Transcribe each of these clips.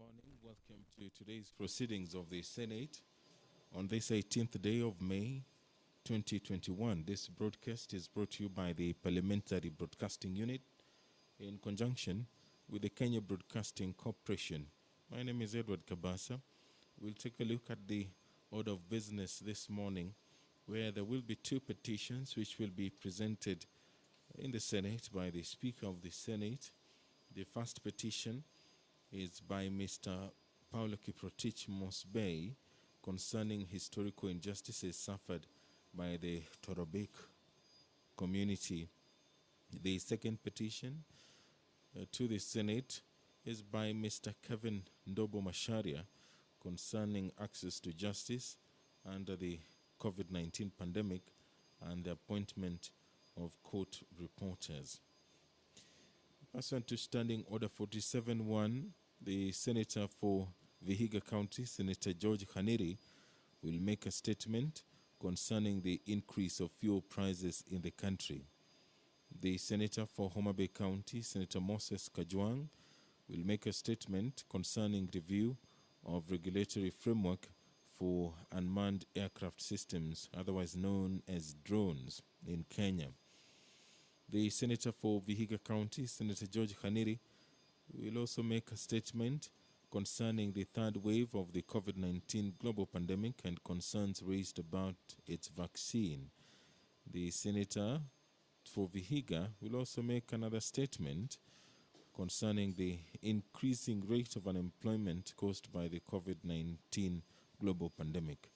morning. Welcome to today's proceedings of the Senate on this 18th day of May 2021. This broadcast is brought to you by the Parliamentary Broadcasting Unit in conjunction with the Kenya Broadcasting Corporation. My name is Edward Kabasa. We'll take a look at the order of business this morning, where there will be two petitions which will be presented in the Senate by the Speaker of the Senate. The first petition is by Mr. Paulo Kiprotich Mosbey concerning historical injustices suffered by the Torobik community. The second petition to the Senate is by Mr. Kevin Ndobo Masharia concerning access to justice under the COVID-19 pandemic and the appointment of court reporters. Pursuant to Standing Order 47-1, the Senator for Vihiga County, Senator George Khaniri, will make a statement concerning the increase of fuel prices in the country. The Senator for Homa Bay County, Senator Moses Kajwang, will make a statement concerning review of regulatory framework for unmanned aircraft systems, otherwise known as drones, in Kenya. The Senator for Vihiga County, Senator George Khaniri, will also make a statement concerning the third wave of the COVID-19 global pandemic and concerns raised about its vaccine. The Senator for Vihiga will also make another statement concerning the increasing rate of unemployment caused by the COVID-19 global pandemic.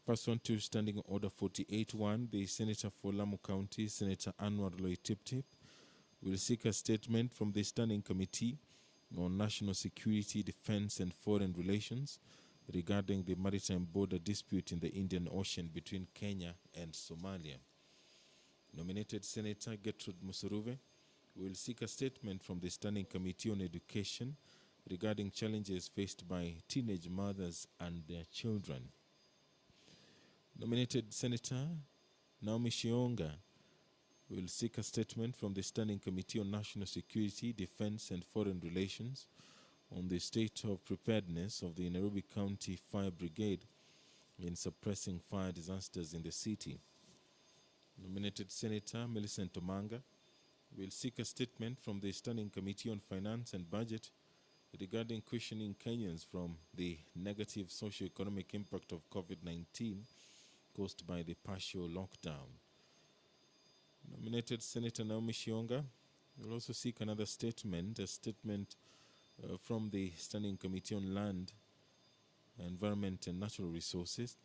Pursuant to Standing Order 48-1, the Senator for Lamu County, Senator Anwar Loitiptip, will seek a statement from the Standing Committee on National Security, Defense and Foreign Relations regarding the maritime border dispute in the Indian Ocean between Kenya and Somalia. Nominated Senator Gertrude Musuruve will seek a statement from the Standing Committee on Education regarding challenges faced by teenage mothers and their children. Nominated Senator Naomi Shionga will seek a statement from the Standing Committee on National Security, Defense and Foreign Relations on the state of preparedness of the Nairobi County Fire Brigade in suppressing fire disasters in the city. Nominated Senator Millicent Omanga will seek a statement from the Standing Committee on Finance and Budget regarding cushioning Kenyans from the negative socio-economic impact of COVID-19 caused by the partial lockdown. Nominated Senator Naomi Shionga will also seek another statement, from the Standing Committee on Land, Environment and Natural Resources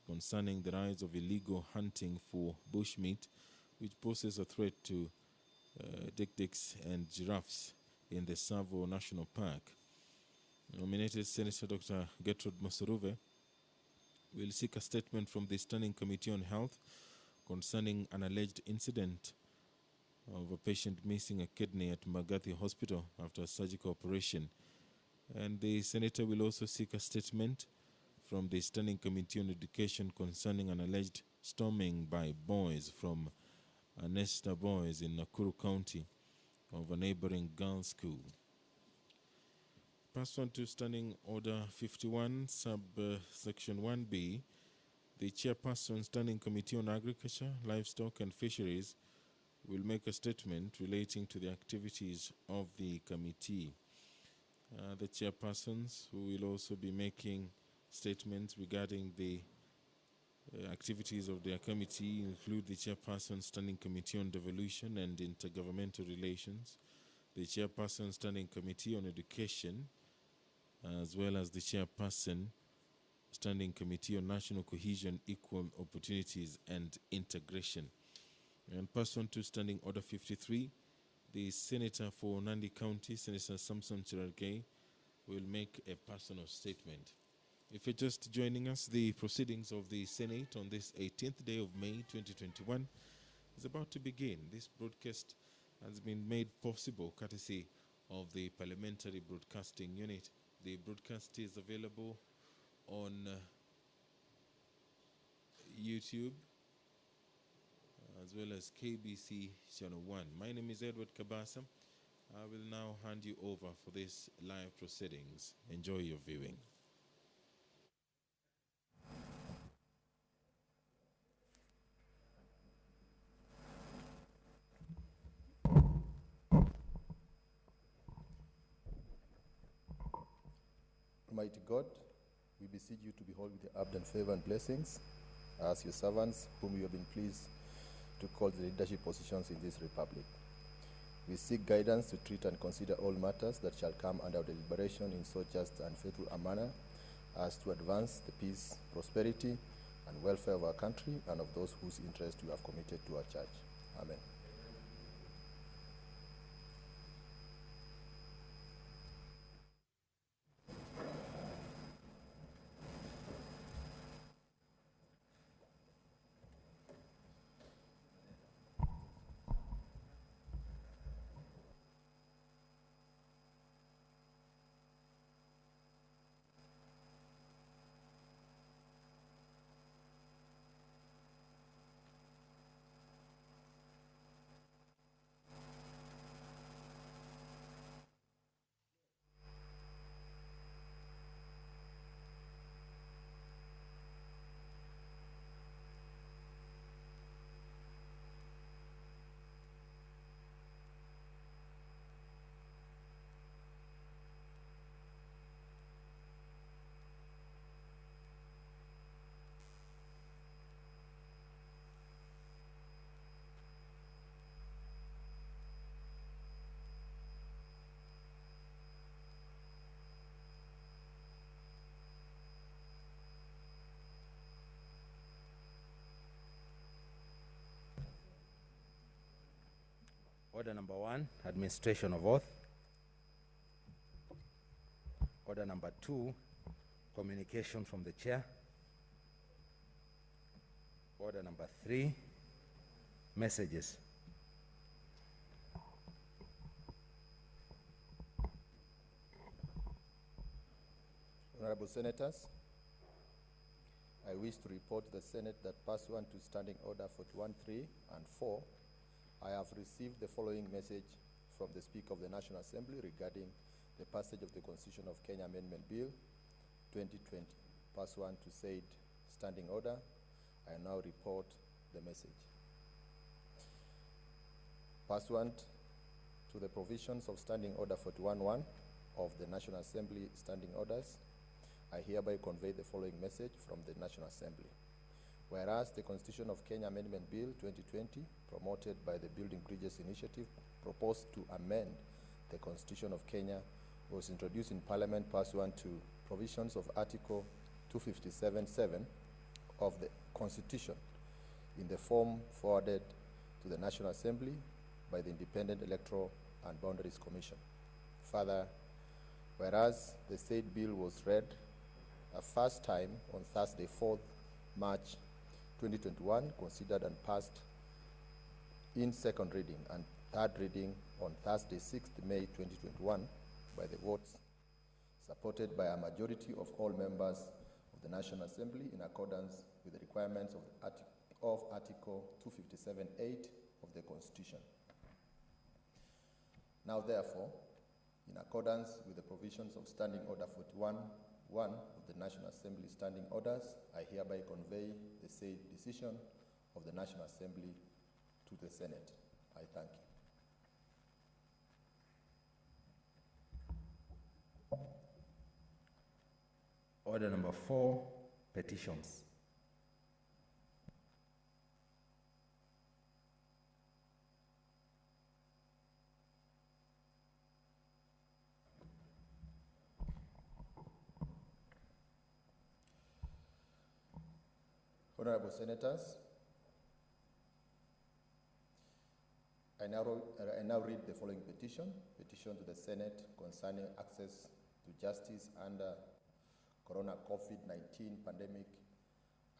concerning the rise of illegal hunting for bushmeat, which poses a threat to dik-diks and giraffes in the Tsavo National Park. Nominated Senator Dr. Gertrude Musuruve will seek a statement from the Standing Committee on Health concerning an alleged incident of a patient missing a kidney at Magathi Hospital after a surgical operation. And the Senator will also seek a statement from the Standing Committee on Education concerning an alleged storming by boys from Nesta Boys in Nakuru County of a neighboring girls' school. Pursuant to Standing Order 51, subsection 1B, the Chairperson, Standing Committee on Agriculture, Livestock and Fisheries, will make a statement relating to the activities of the committee. The chairpersons who will also be making statements regarding the activities of their committee include the Chairperson, Standing Committee on Devolution and Intergovernmental Relations, the Chairperson, Standing Committee on Education, as well as the Chairperson, Standing Committee on National Cohesion, Equal Opportunities and Integration. And pursuant to Standing Order 53, the Senator for Nandi County, Senator Samson Cherargei, will make a personal statement. If you're just joining us, the proceedings of the Senate on this 18th day of May 2021 is about to begin. This broadcast has been made possible courtesy of the Parliamentary Broadcasting Unit. The broadcast is available on YouTube as well as KBC Channel 1. My name is Edward Kabasa. I will now hand you over for this live proceedings. Enjoy your viewing. Almighty God, we beseech you to behold with your abundant favor and blessings as your servants, whom you have been pleased to call the leadership positions in this republic. We seek guidance to treat and consider all matters that shall come under deliberation in so just and faithful a manner as to advance the peace, prosperity, and welfare of our country and of those whose interest you have committed to our church. Amen. Order number 1, administration of oath. Order number 2, communication from the chair. Order number 3, messages. Honorable Senators, I wish to report to the Senate that pursuant to Standing Order 41.3 and 4, I have received the following message from the Speaker of the National Assembly regarding the passage of the Constitution of Kenya Amendment Bill 2020. Pursuant to said standing order, I now report the message. Pursuant to the provisions of Standing Order 41.1 of the National Assembly Standing Orders, I hereby convey the following message from the National Assembly. Whereas the Constitution of Kenya Amendment Bill 2020, promoted by the Building Bridges Initiative, proposed to amend the Constitution of Kenya, was introduced in Parliament pursuant to provisions of Article 257(7) of the Constitution in the form forwarded to the National Assembly by the Independent Electoral and Boundaries Commission. Further, whereas the said bill was read a first time on Thursday, 4th March 2021, considered and passed in second reading and third reading on Thursday, 6th May 2021 by the votes supported by a majority of all members of the National Assembly in accordance with the requirements of Article 257(8) of the Constitution. Now therefore, in accordance with the provisions of Standing Order 41.1 of the National Assembly Standing Orders, I hereby convey the said decision of the National Assembly to the Senate. I thank you. Order number 4, petitions. Honorable Senators, I now read the following petition to the Senate concerning access to justice under Corona COVID-19 pandemic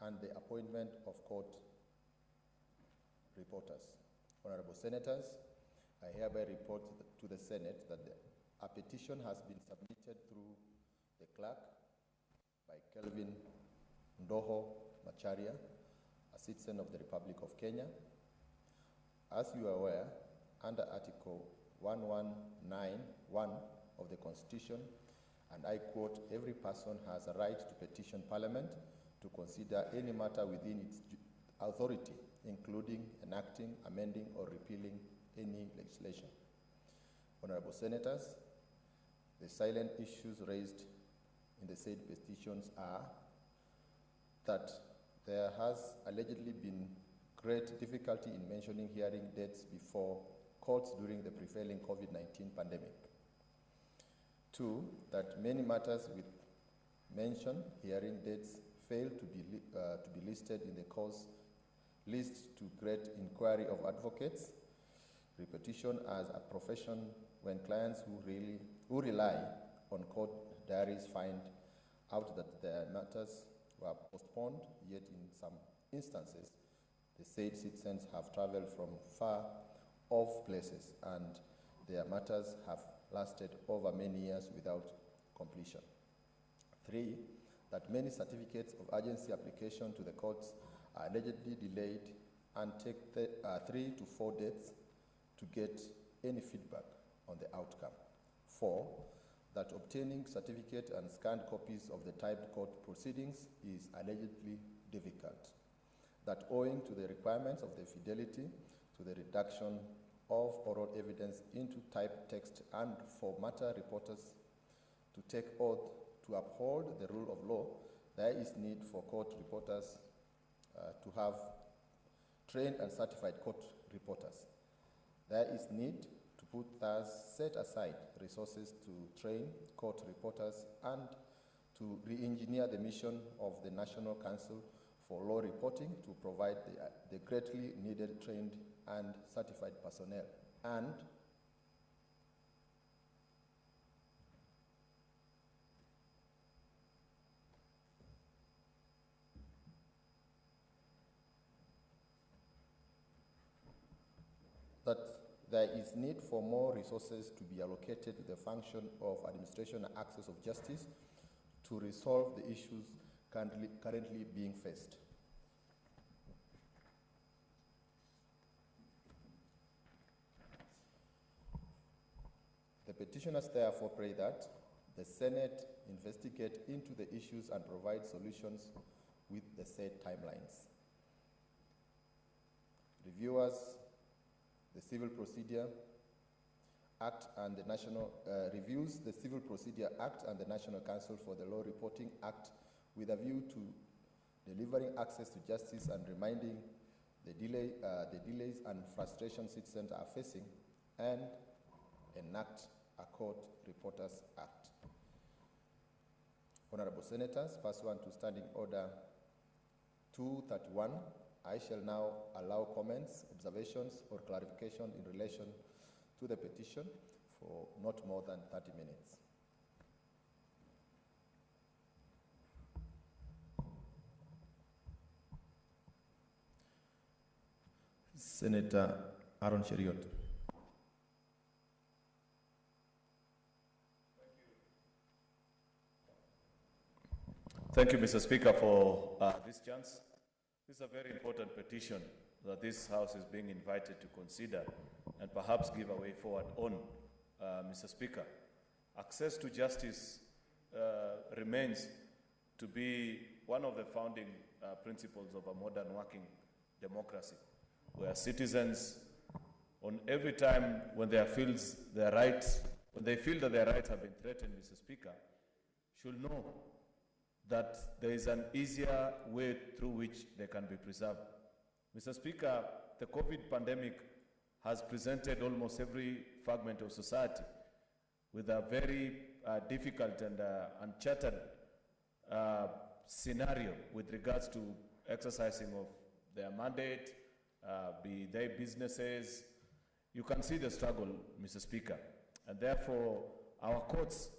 and the appointment of court reporters. Honorable Senators, I hereby report to the Senate that a petition has been submitted through the clerk by Kelvin Ndoho Macharia, a citizen of the Republic of Kenya. As you are aware, under Article 119(1) of the Constitution, and I quote, "Every person has a right to petition Parliament to consider any matter within its authority, including enacting, amending, or repealing any legislation." Honorable Senators, the silent issues raised in the said petitions are that there has allegedly been great difficulty in mentioning hearing dates before courts during the prevailing COVID-19 pandemic. 2, that many matters with mentioned hearing dates fail to be listed in the cause list to great inquiry of advocates. Repetition as a profession when clients who rely on court diaries find out that their matters were postponed, yet in some instances, the said citizens have traveled from far off places and their matters have lasted over many years without completion. 3, that many certificates of urgency application to the courts are allegedly delayed and take 3 to 4 days to get any feedback on the outcome. 4, that obtaining certificate and scanned copies of the typed court proceedings is allegedly difficult. That owing to the requirements of the fidelity to the reduction of oral evidence into typed text and for matter reporters to take oath to uphold the rule of law, there is need for court reporters to have trained and certified court reporters. There is need to set aside resources to train court reporters and to re-engineer the mission of the National Council for Law Reporting to provide the greatly needed trained and certified personnel, and that there is need for more resources to be allocated to the function of administration and access of justice to resolve the issues currently being faced. The petitioners therefore pray that the Senate investigate into the issues and provide solutions with the said timelines. Reviewers the Civil Procedure Act and the reviews the Civil Procedure Act and the National Council for the Law Reporting Act with a view to delivering access to justice and reminding the delays and frustrations citizens are facing, and enact a Court Reporters Act. Honorable Senators, pursuant to Standing Order 231, I shall now allow comments, observations, or clarification in relation to the petition for not more than 30 minutes. Senator Aaron Cheriot. Thank you, Mr. Speaker, for this chance. This is a very important petition that this House is being invited to consider and perhaps give a way forward on, Mr. Speaker. Access to justice remains to be one of the founding principles of a modern working democracy, where citizens, on every time when they feel that their rights have been threatened, Mr. Speaker, should know that there is an easier way through which they can be preserved. Mr. Speaker, the COVID pandemic has presented almost every fragment of society with a very difficult and uncharted scenario with regards to exercising of their mandate, be they businesses. You can see the struggle, Mr. Speaker, and therefore our courts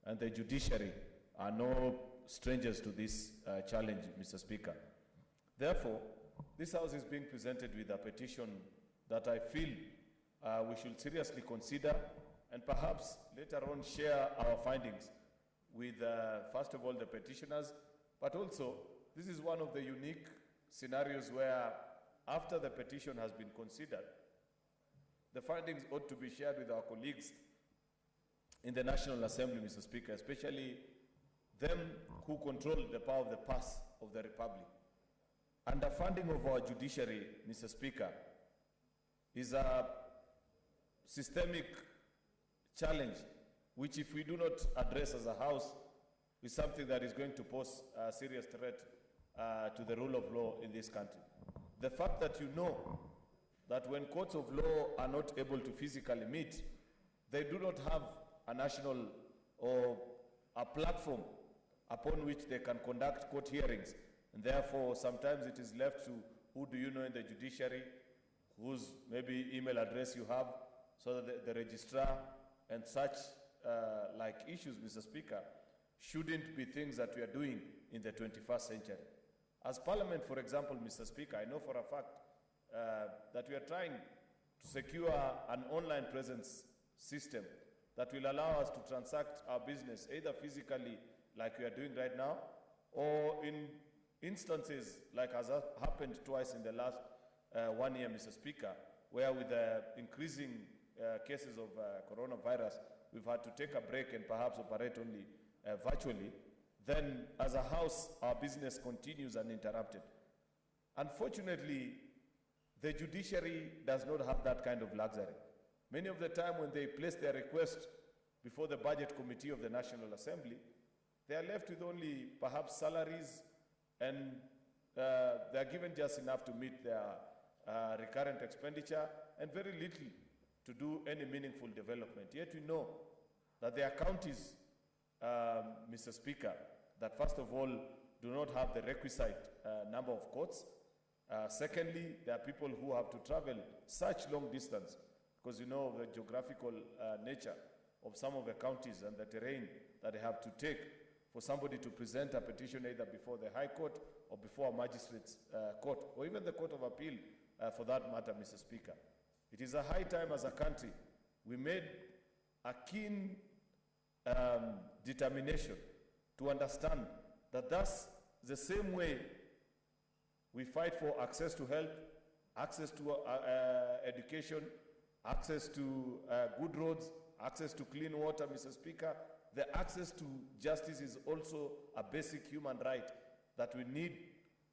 and the judiciary are no strangers to this challenge, Mr. Speaker. Therefore, this House is being presented with a petition that I feel we should seriously consider and perhaps later on share our findings with, first of all, the petitioners, but also this is one of the unique scenarios where after the petition has been considered, The findings ought to be shared with our colleagues in the National Assembly, Mr. Speaker, especially them who control the power of the purse of the Republic. Underfunding of our judiciary, Mr. Speaker, is a systemic challenge which, if we do not address as a House, is something that is going to pose a serious threat to the rule of law in this country. The fact that you know that when courts of law are not able to physically meet, they do not have a national or a platform upon which they can conduct court hearings. And therefore, sometimes it is left to who do you know in the judiciary, whose maybe email address you have, so that the registrar and such like issues, Mr. Speaker, shouldn't be things that we are doing in the 21st century. As Parliament, for example, Mr. Speaker, I know for a fact that we are trying to secure an online presence system that will allow us to transact our business either physically, like we are doing right now, or in instances like has happened twice in the last 1 year, Mr. Speaker, where with the increasing cases of coronavirus, we've had to take a break and perhaps operate only virtually. Then as a House, our business continues uninterrupted. Unfortunately, the judiciary does not have that kind of luxury. Many of the time when they place their request before the Budget Committee of the National Assembly, they are left with only perhaps salaries, and they are given just enough to meet their recurrent expenditure and very little to do any meaningful development. Yet we know that there are counties, Mr. Speaker, that first of all do not have the requisite number of courts. Secondly, there are people who have to travel such long distance because you know the geographical nature of some of the counties and the terrain that they have to take for somebody to present a petition either before the High Court or before a magistrate's court, or even the Court of Appeal for that matter, Mr. Speaker. It is a high time as a country we made a keen determination to understand that that's the same way we fight for access to health, access to education, access to good roads, access to clean water, Mr. Speaker. The access to justice is also a basic human right that we need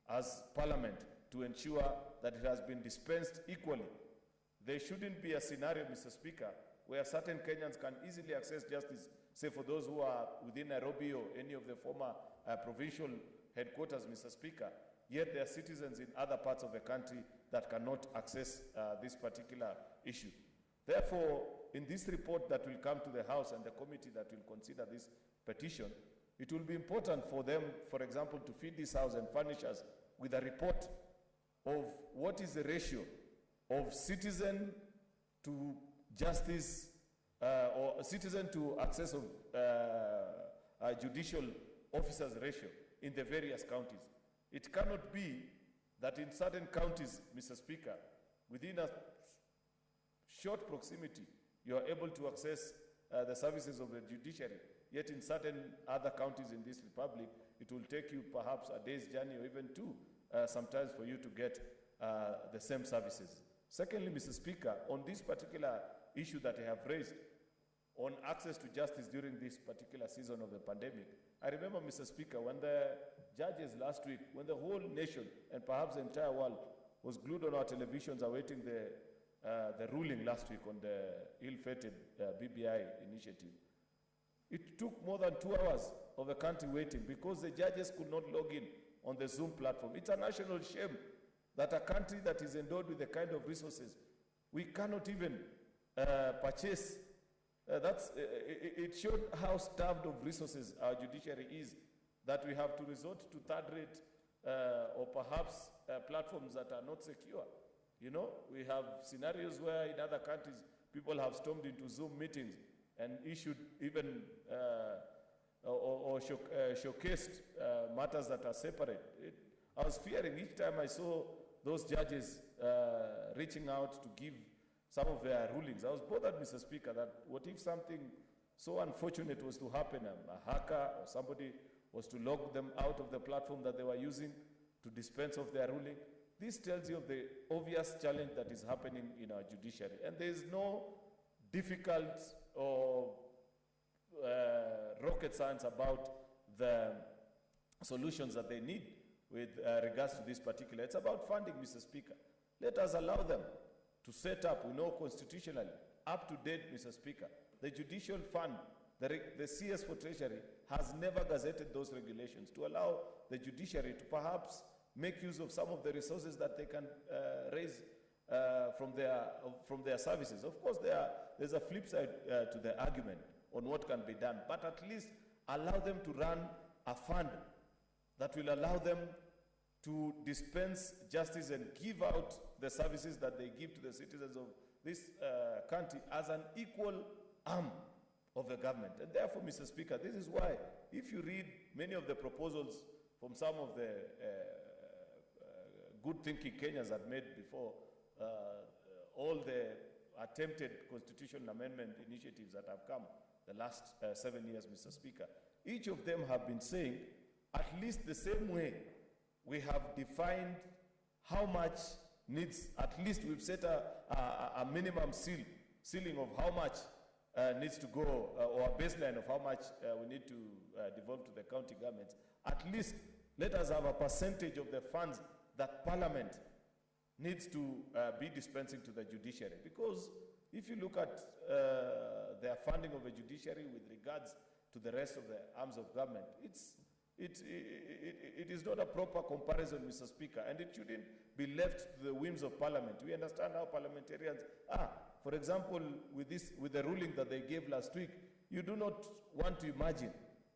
as Parliament to ensure that it has been dispensed equally. There shouldn't be a scenario, Mr. Speaker, where certain Kenyans can easily access justice, say for those who are within Nairobi or any of the former provincial headquarters, Mr. Speaker, yet there are citizens in other parts of the country that cannot access this particular issue. Therefore, in this report that will come to the House and the committee that will consider this petition, it will be important for them, for example, to feed this House and furnish us with a report of what is the ratio of citizen to justice or citizen to access of judicial officers ratio in the various counties. It cannot be that in certain counties, Mr. Speaker, within a short proximity, you are able to access the services of the judiciary, yet in certain other counties in this republic, it will take you perhaps a day's journey or even two sometimes for you to get the same services. Secondly, Mr. Speaker, on this particular issue that I have raised on access to justice during this particular season of the pandemic, I remember, Mr. Speaker, when the judges last week, when the whole nation and perhaps the entire world was glued on our televisions awaiting the ruling last week on the ill-fated BBI initiative. It took more than 2 hours of the country waiting because the judges could not log in on the Zoom platform. It's a national shame that a country that is endowed with the kind of resources, we cannot even purchase. It showed how starved of resources our judiciary is, that we have to resort to third-rate or perhaps platforms that are not secure. You know, we have scenarios where in other countries, people have stormed into Zoom meetings and issued even or showcased matters that are separate. I was fearing each time I saw those judges reaching out to give some of their rulings. I was bothered, Mr. Speaker, that what if something so unfortunate was to happen, a hacker or somebody was to log them out of the platform that they were using to dispense of their ruling, this tells you of the obvious challenge that is happening in our judiciary. And there is no difficult or rocket science about the solutions that they need with regards to this particular. It's about funding, Mr. Speaker. Let us allow them to set up, we know constitutionally, up to date, Mr. Speaker. The judicial fund, the CS for Treasury has never gazetted those regulations to allow the judiciary to perhaps make use of some of the resources that they can raise from their services. Of course, there's a flip side to the argument on what can be done, but at least allow them to run a fund that will allow them to dispense justice and give out the services that they give to the citizens of this country as an equal arm of the government. And therefore, Mr. Speaker, this is why, if you read many of the proposals from some of the good thinking Kenyans had made before, all the attempted constitutional amendment initiatives that have come the last 7 years, Mr. Speaker, each of them have been saying, at least the same way we have defined how much needs, at least we've set a minimum ceiling of how much needs to go, or a baseline of how much we need to devolve to the county governments. At least let us have a percentage of the funds that Parliament needs to be dispensing to the judiciary. Because if you look at their funding of the judiciary with regards to the rest of the arms of government, it is not a proper comparison, Mr. Speaker, and it shouldn't be left to the whims of Parliament. We understand how parliamentarians are. For example, with the ruling that they gave last week, you do not want to imagine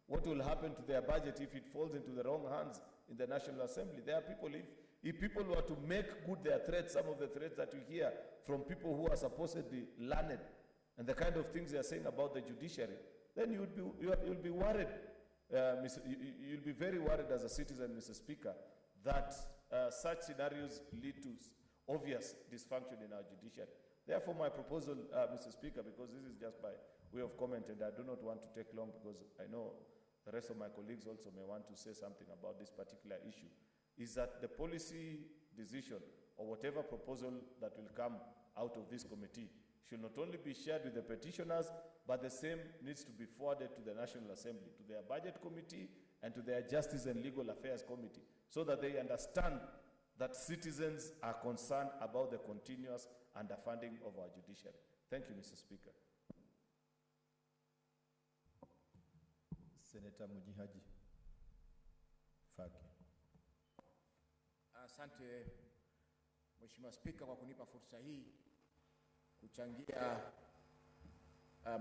what will happen to their budget if it falls into the wrong hands in the National Assembly. There are people, if people were to make good their threats, some of the threats that you hear from people who are supposedly learned, and the kind of things they are saying about the judiciary, then you'll be worried. You'll be very worried as a citizen, Mr. Speaker, that such scenarios lead to obvious dysfunction in our judiciary. Therefore, my proposal, Mr. Speaker, because this is just by way of comment, and I do not want to take long because I know the rest of my colleagues also may want to say something about this particular issue, is that the policy decision or whatever proposal that will come out of this committee should not only be shared with the petitioners, but the same needs to be forwarded to the National Assembly, to their Budget Committee and to their Justice and Legal Affairs Committee, so that they understand that citizens are concerned about the continuous underfunding of our judiciary. Thank you, Mr. Speaker. Senator Mujihaji Faki. Asante Mheshimiwa Spika kwa kunipa fursa hii kuchangia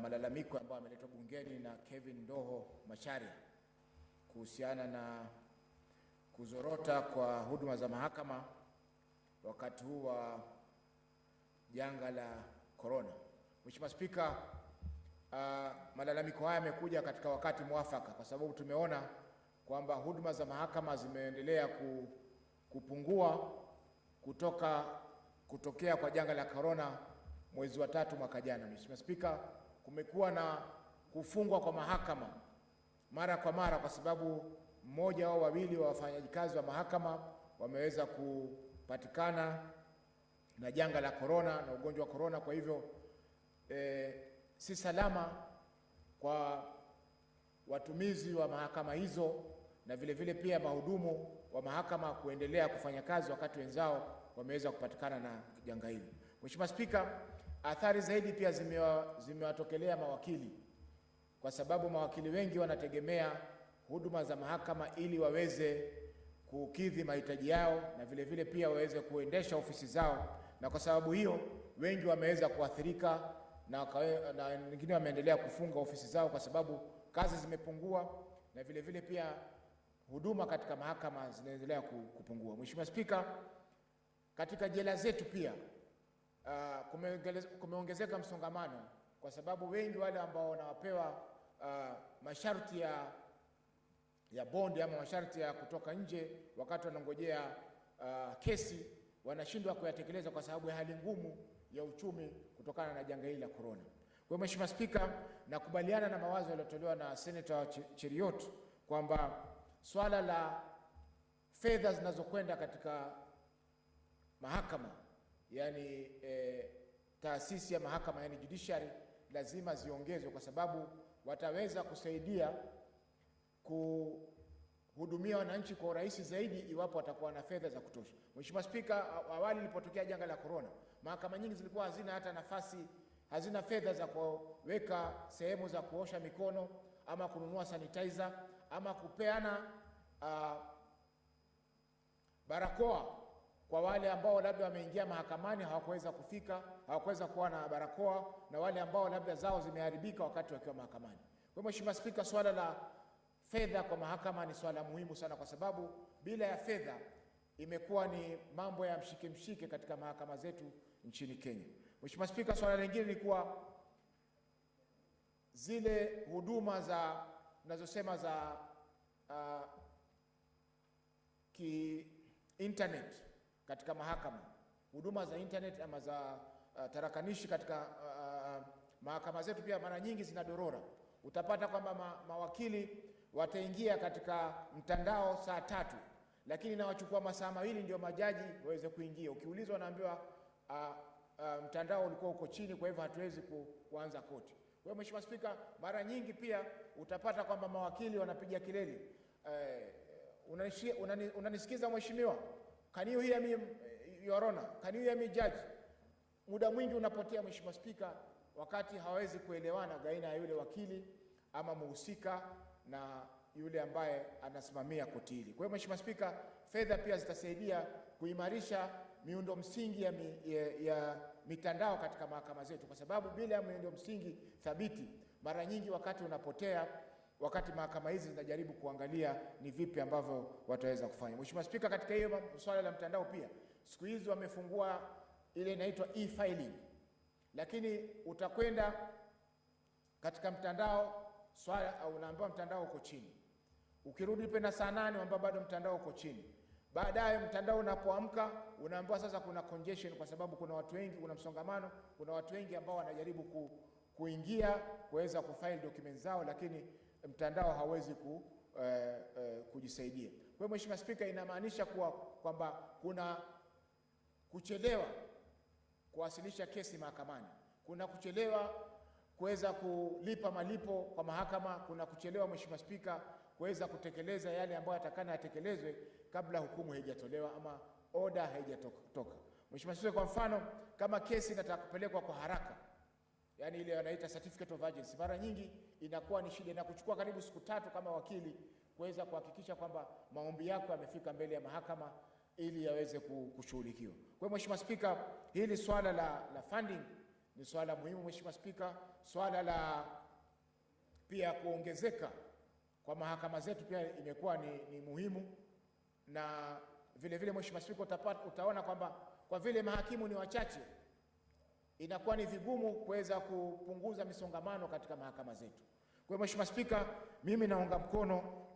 malalamiko ambayo ameletwa bungeni na Kevin Ndoho Macharia kuhusiana na kuzorota kwa huduma za mahakama wakati huu wa janga la corona. Mheshimiwa Spika, malalamiko haya yamekuja katika wakati mwafaka kwa sababu tumeona kwamba huduma za mahakama zimeendelea kupungua kutokea kwa janga la corona mwezi wa 3 mwaka jana. Mheshimiwa Spika, kumekuwa na kufungwa kwa mahakama mara kwa mara kwa sababu mmoja au wawili wa wafanyakazi wa mahakama wameweza kupatikana na janga la corona na ugonjwa wa corona. Kwa hivyo si salama kwa watumizi wa mahakama hizo na vile vile pia mahudumu wa mahakama kuendelea kufanya kazi wakati wenzao wameweza kupatikana na janga hili. Mheshimiwa Spika, athari zaidi pia zimewatokelea mawakili kwa sababu mawakili wengi wanategemea huduma za mahakama ili waweze kukidhi mahitaji yao na vile vile pia waweze kuendesha ofisi zao, na kwa sababu hiyo wengi wameweza kuathirika na wengine wameendelea kufunga ofisi zao kwa sababu kazi zimepungua na vile vile pia huduma katika mahakama zinaendelea kupungua. Mheshimiwa Spika, katika jela zetu pia kumeongezeka msongamano kwa sababu wengi wale ambao wanapewa masharti ya bondi ama masharti ya kutoka nje wakati wanangojea kesi wanashindwa kuyatekeleza kwa sababu ya hali ngumu ya uchumi kutokana na janga hili la corona. Kwa hiyo Mheshimiwa Spika, nakubaliana na mawazo yaliyotolewa na Senator Cheriot kwamba swala la fedha zinazokwenda katika mahakama, yani taasisi ya mahakama, yani judiciary, lazima ziongezwe, kwa sababu wataweza kusaidia kuhudumia wananchi kwa urahisi zaidi iwapo watakuwa na fedha za kutosha. Mheshimiwa Spika, awali ilipotokea janga la corona, mahakama nyingi zilikuwa hazina hata nafasi, hazina fedha za kuweka sehemu za kuosha mikono ama kununua sanitizer ama kupeana barakoa kwa wale ambao labda wameingia mahakamani hawakuweza kufika, hawakuweza kuwa na barakoa, na wale ambao labda zao zimeharibika wakati wakiwa mahakamani. Kwa Mheshimiwa Spika, swala la fedha kwa mahakama ni swala muhimu sana, kwa sababu bila ya fedha imekuwa ni mambo ya mshike katika mahakama zetu nchini Kenya. Mheshimiwa Spika, swala lingine ni kuwa zile huduma za tunazosema za internet katika mahakama, huduma za internet ama za tarakanishi katika mahakama zetu pia mara nyingi zinadorora. Utapata kwamba mawakili wataingia katika mtandao saa 3, lakini inawachukua masaa 2 ndio majaji waweze kuingia. Ukiulizwa wanaambiwa mtandao ulikuwa uko chini, kwa hivyo hatuwezi kuanza koti. Kwa hiyo Mheshimiwa Spika, mara nyingi pia utapata kwamba mawakili wanapiga kelele, unanisikiza mheshimiwa? Can you hear me, Your Honor? Can you hear me, judge? Muda mwingi unapotea Mheshimiwa Spika, wakati hawezi kuelewana baina ya yule wakili ama muhusika na yule ambaye anasimamia koti hili. Kwa hiyo Mheshimiwa Spika, fedha pia zitasaidia kuimarisha miundo msingi ya mitandao katika mahakama zetu, kwa sababu bila ya miundo msingi thabiti, mara nyingi wakati unapotea, wakati mahakama hizi zinajaribu kuangalia ni vipi ambavyo wataweza kufanya. Mheshimiwa Spika, katika hiyo swala la mtandao pia, siku hizi wamefungua ile inaitwa e-filing, lakini utakwenda katika mtandao swala au unaambiwa mtandao uko chini. Ukirudi pena saa 8 unaambiwa bado mtandao uko chini. Baadaye mtandao unapoamka unaambiwa sasa kuna congestion, kwa sababu kuna watu wengi, kuna msongamano, kuna watu wengi ambao wanajaribu kuingia kuweza kufile documents zao, lakini mtandao hawezi kujisaidia. Kwa hiyo Mheshimiwa Spika, inamaanisha kwamba kuna kuchelewa kuwasilisha kesi mahakamani, kuna kuchelewa kuweza kulipa malipo kwa mahakama, kuna kuchelewa Mheshimiwa Spika kuweza kutekeleza yale ambayo yatakana yatekelezwe kabla hukumu haijatolewa ama order haijatoka. Mheshimiwa Spika, kwa mfano kama kesi inataka kupelekwa kwa haraka, yani ile wanaita certificate of urgency, mara nyingi inakuwa ni shida na kuchukua karibu siku 3 kama wakili kuweza kuhakikisha kwamba maombi yako yamefika mbele ya mahakama ili yaweze kushughulikiwa. Kwa hiyo Mheshimiwa Spika, hili swala la funding ni swala muhimu Mheshimiwa Spika. Swala la pia kuongezeka kwa mahakama zetu pia imekuwa ni muhimu, na vile vile Mheshimiwa Spika, utaona kwamba kwa vile mahakimu ni wachache, inakuwa ni vigumu kuweza kupunguza misongamano katika mahakama zetu. Kwa hiyo Mheshimiwa Spika, mimi naunga mkono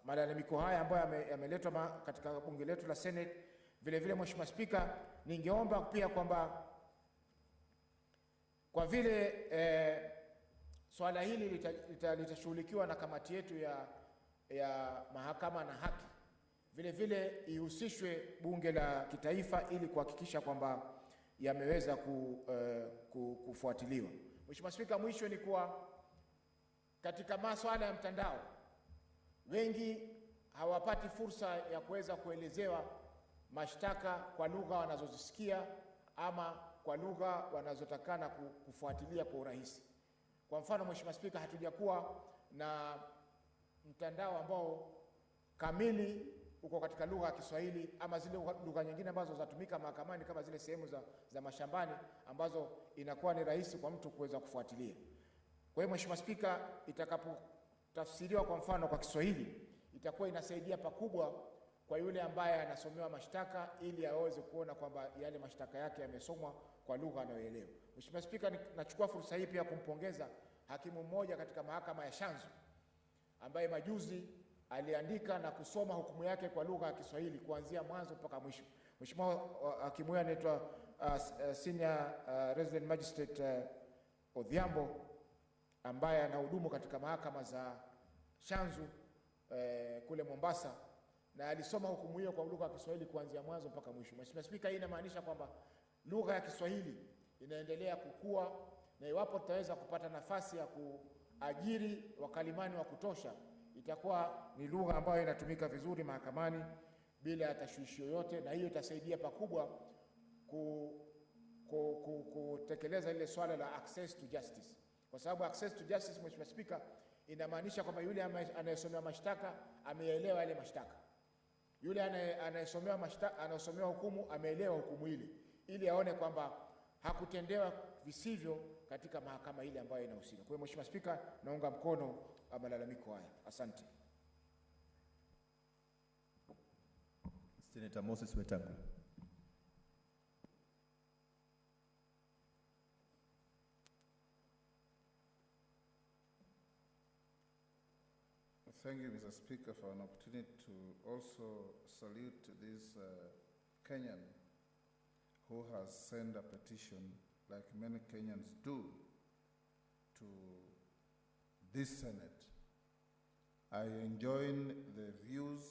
malalamiko haya ambayo yameletwa katika bunge letu la Senate. Vile vile Mheshimiwa Spika, ningeomba pia kwamba kwa vile swala hili litashughulikiwa na kamati yetu ya mahakama na haki, vile vile ihusishwe bunge la kitaifa ili kuhakikisha kwamba yameweza kufuatiliwa. Mheshimiwa Spika, mwisho ni kuwa katika masuala ya mtandao, wengi hawapati fursa ya kuweza kuelezewa mashtaka kwa lugha wanazozisikia ama kwa lugha wanazotakana kufuatilia kwa urahisi. Kwa mfano Mheshimiwa Spika, hatujakuwa na mtandao ambao kamili uko katika lugha ya Kiswahili ama zile lugha nyingine ambazo zatumika mahakamani kama zile sehemu za mashambani ambazo inakuwa ni rahisi kwa mtu kuweza kufuatilia. Kwa hiyo Mheshimiwa Spika, itakapotafsiriwa kwa mfano kwa Kiswahili, itakuwa inasaidia pakubwa kwa yule ambaye anasomewa mashtaka ili aweze kuona kwamba yale mashtaka yake yamesomwa kwa lugha anayoelewa. Mheshimiwa Spika, nachukua fursa hii pia kumpongeza hakimu mmoja katika mahakama ya Shanzu ambaye majuzi aliandika na kusoma hukumu yake kwa lugha ya Kiswahili kuanzia mwanzo mpaka mwisho. Mheshimiwa hakimu huyu anaitwa Senior Resident Magistrate Odhiambo, ambaye anahudumu katika mahakama za Shanzu kule Mombasa. na alisoma hukumu hiyo kwa lugha ya Kiswahili kuanzia mwanzo mpaka mwisho. Mheshimiwa Spika, hii inamaanisha kwamba lugha ya Kiswahili inaendelea kukua, na iwapo tutaweza kupata nafasi ya kuajiri wakalimani wa kutosha, itakuwa ni lugha ambayo inatumika vizuri mahakamani bila ya tashwishi yoyote, na hiyo itasaidia pakubwa kutekeleza ile swala la access to justice. Kwa sababu access to justice, Mheshimiwa Spika, inamaanisha kwamba yule anayesomewa mashtaka ameelewa yale mashtaka, yule anayesomewa hukumu ameelewa hukumu ile, ili aone kwamba hakutendewa visivyo katika mahakama ile ambayo inahusika. Kwa hiyo Mheshimiwa Spika, naunga mkono malalamiko haya. Asante. Senator Moses Wetangula. Thank you, Mr. Speaker, for an opportunity to also salute this Kenyan who has sent a petition, like many Kenyans do, to this Senate. I join the views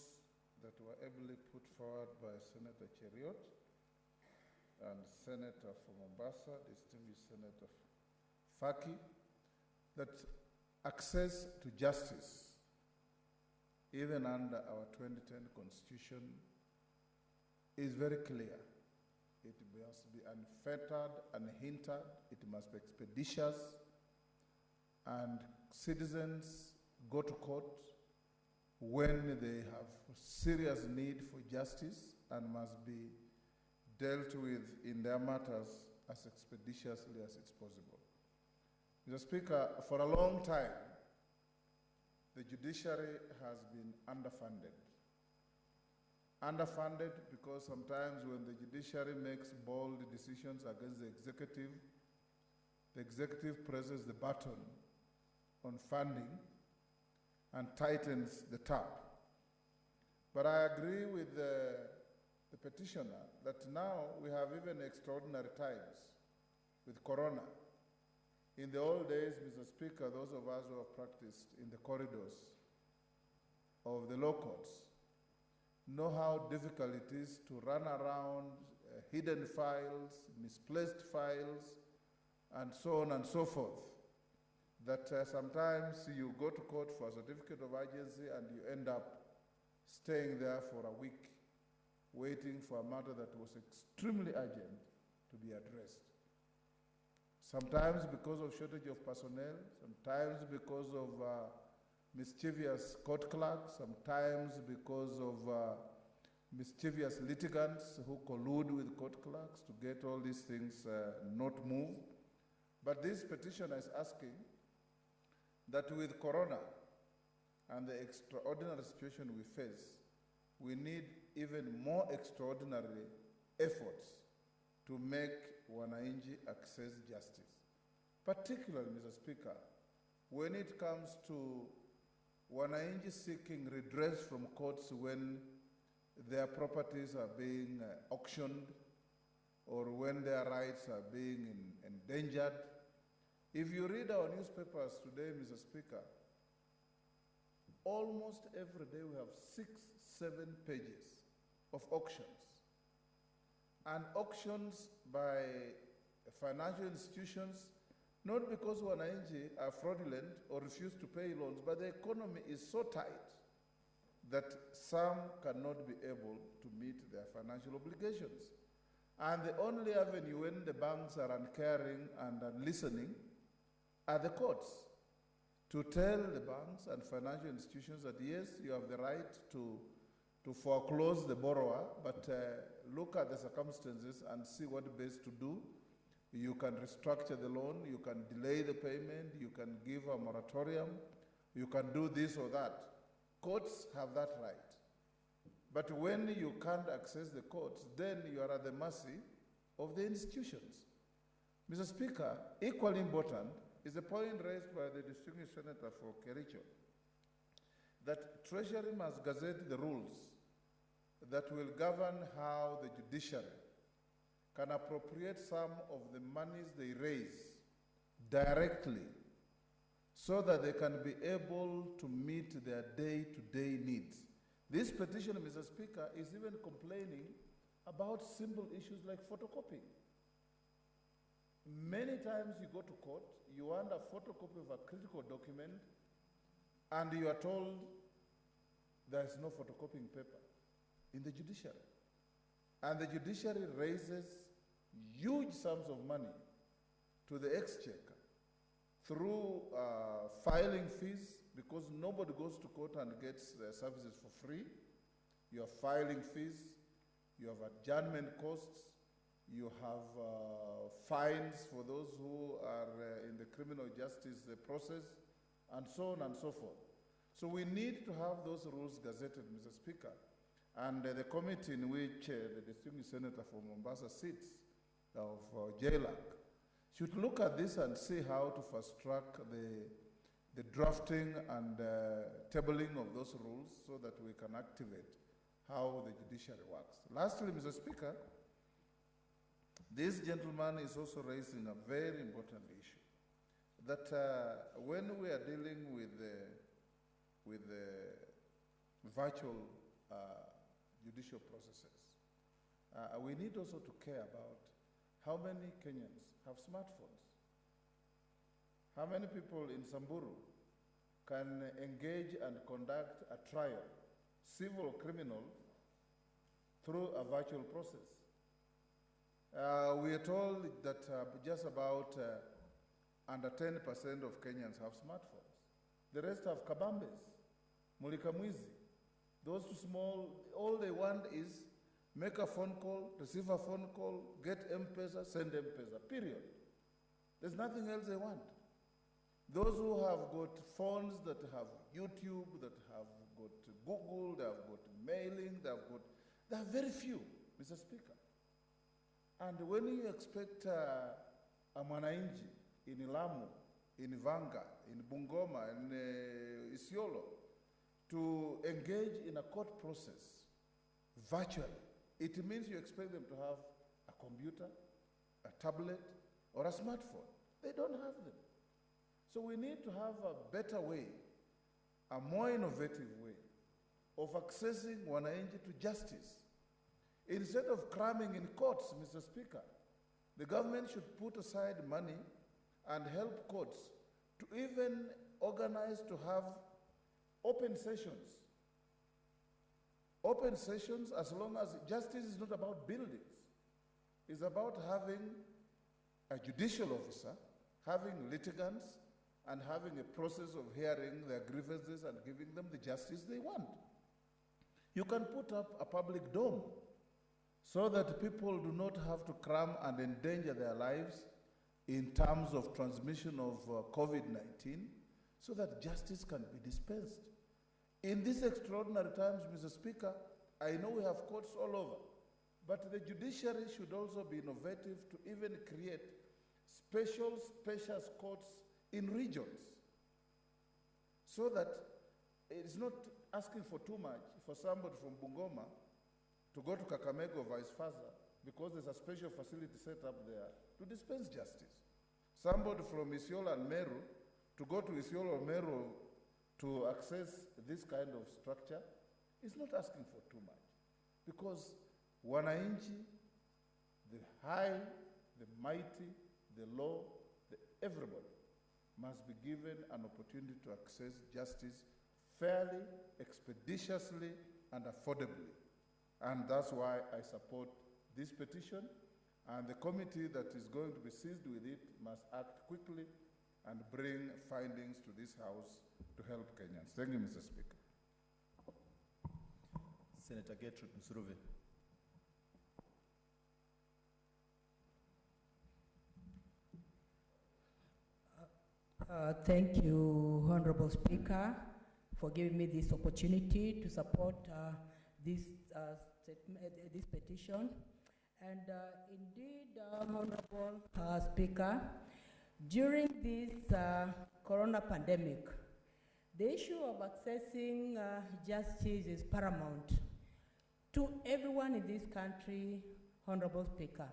that were ably put forward by Senator Cheriot and Senator from Mombasa, distinguished Senator Faki, that access to justice, even under our 2010 Constitution, is very clear. It must be unfettered, unhindered, it must be expeditious, and citizens go to court when they have serious need for justice and must be dealt with in their matters as expeditiously as it's possible. Mr. Speaker, for a long time, the judiciary has been underfunded. Underfunded because sometimes when the judiciary makes bold decisions against the executive presses the button on funding and tightens the tap. But I agree with the petitioner that now we have even extraordinary times with Corona. In the old days, Mr. Speaker, those of us who have practiced in the corridors of the law courts know how difficult it is to run around hidden files, misplaced files, and so on and so forth. That sometimes you go to court for a certificate of urgency and you end up staying there for a week, waiting for a matter that was extremely urgent to be addressed. Sometimes because of shortage of personnel, sometimes because of mischievous court clerks, sometimes because of mischievous litigants who collude with court clerks to get all these things not moved. But this petitioner is asking that with Corona and the extraordinary situation we face, we need even more extraordinary efforts to make wananchi access justice. Particularly, Mr. Speaker, when it comes to wananchi seeking redress from courts when their properties are being auctioned or when their rights are being endangered. If you read our newspapers today, Mr. Speaker, almost every day we have 6-7 pages of auctions. And auctions by financial institutions, not because wananchi are fraudulent or refuse to pay loans, but the economy is so tight that some cannot be able to meet their financial obligations. And the only avenue when the banks are uncaring and unlistening are the courts to tell the banks and financial institutions that yes, you have the right to foreclose the borrower, but look at the circumstances and see what best to do. You can restructure the loan, you can delay the payment, you can give a moratorium, you can do this or that. Courts have that right. But when you can't access the courts, then you are at the mercy of the institutions. Mr. Speaker, equally important is the point raised by the distinguished Senator for Kericho, that Treasury must gazette the rules that will govern how the judiciary can appropriate some of the monies they raise directly so that they can be able to meet their day-to-day needs. This petition, Mr. Speaker, is even complaining about simple issues like photocopying. Many times you go to court, you want a photocopy of a critical document, and you are told there is no photocopying paper in the judiciary. And the judiciary raises huge sums of money to the exchequer through filing fees, because nobody goes to court and gets their services for free. You have filing fees, you have adjournment costs, you have fines for those who are in the criminal justice process, and so on and so forth. So we need to have those rules gazetted, Mr. Speaker. And the committee in which the distinguished senator from Mombasa sits, of JLAC, should look at this and see how to fast track the drafting and tabling of those rules so that we can activate how the judiciary works. Lastly, Mr. Speaker, this gentleman is also raising a very important issue, that when we are dealing with the virtual judicial processes, we need also to care about how many Kenyans have smartphones. How many people in Samburu can engage and conduct a trial, civil or criminal, through a virtual process? We are told that just about under 10% of Kenyans have smartphones. The rest have kabambes, mulikamwizi. Those too small, all they want is make a phone call, receive a phone call, get M-Pesa, send M-Pesa, period. There's nothing else they want. Those who have got phones that have YouTube, that have got Google, they have got mailing, they are very few, Mr. Speaker. And when you expect a Mwanainji in Lamu, in Vanga, in Bungoma, in Isiolo, to engage in a court process virtually, it means you expect them to have a computer, a tablet, or a smartphone. They don't have them. So we need to have a better way, a more innovative way of accessing Wananchi to justice. Instead of cramming in courts, Mr. Speaker, the government should put aside money and help courts to even organize to have open sessions. Open sessions, as long as justice is not about buildings. It's about having a judicial officer, having litigants, and having a process of hearing their grievances and giving them the justice they want. You can put up a public dome so that people do not have to cram and endanger their lives in terms of transmission of COVID-19, so that justice can be dispensed. In these extraordinary times, Mr. Speaker, I know we have courts all over, but the judiciary should also be innovative to even create special spacious courts in regions, so that it's not asking for too much for somebody from Bungoma to go to Kakamega or vice versa, because there's a special facility set up there to dispense justice. Somebody from Isiolo and Meru to go to Isiolo or Meru to access this kind of structure is not asking for too much, because Wananchi, the high, the mighty, the low, everybody must be given an opportunity to access justice fairly, expeditiously, and affordably. And that's why I support this petition, and the committee that is going to be seized with it must act quickly and bring findings to this House to help Kenyans. Thank you, Mr. Speaker. Senator Gertrude Musuruve. Thank you, Honorable Speaker, for giving me this opportunity to support this petition. And indeed, Honorable Speaker, during this corona pandemic, the issue of accessing justice is paramount to everyone in this country, Honorable Speaker,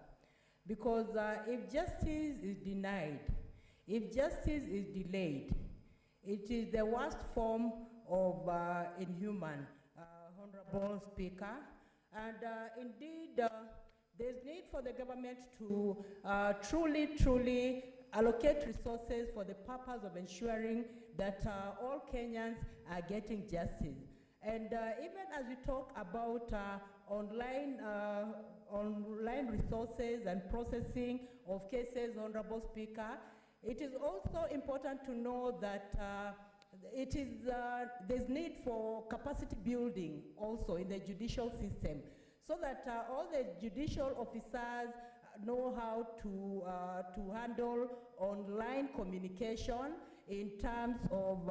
because if justice is denied, if justice is delayed, it is the worst form of inhuman, Honorable Speaker. And indeed, there's need for the government to truly allocate resources for the purpose of ensuring that all Kenyans are getting justice. And even as we talk about online resources and processing of cases, Honorable Speaker, it is also important to know that there's need for capacity building also in the judicial system, so that all the judicial officers know how to handle online communication in terms of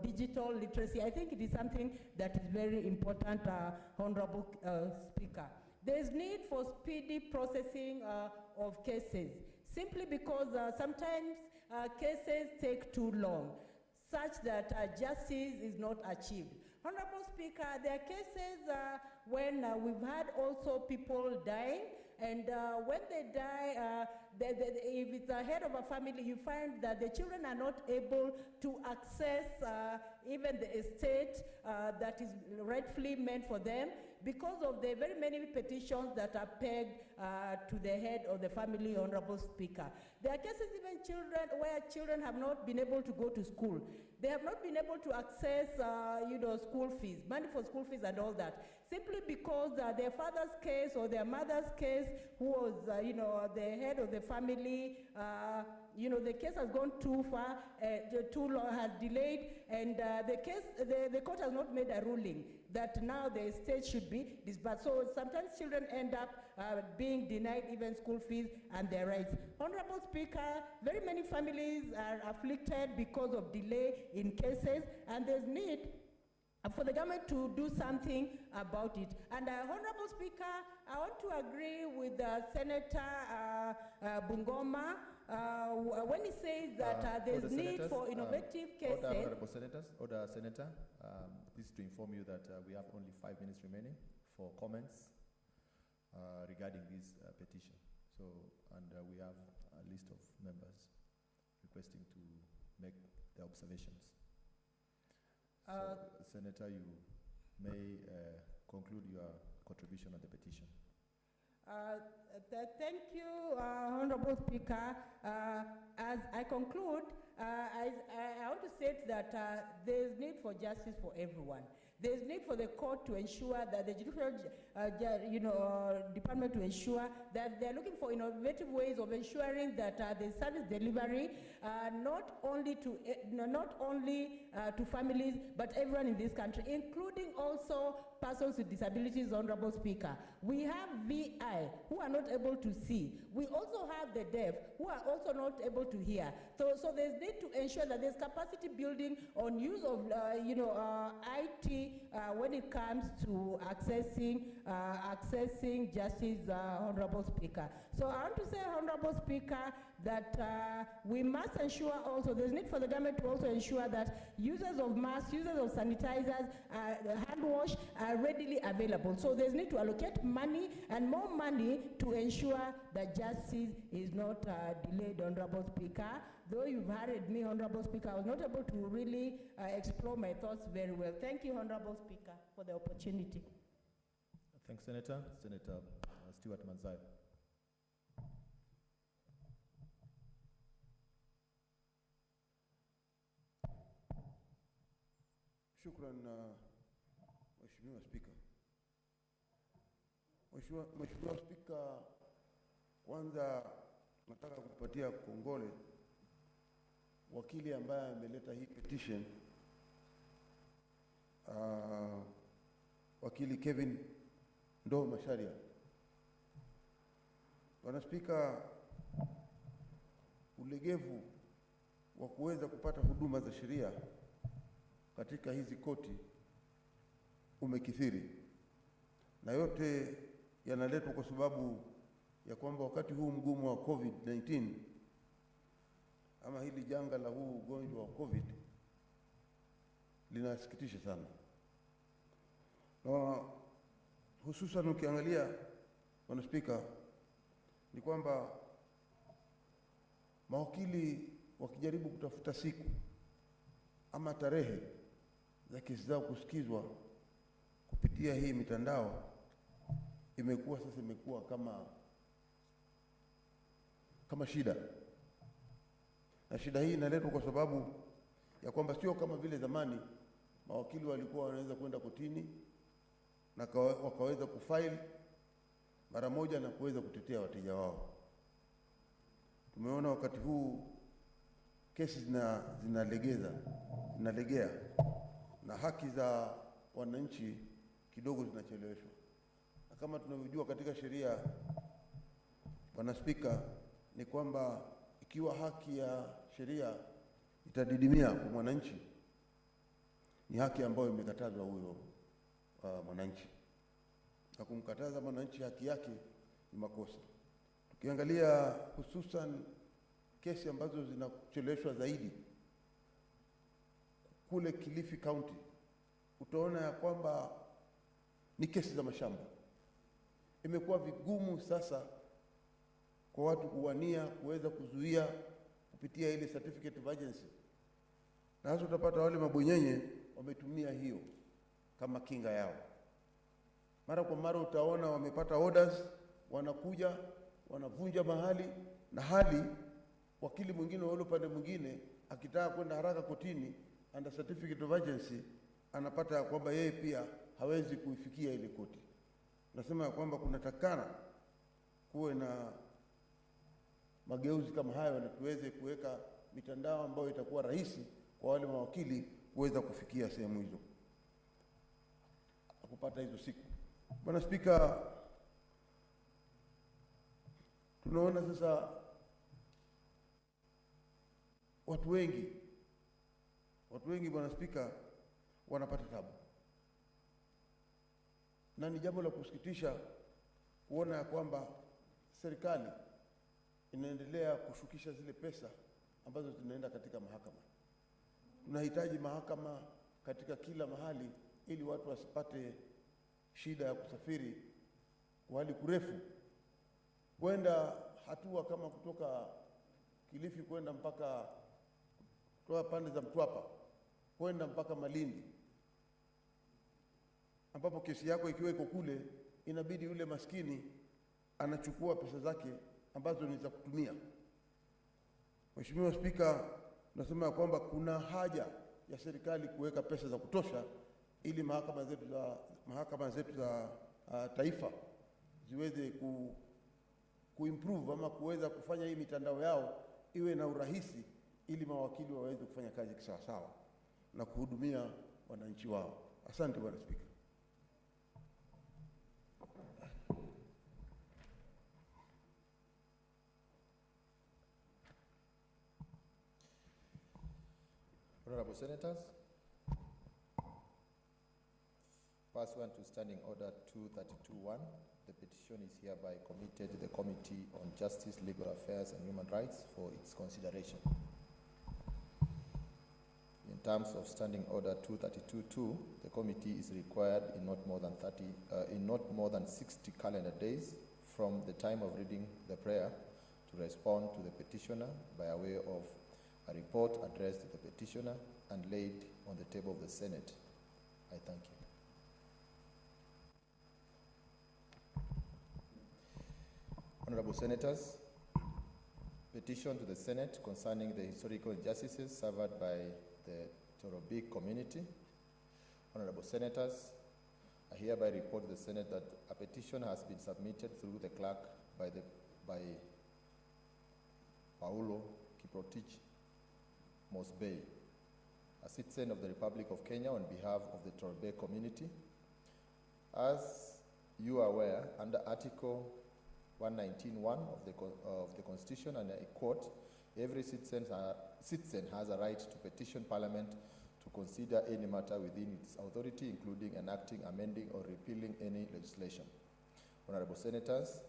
digital literacy. I think it is something that is very important, Honorable Speaker. There is need for speedy processing of cases, simply because sometimes cases take too long, such that justice is not achieved. Honorable Speaker, there are cases when we've had also people dying, and when they die, if it's a head of a family, you find that the children are not able to access even the estate that is rightfully meant for them, because of the very many petitions that are pegged to the head of the family, Honorable Speaker. There are cases even where children have not been able to go to school. They have not been able to access, school fees, money for school fees and all that, simply because their father's case or their mother's case, who was, the head of the family, the case has gone too far, too long, has delayed, and the court has not made a ruling that now the estate should be disbursed. So sometimes children end up being denied even school fees and their rights. Honorable Speaker, very many families are afflicted because of delay in cases, and there's need for the government to do something about it. And Honorable Speaker, I want to agree with Senator Bungoma when he says that there's need for innovative cases. Order, Honorable Senators. Order, Senator. Please to inform you that we have only 5 minutes remaining for comments regarding this petition. So, and we have a list of members requesting to make their observations. So, Senator, you may conclude your contribution on the petition. Thank you, Honorable Speaker. As I conclude, I want to state that there is need for justice for everyone. There is need for the court to ensure that the judicial department to ensure that they're looking for innovative ways of ensuring that the service delivery not only to families but everyone in this country, including also persons with disabilities, Honorable Speaker. We have VI who are not able to see. We also have the deaf who are also not able to hear. So there's need to ensure that there's capacity building on use of IT when it comes to accessing justice, Honorable Speaker. So I want to say, Honorable Speaker, that we must ensure also, there's need for the government to also ensure that users of masks, users of sanitizers, hand wash are readily available. So there's need to allocate money and more money to ensure that justice is not delayed, Honorable Speaker. Though you've heard me, Honorable Speaker, I was not able to really explore my thoughts very well. Thank you, Honorable Speaker, for the opportunity. Thanks, Senator. Senator Stewart Manzai. Shukran, Mheshimiwa Spika. Mheshimiwa Spika, kwanza nataka kupatia kongole wakili ambaye ameleta hii petition, wakili Kevin Ndo Masharia. Bwana Spika, ulegevu wa kuweza kupata huduma za sheria katika hizi koti umekithiri, na yote yanaletwa kwa sababu ya kwamba wakati huu mgumu wa COVID-19 ama hili janga la huu ugonjwa wa COVID linasikitisha sana, na hususan ukiangalia, Bwana Spika, ni kwamba mawakili wakijaribu kutafuta siku ama tarehe za kesi zao kusikizwa kupitia hii mitandao imekuwa kama shida, na shida hii inaletwa kwa sababu ya kwamba sio kama vile zamani mawakili walikuwa wanaweza kwenda kotini na wakaweza kufile mara moja na kuweza kutetea wateja wao. Tumeona wakati huu kesi zinalegea na haki za wananchi kidogo zinacheleweshwa. Na kama tunavyojua katika sheria, Bwana Spika, ni kwamba ikiwa haki ya sheria itadidimia kwa mwananchi, ni haki ambayo imekatazwa huyo mwananchi, na kumkataza mwananchi haki yake ni makosa. Tukiangalia hususan kesi ambazo zinacheleweshwa zaidi kule Kilifi County, utaona ya kwamba ni kesi za mashamba. Imekuwa vigumu sasa kwa watu kuwania kuweza kuzuia kupitia ile certificate of agency, na hasa utapata wale mabwenyenye wametumia hiyo kama kinga yao. Mara kwa mara utaona wamepata orders, wanakuja wanavunja mahali, na hali wakili mwingine wa upande mwingine akitaka kwenda haraka kotini under certificate of agency anapata kwamba yeye pia hawezi kuifikia ile koti. Nasema ya kwamba kunatakana kuwe na mageuzi kama hayo, na tuweze kuweka mitandao ambayo itakuwa rahisi kwa wale mawakili kuweza kufikia sehemu hizo, kupata hizo siku. Bwana Spika, tunaona sasa watu wengi Bwana Spika, wanapata tabu, na ni jambo la kusikitisha kuona ya kwamba serikali inaendelea kushukisha zile pesa ambazo zinaenda katika mahakama. Tunahitaji mahakama katika kila mahali ili watu wasipate shida ya kusafiri wali kurefu kwenda hatua kama kutoka Kilifi kwenda mpaka kutoka pande za Mtwapa kwenda mpaka Malindi, ambapo kesi yako ikiwa iko kule inabidi yule maskini anachukua pesa zake ambazo ni za kutumia. Mheshimiwa Spika, tunasema kwamba kuna haja ya serikali kuweka pesa za kutosha ili mahakama zetu za taifa ziweze kuimprove ama kuweza kufanya hii mitandao yao iwe na urahisi, ili mawakili waweze kufanya kazi kisawasawa na kuhudumia wananchi wao. Asante Bwana Spika. Honorable Senators, pursuant to Standing Order 232-1, the petition is hereby committed to the Committee on Justice, Legal Affairs and Human Rights for its consideration. In terms of Standing Order 232-2, the committee is required in not more than 60 calendar days from the time of reading the prayer to respond to the petitioner by way of a report addressed to the petitioner and laid on the table of the Senate. I thank you. Honorable Senators, petition to the Senate concerning the historical injustices suffered by the Torobik community. Honorable Senators, I hereby report to the Senate that a petition has been submitted through the clerk by Paulo Kiprotich Mosbey, a citizen of the Republic of Kenya, on behalf of the Torobik community. As you are aware, under Article 119(1) of the Constitution, and I quote, every citizen has a right to petition Parliament to consider any matter within its authority, including enacting, amending, or repealing any legislation. Honorable Senators,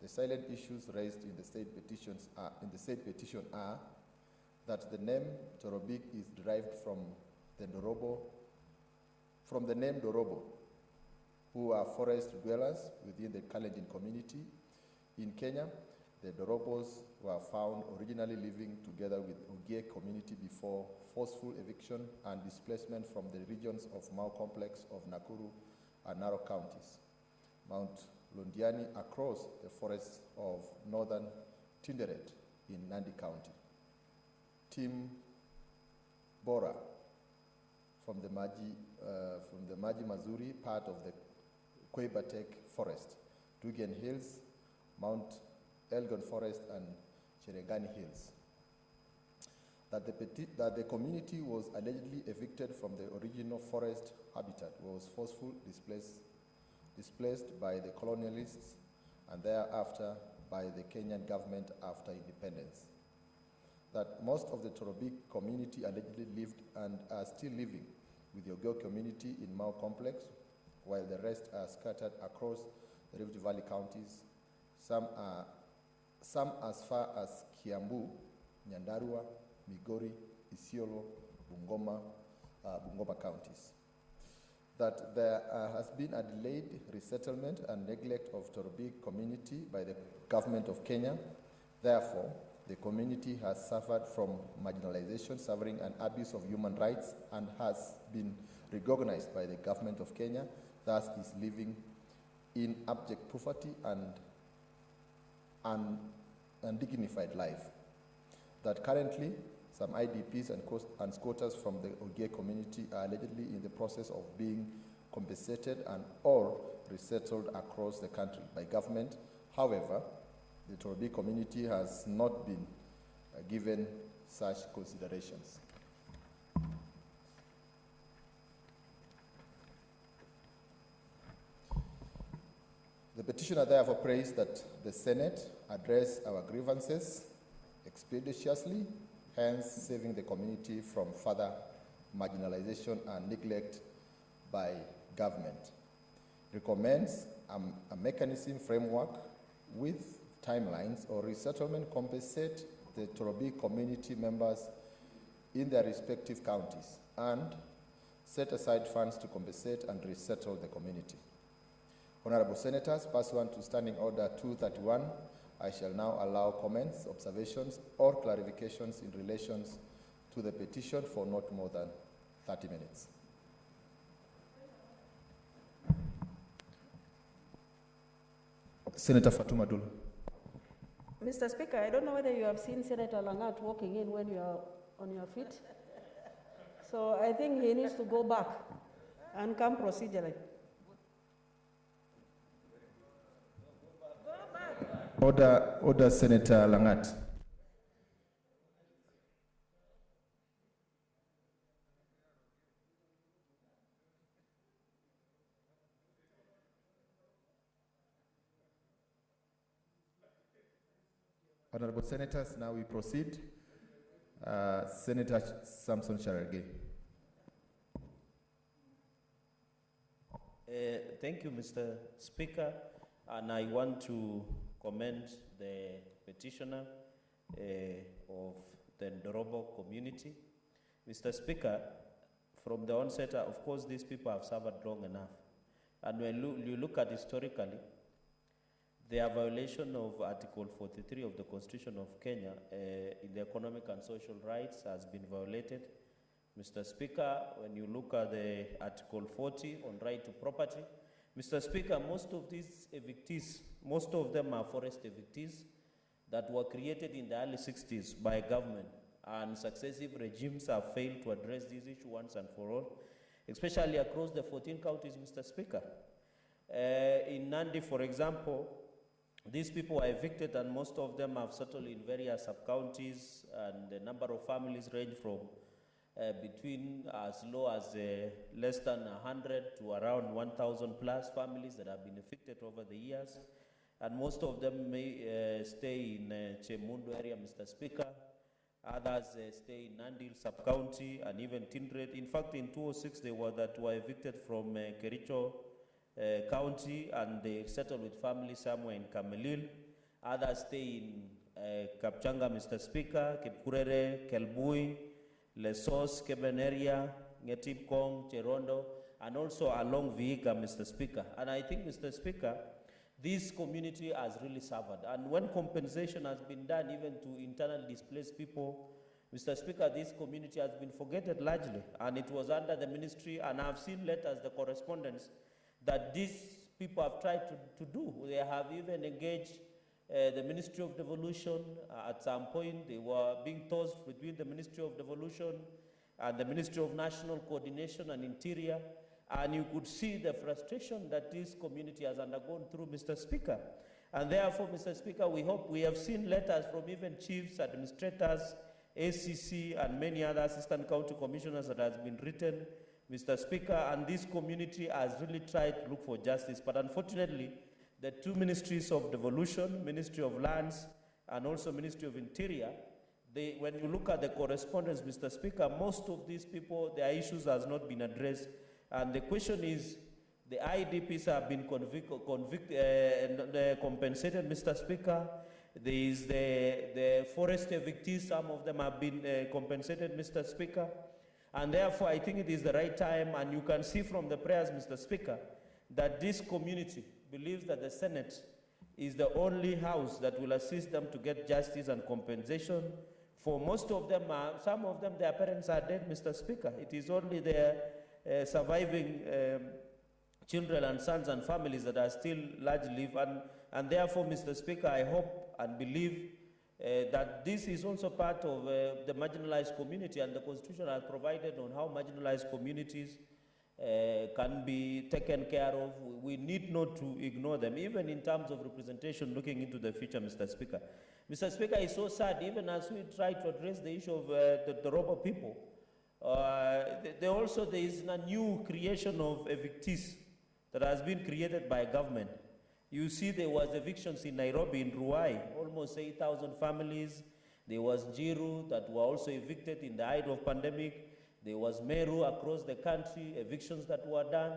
the silent issues raised in the state petition are that the name Torobik is derived from the name Dorobo, who are forest dwellers within the Kalenjin community. In Kenya, the Dorobos were found originally living together with Ogiek community before forceful eviction and displacement from the regions of Mau complex of Nakuru and Narok counties, Mount Londiani across the forests of northern Tinderet in Nandi County, Tim Bora from the Maji Mazuri part of the Kwebatek Forest, Dugan Hills, Mount Elgon Forest, and Cherengani Hills. That the community was allegedly evicted from the original forest habitat was forcefully displaced by the colonialists and thereafter by the Kenyan government after independence. That most of the Torobik community allegedly lived and are still living with the Ogier community in Mau Complex, while the rest are scattered across the Rift Valley counties, some as far as Kiambu, Nyandarua, Migori, Isiolo, Bungoma counties. That there has been a delayed resettlement and neglect of Torobik community by the government of Kenya. Therefore, the community has suffered from marginalization, suffering an abuse of human rights, and has been recognized by the government of Kenya, thus is living in abject poverty and undignified life. That currently, some IDPs and squatters from the Ogier community are allegedly in the process of being compensated and or resettled across the country by government. However, the Torobik community has not been given such considerations. The petitioner therefore prays that the Senate address our grievances expeditiously, hence saving the community from further marginalization and neglect by government. Recommends a mechanism framework with timelines or resettlement compensate the Torobik community members in their respective counties and set aside funds to compensate and resettle the community. Honorable Senators, pursuant to Standing Order 231, I shall now allow comments, observations, or clarifications in relation to the petition for not more than 30 minutes. Senator Fatuma Dulu. Mr. Speaker, I don't know whether you have seen Senator Langat walking in when you are on your feet. So I think he needs to go back and come procedurally. Order, Senator Langat. Honorable Senators, now we proceed. Senator Samson Cherargei. Thank you, Mr. Speaker, and I want to commend the petitioner of the Ndorobo community. Mr. Speaker, from the onset, of course, these people have suffered long enough. And when you look at historically, the violation of Article 43 of the Constitution of Kenya in the economic and social rights has been violated. Mr. Speaker, when you look at the Article 40 on right to property, Mr. Speaker, most of these evictees, most of them are forest evictees that were created in the early 60s by government, and successive regimes have failed to address this issue once and for all, especially across the 14 counties, Mr. Speaker. In Nandi, for example, these people are evicted and most of them have settled in various sub-counties, and the number of families range from between as low as less than 100 to around 1,000 plus families that have been evicted over the years. And most of them may stay in Chemundu area, Mr. Speaker. Others stay in Nandi sub-county and even Tindred. In fact, in 2006, they were evicted from Kericho County, and they settled with families somewhere in Kamelil. Others stay in Kapchanga, Mr. Speaker, Kipkurere, Kelbui, Lesos, Keben area, Ngetipkong, Cherondo, and also along Vihiga, Mr. Speaker. And I think, Mr. Speaker, this community has really suffered. And when compensation has been done even to internally displaced people, Mr. Speaker, this community has been forgotten largely. And it was under the ministry, and I've seen letters, the correspondence that these people have tried to do. They have even engaged the Ministry of Devolution. At some point, they were being tossed between the Ministry of Devolution and the Ministry of National Coordination and Interior. And you could see the frustration that this community has undergone through, Mr. Speaker. And therefore, Mr. Speaker, we have seen letters from even chiefs, administrators, ACC, and many other assistant county commissioners that has been written, Mr. Speaker, and this community has really tried to look for justice. But unfortunately, the two ministries of devolution, Ministry of Lands, and also Ministry of Interior, when you look at the correspondence, Mr. Speaker, most of these people, their issues has not been addressed. And the question is, the IDPs have been compensated, Mr. Speaker. There is the forest evictees, some of them have been compensated, Mr. Speaker. And therefore, I think it is the right time, and you can see from the prayers, Mr. Speaker, that this community believes that the Senate is the only house that will assist them to get justice and compensation. For most of them, some of them, their parents are dead, Mr. Speaker. It is only their surviving children and sons and families that are still largely live. And therefore, Mr. Speaker, I hope and believe that this is also part of the marginalized community, and the Constitution has provided on how marginalized communities can be taken care of. We need not to ignore them, even in terms of representation looking into the future, Mr. Speaker. Mr. Speaker, it's so sad, even as we try to address the issue of the robber people, there is a new creation of evictees that has been created by government. You see, there was evictions in Nairobi, in Ruai, almost 8,000 families. There was Jiru that were also evicted in the height of pandemic. There was Meru across the country, evictions that were done.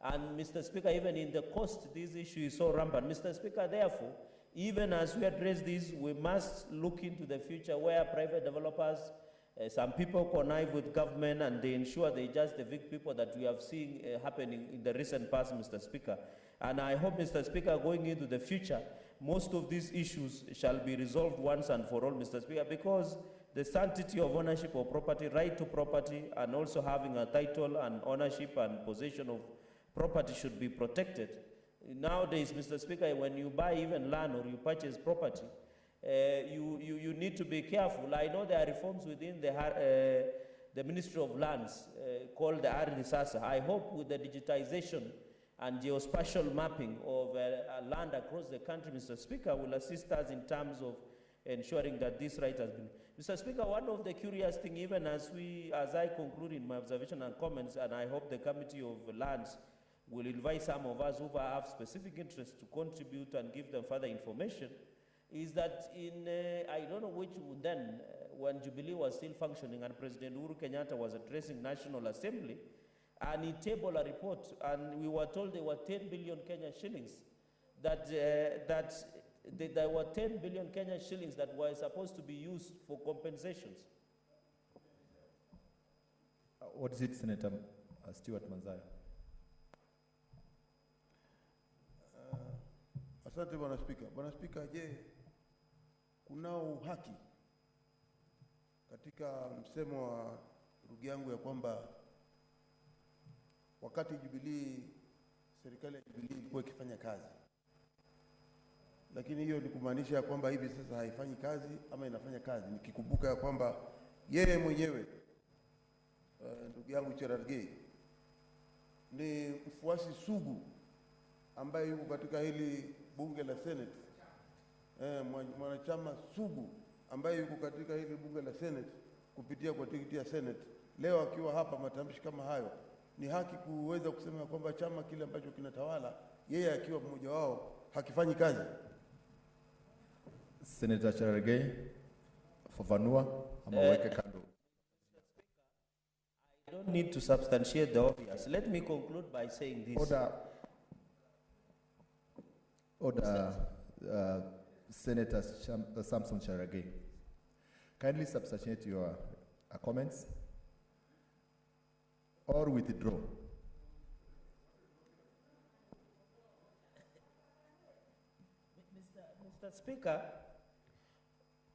And Mr. Speaker, even in the coast, this issue is so rampant. Mr. Speaker, therefore, even as we address this, we must look into the future where private developers, some people connive with government and they ensure they just evict people that we have seen happening in the recent past, Mr. Speaker. And I hope, Mr. Speaker, going into the future, most of these issues shall be resolved once and for all, Mr. Speaker, because the sanctity of ownership of property, right to property, and also having a title and ownership and possession of property should be protected. Nowadays, Mr. Speaker, when you buy even land or you purchase property, you need to be careful. I know there are reforms within the Ministry of Lands called the Arisasa. I hope with the digitization and geospatial mapping of land across the country, Mr. Speaker, will assist us in terms of ensuring that this right has been. Mr. Speaker, one of the curious things, even as I conclude in my observation and comments, and I hope the Committee of Lands will invite some of us who have specific interest to contribute and give them further information, is that I don't know which then, when Jubilee was still functioning and President Uhuru Kenyatta was addressing National Assembly, and he tabled a report, and we were told there were 10 billion Kenya shillings, that there were 10 billion Kenya shillings that were supposed to be used for compensations. What is it, Senator Stewart Manzaya? Asante Bwana Spika. Bwana Spika, je, kunao haki katika msemo wa ndugu yangu ya kwamba wakati Jubilee, serikali ya Jubilee ilikuwa ikifanya kazi, lakini hiyo ni kumaanisha kwamba hivi sasa haifanyi kazi ama inafanya kazi? Nikikumbuka ya kwamba yeye mwenyewe ndugu yangu Cherargei ni mfuasi sugu ambaye yuko katika hili bunge la Senate, mwanachama sugu ambaye yuko katika hili bunge la Senate kupitia kwa tikiti ya Senate. Leo akiwa hapa, matamshi kama hayo, ni haki kuweza kusema kwamba chama kile ambacho kinatawala yeye akiwa mmoja wao hakifanyi kazi? Senator Cherargei, fafanua ama weke kando. I don't need to substantiate the obvious. Let me conclude by saying this. Order, Senator Samson Cherargei. Kindly substantiate your comments or withdraw.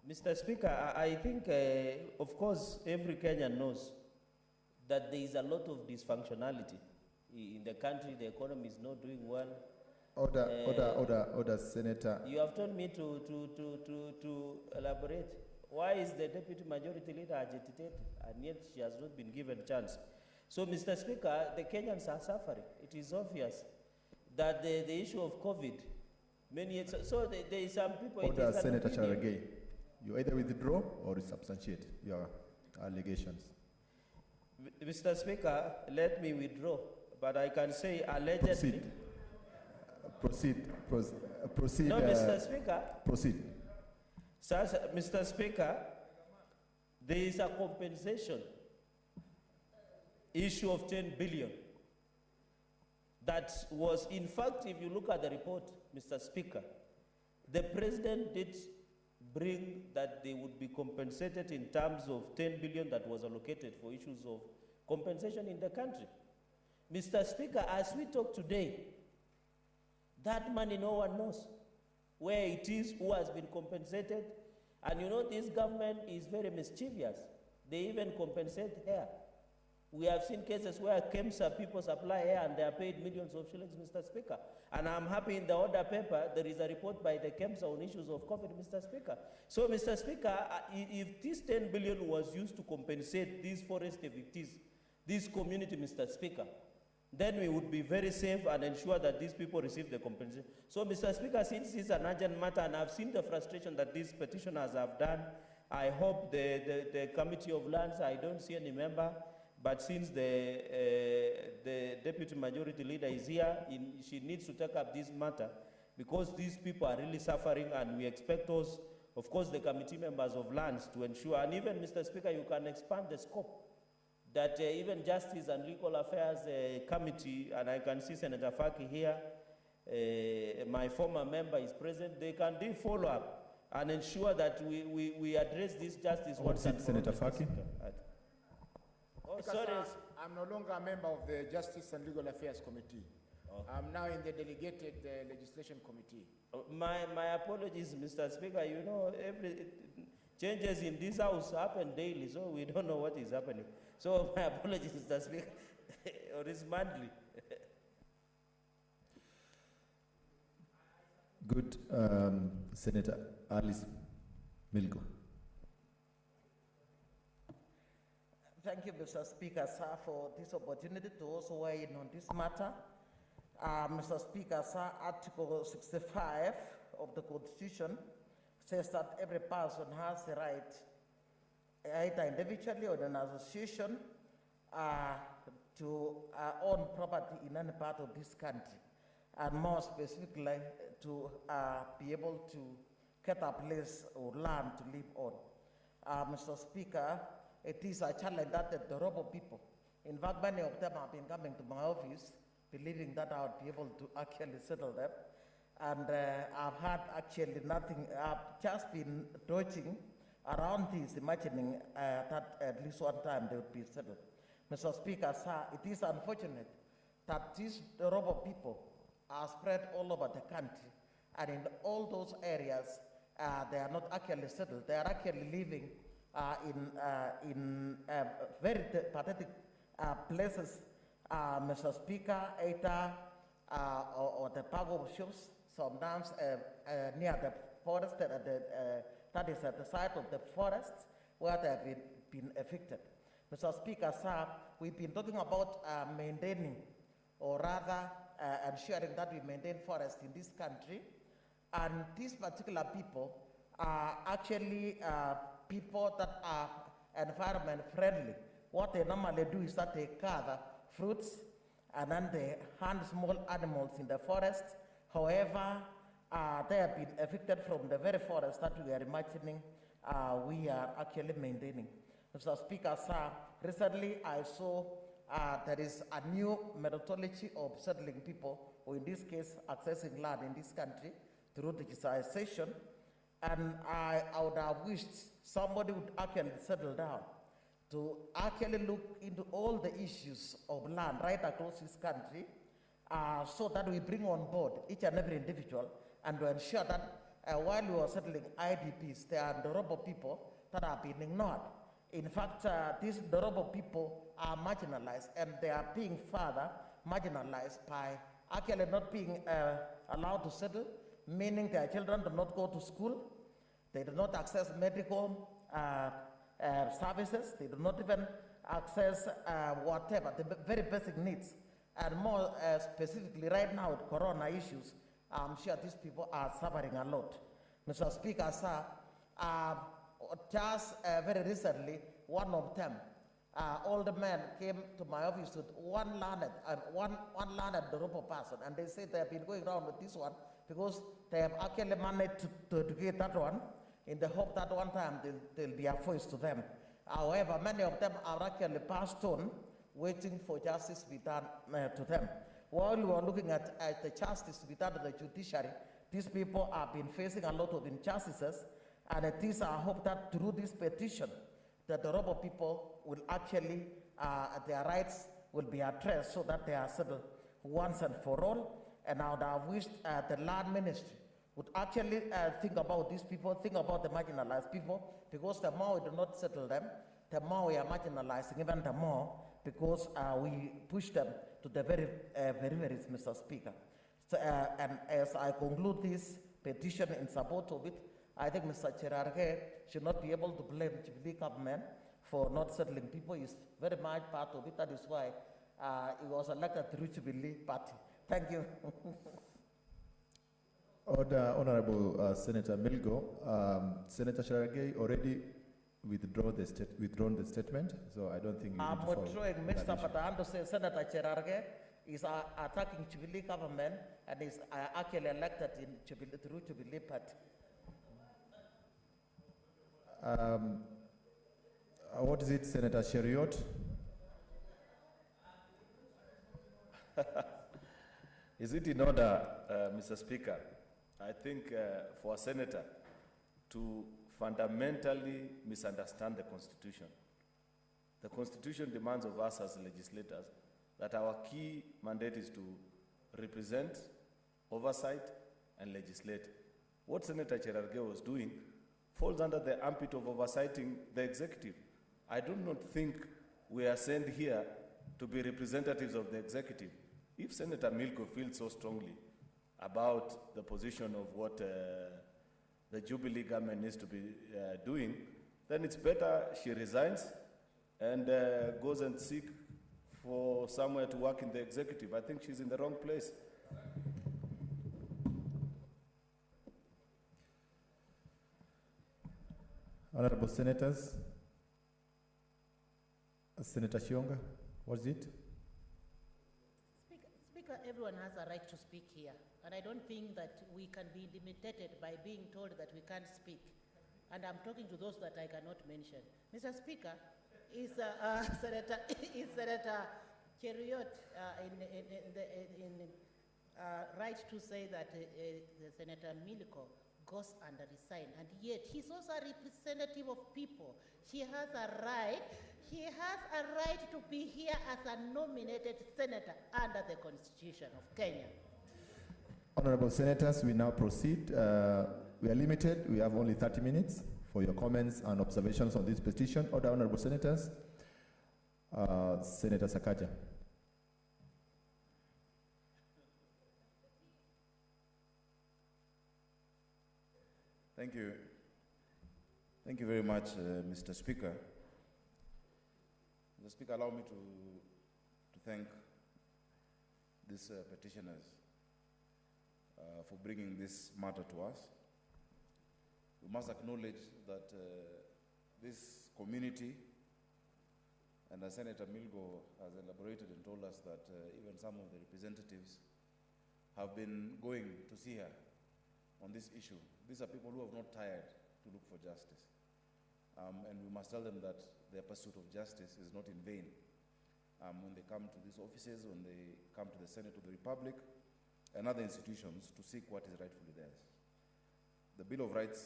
Mr. Speaker, I think, of course, every Kenyan knows that there is a lot of dysfunctionality in the country, the economy is not doing well. Order, Senator. You have told me to elaborate. Why is the deputy majority leader agitated and yet she has not been given a chance? So, Mr. Speaker, the Kenyans are suffering. It is obvious that the issue of COVID, so there is some people... Order, Senator Charagay. You either withdraw or substantiate your allegations. Mr. Speaker, let me withdraw, but I can say allegedly... Proceed. No, Mr. Speaker. Proceed. Mr. Speaker, there is a compensation issue of 10 billion that was, in fact, if you look at the report, Mr. Speaker, the president did bring that they would be compensated in terms of 10 billion that was allocated for issues of compensation in the country. Mr. Speaker, as we talk today, that money no one knows where it is, who has been compensated. And you know, this government is very mischievous. They even compensate hair. We have seen cases where KEMSA people supply hair and they are paid millions of shillings, Mr. Speaker. And I'm happy in the order paper, there is a report by the KEMSA on issues of COVID, Mr. Speaker. So, Mr. Speaker, if this 10 billion was used to compensate these forest evictees, this community, Mr. Speaker, then we would be very safe and ensure that these people receive the compensation. So, Mr. Speaker, since this is an urgent matter and I've seen the frustration that these petitioners have done, I hope the Committee of Lands, I don't see any member, but since the Deputy Majority Leader is here, she needs to take up this matter because these people are really suffering and we expect us, of course, the committee members of Lands to ensure, and even, Mr. Speaker, you can expand the scope that even Justice and Legal Affairs Committee, and I can see Senator Faki here, my former member is present, they can do follow-up and ensure that we address this justice once and for all. Senator Faki? Oh, sorry. I'm no longer a member of the Justice and Legal Affairs Committee. Oh. I'm now in the Delegated Legislation Committee. My apologies, Mr. Speaker. You know, changes in this house happen daily, so we don't know what is happening. So my apologies, Mr. Speaker, or it's monthly. Good. Senator Alice Milgo. Thank you, Mr. Speaker, sir, for this opportunity to also weigh in on this matter. Mr. Speaker, sir, Article 65 of the Constitution says that every person has the right, either individually or in an association, to own property in any part of this country, and more specifically, to be able to get a place or land to live on. Mr. Speaker, it is a challenge that the Dorobo people, in fact, many of them have been coming to my office believing that I would be able to actually settle them. And I've had actually nothing, I've just been dodging around this, imagining that at least one time they would be settled. Mr. Speaker, sir, it is unfortunate that these Dorobo people are spread all over the country, and in all those areas, they are not actually settled. They are actually living in very pathetic places, Mr. Speaker, either or the cargo shops, sometimes near the forest, that is at the side of the forest where they have been evicted. Mr. Speaker, sir, we've been talking about maintaining, or rather ensuring that we maintain forests in this country, and these particular people are actually people that are environment friendly. What they normally do is that they gather fruits and then they hunt small animals in the forest. However, they have been evicted from the very forest that we are imagining we are actually maintaining. Mr. Speaker, sir, recently I saw there is a new methodology of settling people, or in this case, accessing land in this country through digitization. And I would have wished somebody would actually settle down to actually look into all the issues of land right across this country, so that we bring on board each and every individual, and to ensure that while we are settling IDPs, there are Dorobo people that are being ignored. In fact, these Dorobo people are marginalized, and they are being further marginalized by actually not being allowed to settle, meaning their children do not go to school, they do not access medical services, they do not even access whatever, the very basic needs. And more specifically right now with corona issues, I'm sure these people are suffering a lot. Mr. Speaker, sir, just very recently, one of them, older man came to my office with one learned Dorobo person, and they said they have been going around with this one because they have actually managed to educate that one in the hope that one time they'll be a voice to them. However, many of them are actually passed on, waiting for justice to be done to them. While we are looking at the justice to be done to the judiciary, these people have been facing a lot of injustices, and it is our hope that through this petition, that the Dorobo people will actually, their rights will be addressed so that they are settled once and for all. And I would have wished the land ministry would actually think about these people, think about the marginalized people, because the more we do not settle them, the more we are marginalizing even the more, because we push them to the very, Mr. Speaker. So, and as I conclude this petition in support of it, I think Mr. Cherargei should not be able to blame Jubilee government for not settling people. He's very much part of it. That is why he was elected through Jubilee Party. Thank you. Honorable Senator Milgo, Senator Cherargei already withdrawn the statement, so I don't think you I'm need to withdrawing, Mr. But I want to say Senator Cherargei is attacking Jubilee government and is actually elected in Jubilee, through Jubilee Party. What is it, Senator Cheriot? Is it in order, Mr. Speaker? I think for a senator to fundamentally misunderstand the Constitution. The Constitution demands of us as legislators that our key mandate is to represent, oversight, and legislate. What Senator Cherargei was doing falls under the ambit of oversighting the executive. I do not think we are sent here to be representatives of the executive. If Senator Milko feels so strongly about the position of what the Jubilee government needs to be doing, then it's better she resigns and goes and seek for somewhere to work in the executive. I think she's in the wrong place. Honorable Senators, Senator Shionga, what is it? Speaker, everyone has a right to speak here, and I don't think that we can be limited by being told that we can't speak. And I'm talking to those that I cannot mention. Mr. Speaker, is Senator Cheriot right to say that Senator Milko goes and resign, and yet he's also a representative of people. He has a right to be here as a nominated senator under the Constitution of Kenya. Honorable Senators, we now proceed. We are limited. We have only 30 minutes for your comments and observations on this petition. Order, Honorable Senators. Senator Sakaja. Thank you. Thank you very much, Mr. Speaker. Mr. Speaker, allow me to thank these petitioners for bringing this matter to us. We must acknowledge that this community, and as Senator Milgo has elaborated and told us that even some of the representatives have been going to see her on this issue. These are people who have not tired to look for justice. And we must tell them that their pursuit of justice is not in vain. When they come to these offices, when they come to the Senate of the Republic and other institutions to seek what is rightfully theirs. The Bill of Rights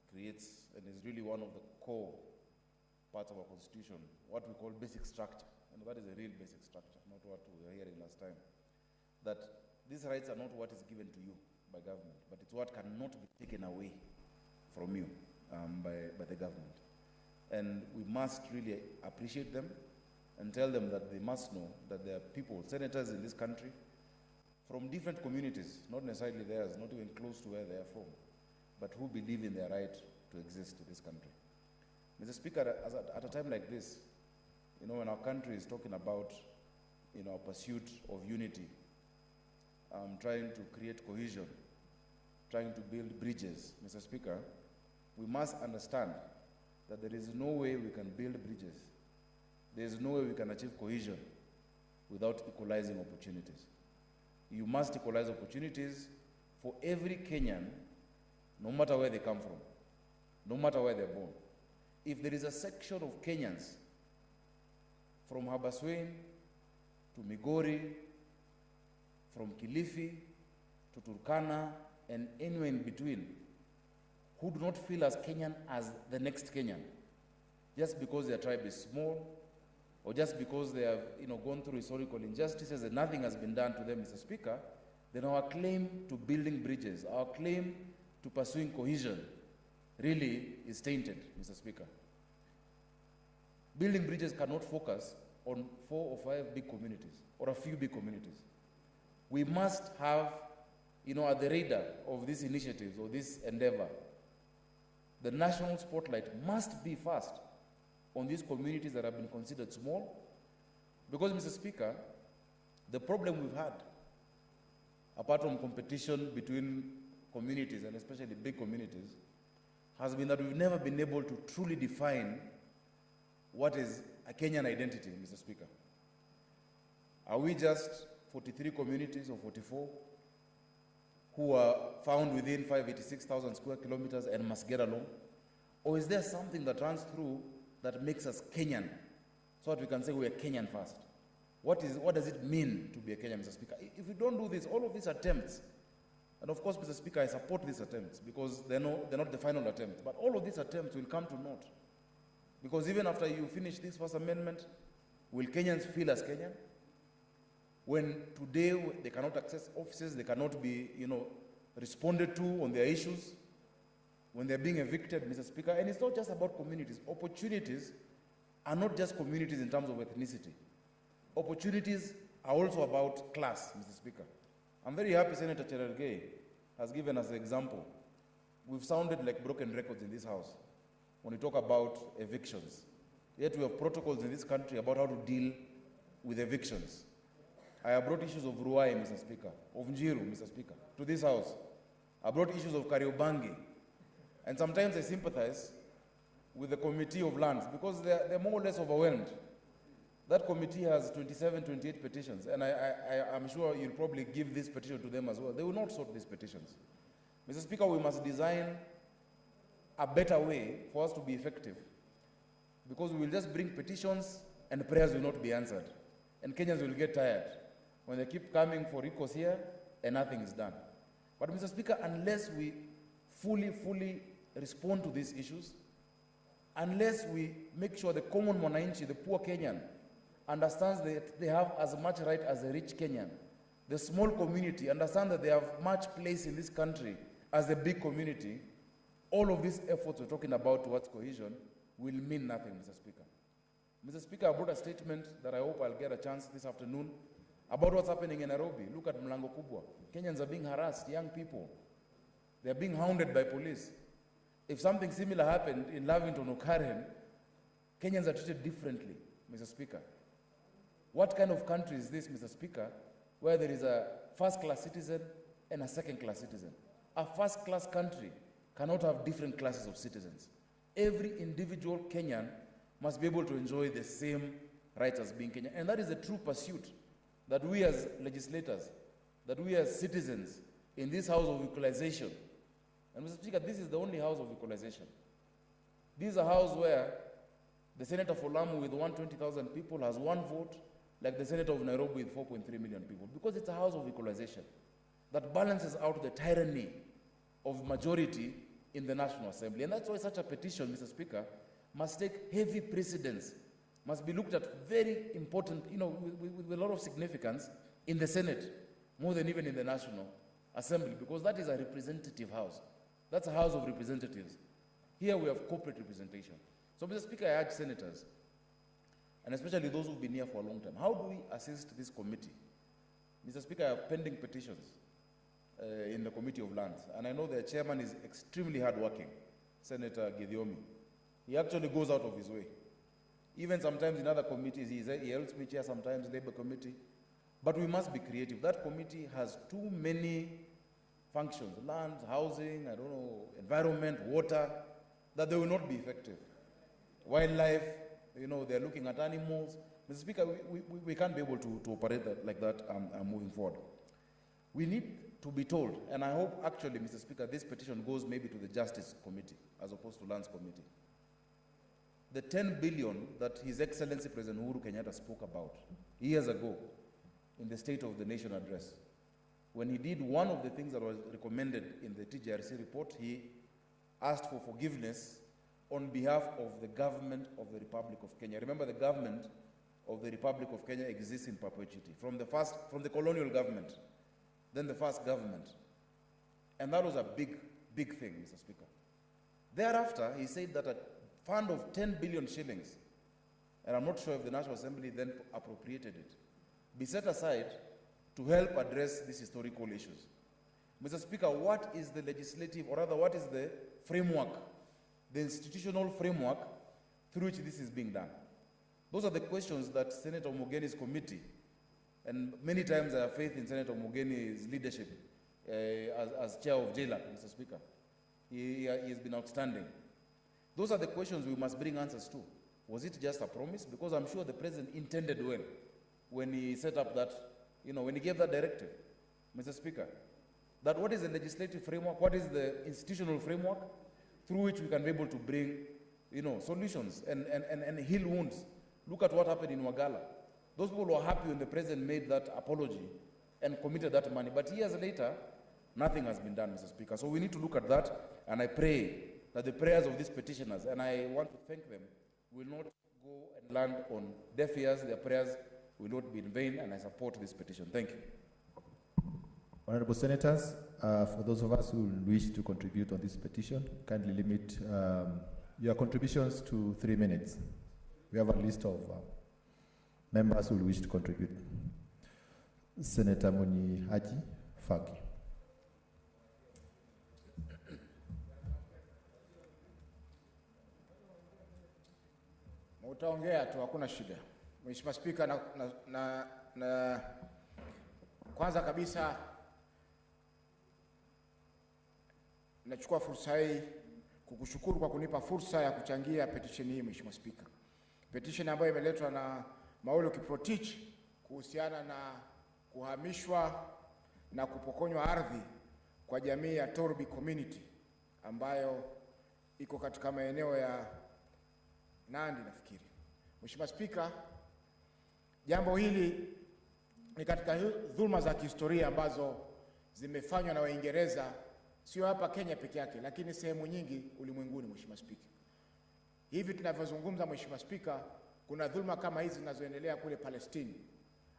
creates and is really one of the core parts of our Constitution, what we call basic structure. And that is a real basic structure, not what we were hearing last time. That these rights are not what is given to you by government, but it's what cannot be taken away from you by the government. And we must really appreciate them and tell them that they must know that there are people, senators in this country, from different communities, not necessarily theirs, not even close to where they are from, but who believe in their right to exist in this country. Mr. Speaker, at a time like this, you know, when our country is talking about, you know, a pursuit of unity, trying to create cohesion, trying to build bridges, Mr. Speaker, we must understand that there is no way we can build bridges, there is no way we can achieve cohesion without equalizing opportunities. You must equalize opportunities for every Kenyan, no matter where they come from, no matter where they're born. If there is a section of Kenyans from Habaswein to Migori, from Kilifi to Turkana, and anywhere in between, who do not feel as Kenyan as the next Kenyan, just because their tribe is small, or just because they have, you know, gone through historical injustices and nothing has been done to them, Mr. Speaker, then our claim to building bridges, our claim to pursuing cohesion really is tainted, Mr. Speaker. Building bridges cannot focus on 4 or 5 big communities or a few big communities. We must have, you know, at the radar of these initiatives or this endeavor, the national spotlight must be first on these communities that have been considered small. Because, Mr. Speaker, the problem we've had, apart from competition between communities, and especially big communities, has been that we've never been able to truly define what is a Kenyan identity, Mr. Speaker. Are we just 43 communities or 44 who are found within 586,000 square kilometers and must get along? Or is there something that runs through that makes us Kenyan, so that we can say we are Kenyan first? What does it mean to be a Kenyan, Mr. Speaker? If we don't do this, all of these attempts, and of course, Mr. Speaker, I support these attempts because they're not the final attempt, but all of these attempts will come to naught. Because even after you finish this First Amendment, will Kenyans feel as Kenyan? When today they cannot access offices, they cannot be, you know, responded to on their issues, when they're being evicted, Mr. Speaker, and it's not just about communities. Opportunities are not just communities in terms of ethnicity. Opportunities are also about class, Mr. Speaker. I'm very happy Senator Cherargei has given us an example. We've sounded like broken records in this house when we talk about evictions. Yet we have protocols in this country about how to deal with evictions. I have brought issues of Ruai, Mr. Speaker, of Njiru, Mr. Speaker, to this house. I brought issues of Kariobangi. And sometimes I sympathize with the Committee of Lands because they're more or less overwhelmed. That committee has 27, 28 petitions, and I'm sure you'll probably give this petition to them as well. They will not sort these petitions. Mr. Speaker, we must design a better way for us to be effective, because we will just bring petitions and prayers will not be answered. And Kenyans will get tired when they keep coming for recourse here and nothing is done. But Mr. Speaker, unless we fully respond to these issues, unless we make sure the common mwananchi, the poor Kenyan, understands that they have as much right as the rich Kenyan, the small community understand that they have much place in this country as the big community, all of these efforts we're talking about towards cohesion will mean nothing, Mr. Speaker. Mr. Speaker, I brought a statement that I hope I'll get a chance this afternoon about what's happening in Nairobi. Look at Mlango Kubwa. Kenyans are being harassed, young people. They're being hounded by police. If something similar happened in Lavington or Karen, Kenyans are treated differently, Mr. Speaker. What kind of country is this, Mr. Speaker, where there is a first-class citizen and a second-class citizen? A first-class country cannot have different classes of citizens. Every individual Kenyan must be able to enjoy the same rights as being Kenyan. And that is the true pursuit that we as legislators, that we as citizens in this house of equalization, and Mr. Speaker, this is the only house of equalization. This is a house where the senator for Lamu with 120,000 people has one vote, like the senator of Nairobi with 4.3 million people, because it's a house of equalization that balances out the tyranny of majority in the National Assembly. And that's why such a petition, Mr. Speaker, must take heavy precedence, must be looked at very important, with a lot of significance in the Senate, more than even in the National Assembly, because that is a representative house. That's a house of representatives. Here we have corporate representation. So, Mr. Speaker, I urge senators, and especially those who've been here for a long time. How do we assist this committee? Mr. Speaker, I have pending petitions in the Committee of Lands, and I know their chairman is extremely hardworking, Senator Gidiomi. He actually goes out of his way. Even sometimes in other committees, he helps me chair sometimes, Labour Committee. But we must be creative. That committee has too many functions, lands, housing, I don't know, environment, water, that they will not be effective. Wildlife, you know, they're looking at animals. Mr. Speaker, we can't be able to operate like that moving forward. We need to be told, and I hope actually, Mr. Speaker, this petition goes maybe to the Justice Committee as opposed to Lands Committee. The 10 billion that His Excellency President Uhuru Kenyatta spoke about years ago in the State of the Nation address, when he did one of the things that was recommended in the TJRC report, he asked for forgiveness on behalf of the government of the Republic of Kenya. Remember, the government of the Republic of Kenya exists in perpetuity, from the colonial government, then the first government. And that was a big, big thing, Mr. Speaker. Thereafter, he said that a fund of 10 billion shillings, and I'm not sure if the National Assembly then appropriated it, be set aside to help address these historical issues. Mr. Speaker, what is the legislative, or rather, what is the framework, the institutional framework through which this is being done? Those are the questions that Senator Mugeni's committee, and many times I have faith in Senator Mugeni's leadership as chair of JLAC, Mr. Speaker. He has been outstanding. Those are the questions we must bring answers to. Was it just a promise? Because I'm sure the president intended well when he set up that, you know, when he gave that directive, Mr. Speaker, that what is the legislative framework, what is the institutional framework through which we can be able to bring, you know, solutions and heal wounds. Look at what happened in Wagala. Those people were happy when the president made that apology and committed that money. But years later, nothing has been done, Mr. Speaker. So we need to look at that, and I pray that the prayers of these petitioners, and I want to thank them, will not go and land on deaf ears. Their prayers will not be in vain, and I support this petition. Thank you. Honorable Senators, for those of us who wish to contribute on this petition, kindly limit your contributions to 3 minutes. We have a list of members who wish to contribute. Senator Muni Haji Faki. Utaongea tu, hakuna shida. Mheshimiwa Spika, kwanza kabisa nachukua fursa hii kukushukuru kwa kunipa fursa ya kuchangia petition hii, Mheshimiwa Spika. Petition ambayo imeletwa na Maolo Kiprotich kuhusiana na kuhamishwa na kupokonywa ardhi kwa jamii ya Torbi community ambayo iko katika maeneo ya Nandi nafikiri. Mheshimiwa Spika, jambo hili ni katika dhulma za kihistoria ambazo zimefanywa na Waingereza, sio hapa Kenya peke yake, lakini sehemu nyingi ulimwenguni, Mheshimiwa Spika. Hivi tunavyozungumza, Mheshimiwa Spika, kuna dhulma kama hizi zinazoendelea kule Palestina,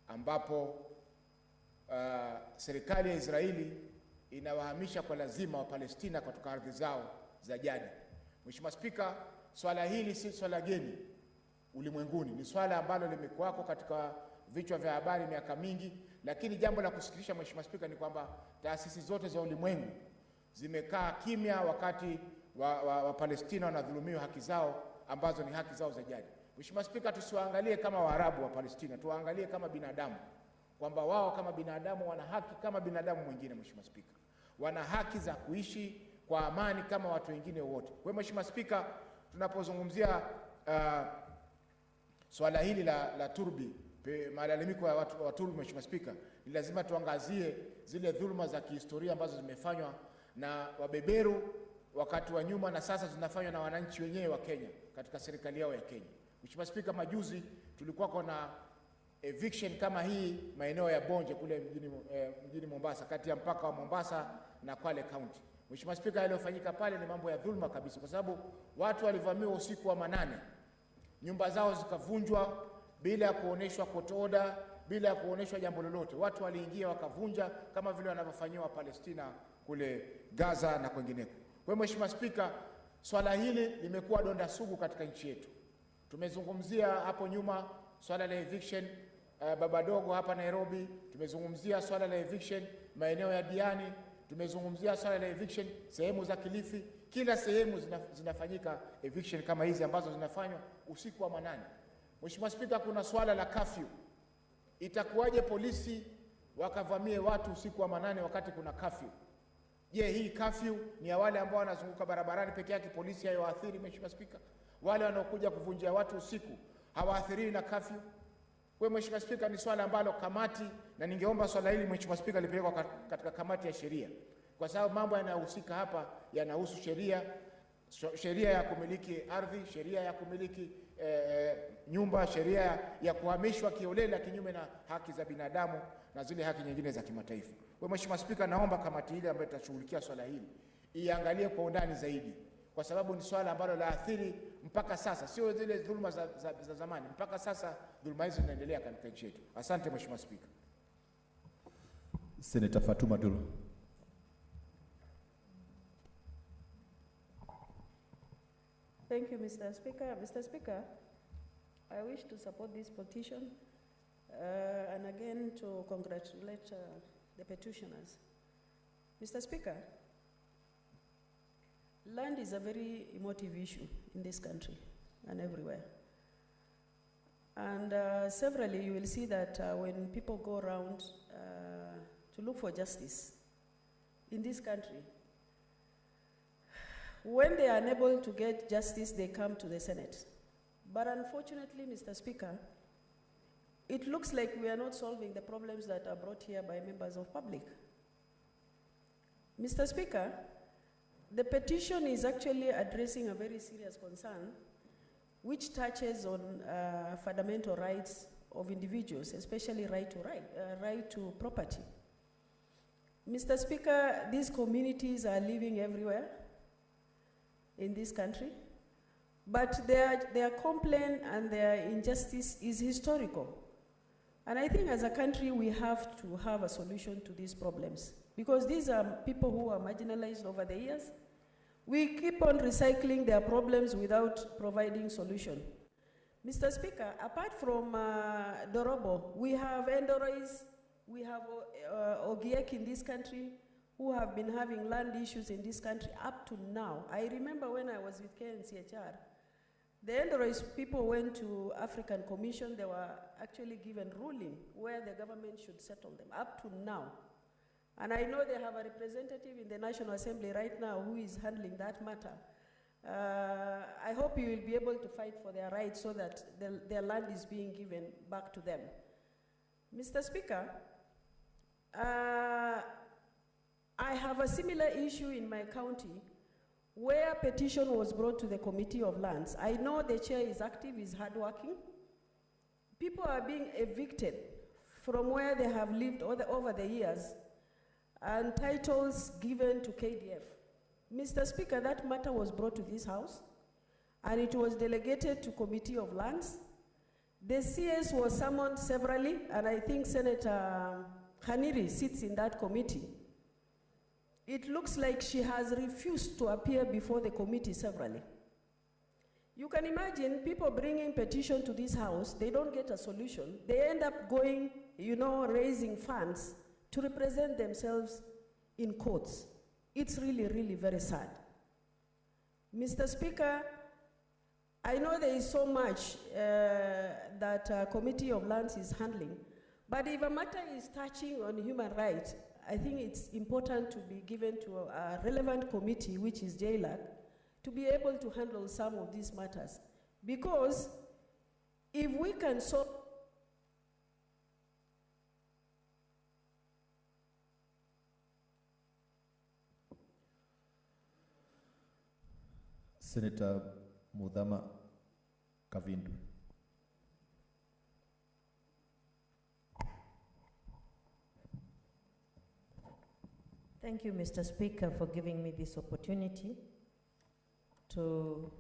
ambapo serikali ya Israeli inawahamisha kwa lazima wa Palestina kutoka ardhi zao za jadi. Mheshimiwa Spika, swala hili si swala geni ulimwenguni, ni swala ambalo limekuwako katika vichwa vya habari miaka mingi, lakini jambo la kusikitisha, Mheshimiwa Spika, ni kwamba taasisi zote za ulimwengu zimekaa kimya wakati wa Palestina wanadhulumiwa haki zao ambazo ni haki zao za jadi. Mheshimiwa Spika, tusiwaangalie kama Waarabu wa Palestina, tuwaangalie kama binadamu, kwamba wao kama binadamu wana haki kama binadamu mwingine. Mheshimiwa Spika, wana haki za kuishi kwa amani kama watu wengine wote. Kwa hiyo Mheshimiwa Spika, tunapozungumzia swala hili la Turbi, malalamiko ya watu wa Turbi, Mheshimiwa Spika, ni lazima tuangazie zile dhuluma za kihistoria ambazo zimefanywa na wabeberu wakati wa nyuma na sasa zinafanywa na wananchi wenyewe wa Kenya katika serikali yao ya Kenya. Mheshimiwa Spika, majuzi tulikuwa na eviction kama hii maeneo ya Bonje kule mjini Mombasa, kati ya mpaka wa Mombasa na Kwale County. Mheshimiwa Spika, yaliyofanyika pale ni mambo ya dhulma kabisa, kwa sababu watu walivamiwa usiku wa manane, nyumba zao zikavunjwa bila ya kuoneshwa court order, bila ya kuoneshwa jambo lolote. Watu waliingia wakavunja kama vile wanavyofanyiwa Palestina kule Gaza na kwengineko. Kwa hiyo Mheshimiwa Spika, swala hili limekuwa donda sugu katika nchi yetu. Tumezungumzia hapo nyuma swala la eviction baba dogo hapa Nairobi, tumezungumzia swala la eviction maeneo ya Diani, tumezungumzia swala la eviction sehemu za Kilifi. Kila sehemu zinafanyika eviction kama hizi ambazo zinafanywa usiku wa manane. Mheshimiwa Spika, kuna swala la curfew. Itakuwaje polisi wakavamie watu usiku wa manane wakati kuna curfew? Je, hii curfew ni ya wale ambao wanazunguka barabarani peke yake, polisi haiwaathiri? Mheshimiwa Spika, wale wanaokuja kuvunjia watu usiku hawaathiriwi na curfew? Kwa Mheshimiwa Spika, ni swala ambalo kamati, na ningeomba swala hili Mheshimiwa Spika lipelekwa katika kamati ya sheria, kwa sababu mambo yanayohusika hapa yanahusu sheria ya kumiliki ardhi, sheria ya kumiliki nyumba, sheria ya kuhamishwa kiolela kinyume na haki za binadamu na zile haki nyingine za kimataifa. Kwa Mheshimiwa Spika, naomba kamati ile ambayo itashughulikia swala hili iangalie kwa undani zaidi, kwa sababu ni swala ambalo laathiri mpaka sasa, sio zile dhuluma za zamani. Mpaka sasa dhuluma hizo zinaendelea katika nchi yetu. Asante Mheshimiwa Spika. Senator Fatuma Dulu. Thank you, Mr. Speaker. Mr. Speaker, I wish to support this petition and again to congratulate the petitioners. Mr. Speaker, land is a very emotive issue in this country and everywhere. And severally, you will see that when people go around to look for justice in this country, when they are unable to get justice, they come to the Senate. But unfortunately, Mr. Speaker, it looks like we are not solving the problems that are brought here by members of public. Mr. Speaker, the petition is actually addressing a very serious concern which touches on fundamental rights of individuals, especially right to property. Mr. Speaker, these communities are living everywhere in this country, but their complaint and their injustice is historical. And I think as a country, we have to have a solution to these problems, because these are people who are marginalized over the years. We keep on recycling their problems without providing solution. Mr. Speaker, apart from Dorobo, we have Endorais, we have Ogiek in this country, who have been having land issues in this country up to now. I remember when I was with KNCHR, the Endorais people went to African Commission. They were actually given ruling where the government should settle them up to now. And I know they have a representative in the National Assembly right now who is handling that matter. I hope you will be able to fight for their rights so that their land is being given back to them. Mr. Speaker, I have a similar issue in my county where a petition was brought to the Committee of Lands. I know the chair is active, is hardworking. People are being evicted from where they have lived over the years and titles given to KDF. Mr. Speaker, that matter was brought to this House and it was delegated to Committee of Lands. The CS was summoned severally, and I think Senator Khaniri sits in that committee. It looks like she has refused to appear before the committee severally. You can imagine people bringing petition to this House, they don't get a solution. They end up going, raising funds to represent themselves in courts. It's really, really very sad. Mr. Speaker, I know there is so much that Committee of Lands is handling, but if a matter is touching on human rights, I think it's important to be given to a relevant committee, which is JLAC, to be able to handle some of these matters. Because if we can solve Senator Mudhama Kavindu. Thank you, Mr. Speaker, for giving me this opportunity to,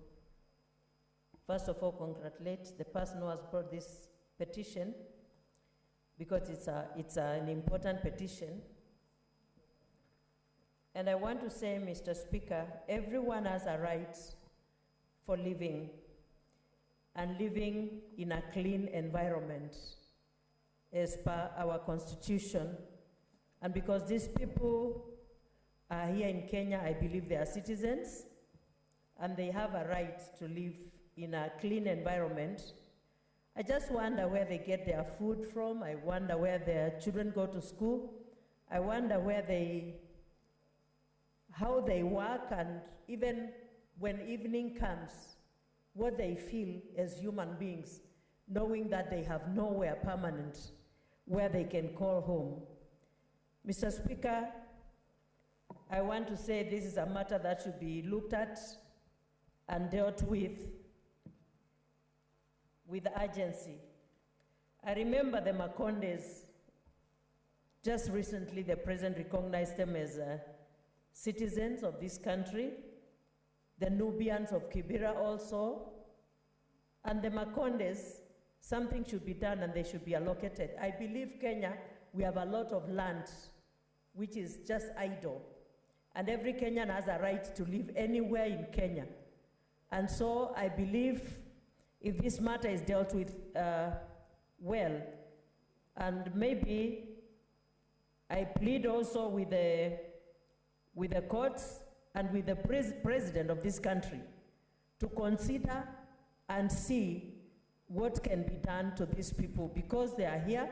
first of all, congratulate the person who has brought this petition, because it's an important petition. And I want to say, Mr. Speaker, everyone has a right for living and living in a clean environment as per our constitution. And because these people are here in Kenya, I believe they are citizens and they have a right to live in a clean environment. I just wonder where they get their food from. I wonder where their children go to school. I wonder how they work, and even when evening comes, what they feel as human beings, knowing that they have nowhere permanent where they can call home. Mr. Speaker, I want to say this is a matter that should be looked at and dealt with urgency. I remember the Makondes. Just recently, the president recognized them as citizens of this country. The Nubians of Kibera also. And the Makondes, something should be done and they should be allocated. I believe Kenya, we have a lot of land which is just idle. And every Kenyan has a right to live anywhere in Kenya. And so I believe if this matter is dealt with well, and maybe I plead also with the courts and with the president of this country to consider and see what can be done to these people, because they are here,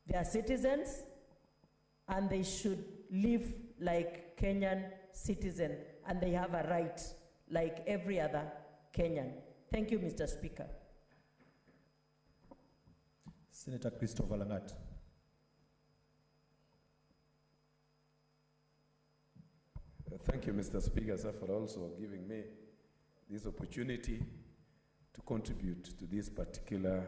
they are citizens, and they should live like Kenyan citizens, and they have a right like every other Kenyan. Thank you, Mr. Speaker. Senator Christopher Langat. Thank you, Mr. Speaker, sir, for also giving me this opportunity to contribute to this particular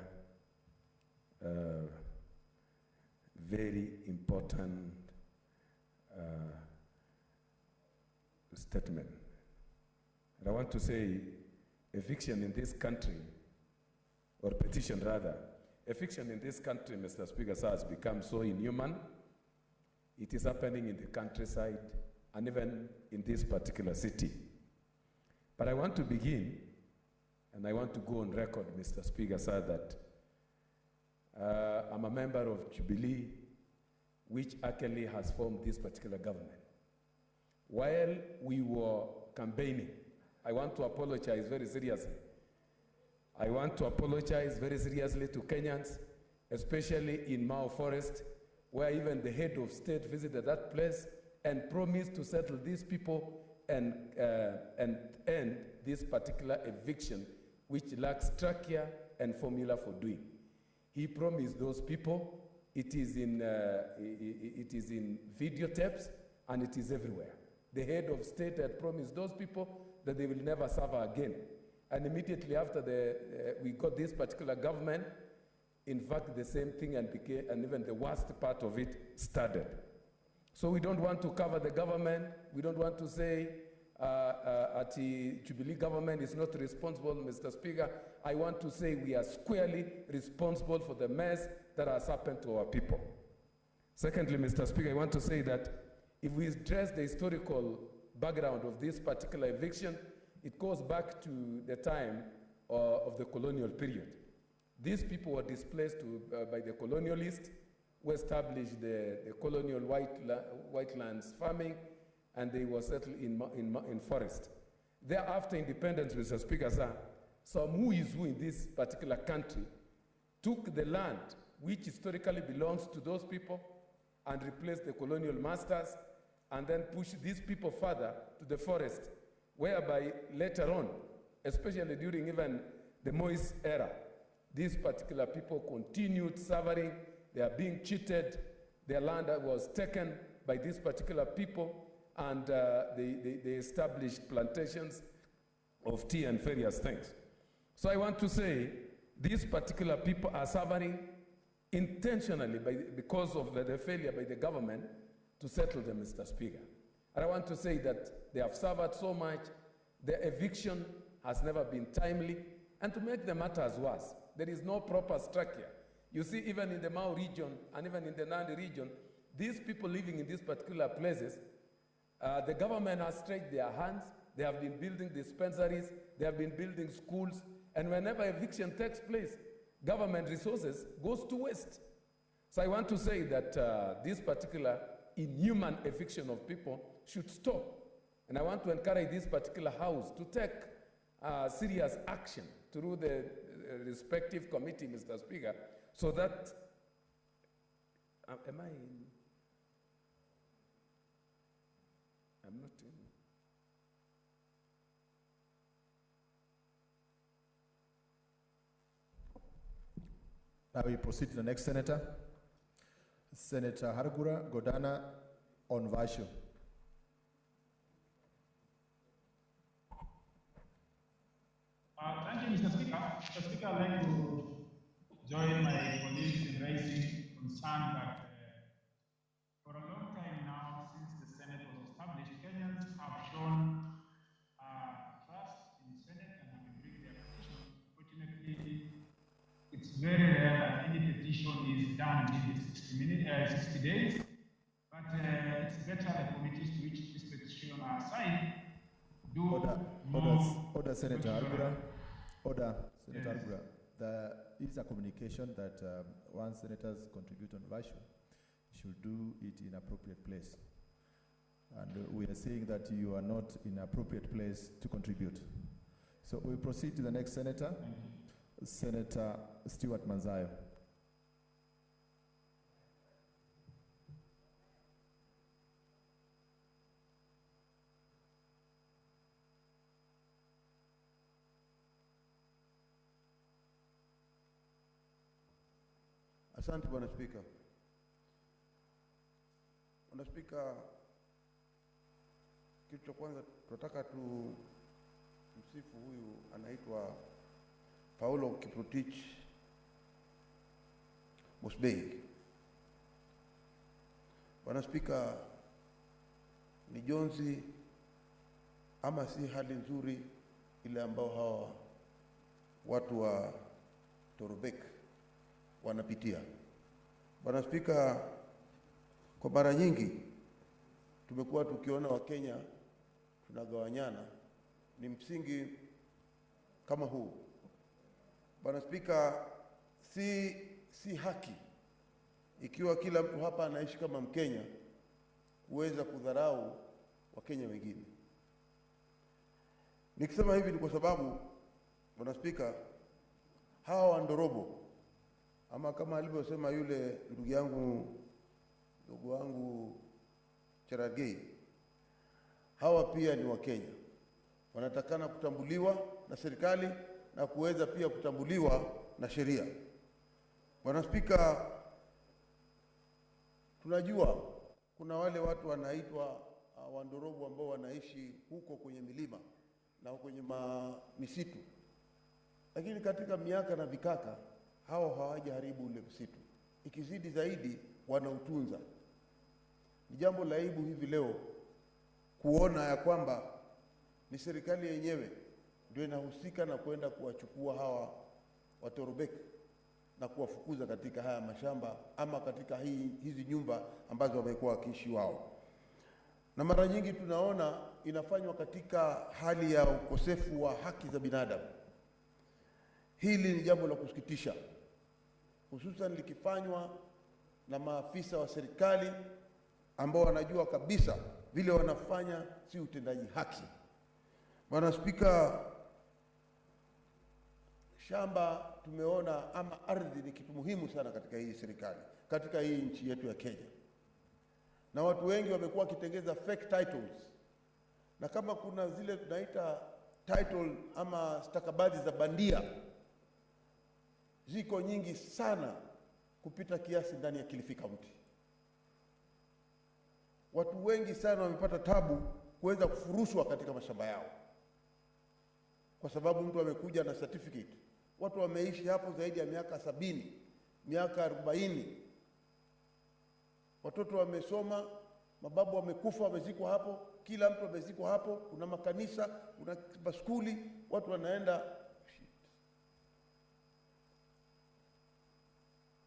very important statement. And I want to say eviction in this country, or petition rather, eviction in this country, Mr. Speaker, sir, has become so inhuman. It is happening in the countryside and even in this particular city. But I want to begin, and I want to go on record, Mr. Speaker, sir, that I'm a member of Jubilee, which actually has formed this particular government. While we were campaigning, I want to apologize very seriously. I want to apologize very seriously to Kenyans, especially in Mao Forest, where even the head of state visited that place and promised to settle these people and end this particular eviction, which lacks structure and formula for doing. He promised those people, it is in videotapes and it is everywhere. The head of state had promised those people that they will never suffer again. And immediately after we got this particular government, in fact, the same thing and even the worst part of it started. So we don't want to cover the government. We don't want to say the Jubilee government is not responsible, Mr. Speaker. I want to say we are squarely responsible for the mess that has happened to our people. Secondly, Mr. Speaker, I want to say that if we address the historical background of this particular eviction, it goes back to the time of the colonial period. These people were displaced by the colonialists who established the colonial white lands farming, and they were settled in forest. Thereafter independence, Mr. Speaker, sir, some who is who in this particular country took the land which historically belongs to those people and replaced the colonial masters, and then pushed these people further to the forest, whereby later on, especially during even the Moise era, these particular people continued suffering. They are being cheated. Their land was taken by these particular people, and they established plantations of tea and various things. So I want to say these particular people are suffering intentionally because of the failure by the government to settle them, Mr. Speaker. And I want to say that they have suffered so much. The eviction has never been timely. And to make the matters worse, there is no proper structure. You see, even in the Mau region and even in the Nandi region, these people living in these particular places, the government has stretched their hands. They have been building dispensaries. They have been building schools. And whenever eviction takes place, government resources goes to waste. So I want to say that this particular inhuman eviction of people should stop. And I want to encourage this particular house to take serious action through the respective committee, Mr. Speaker, so that, am I in? I'm not in. Now we proceed to the next senator. Senator Hargura Godana on Vasho. Thank you, Mr. Speaker. Mr. Speaker, I'd like to join my colleagues in raising concern that for a long time now, since the Senate was established, Kenyans have shown trust in the Senate and have bring their petition. Fortunately, it's very rare that any petition is done within 60 days, but it's better the committees to which this petition are assigned do Order, Senator Hargura. Order, Senator Hargura. There is a communication that once senators contribute on Vasho, should do it in appropriate place. And we are saying that you are not in appropriate place to contribute. So we proceed to the next senator, Senator Stewart Manzayo. Asante Bwana Spika. Bwana Spika, kitu cha kwanza tunataka msifu huyu anaitwa Paulo Kiprotich Mosbey. Bwana Spika, ni jonzi ama si hali nzuri ile ambao hawa watu wa Torobek wanapitia. Bwana Spika, kwa mara nyingi tumekuwa tukiona Wakenya tunagawanyana, ni msingi kama huu. Bwana Spika, si haki ikiwa kila mtu hapa anaishi kama Mkenya kuweza kudharau Wakenya wengine. Nikisema hivi ni kwa sababu Bwana Spika, hawa Wandorobo ama kama alivyosema yule ndugu wangu Cherargei, hawa pia ni Wakenya. Wanatakana kutambuliwa na serikali na kuweza pia kutambuliwa na sheria. Bwana Spika, tunajua kuna wale watu wanaitwa Wandorobo ambao wanaishi huko kwenye milima na kwenye misitu. Lakini katika miaka na vikaka hao hawajaharibu ule msitu. Ikizidi zaidi wanautunza. Ni jambo la aibu hivi leo kuona ya kwamba ni serikali yenyewe ndio inahusika na kwenda kuwachukua hawa Watorobek na kuwafukuza katika haya mashamba ama katika hizi nyumba ambazo wamekuwa wakiishi wao. Na mara nyingi tunaona inafanywa katika hali ya ukosefu wa haki za binadamu. Hili ni jambo la kusikitisha, hususan likifanywa na maafisa wa serikali ambao wanajua kabisa vile wanafanya si utendaji haki. Bwana Spika, shamba tumeona ama ardhi ni kitu muhimu sana katika hii serikali, katika hii nchi yetu ya Kenya. Na watu wengi wamekuwa wakitengeza fake titles. Na kama kuna zile tunaita title ama stakabadhi za bandia, ziko nyingi sana kupita kiasi ndani ya Kilifi County. Watu wengi sana wamepata tabu kuweza kufurushwa katika mashamba yao kwa sababu mtu amekuja na certificate. Watu wameishi hapo zaidi ya miaka 70, miaka 40. Watoto wamesoma, mababu wamekufa, wamezikwa hapo, kila mtu amezikwa hapo, kuna makanisa, kuna maskuli, watu wanaenda.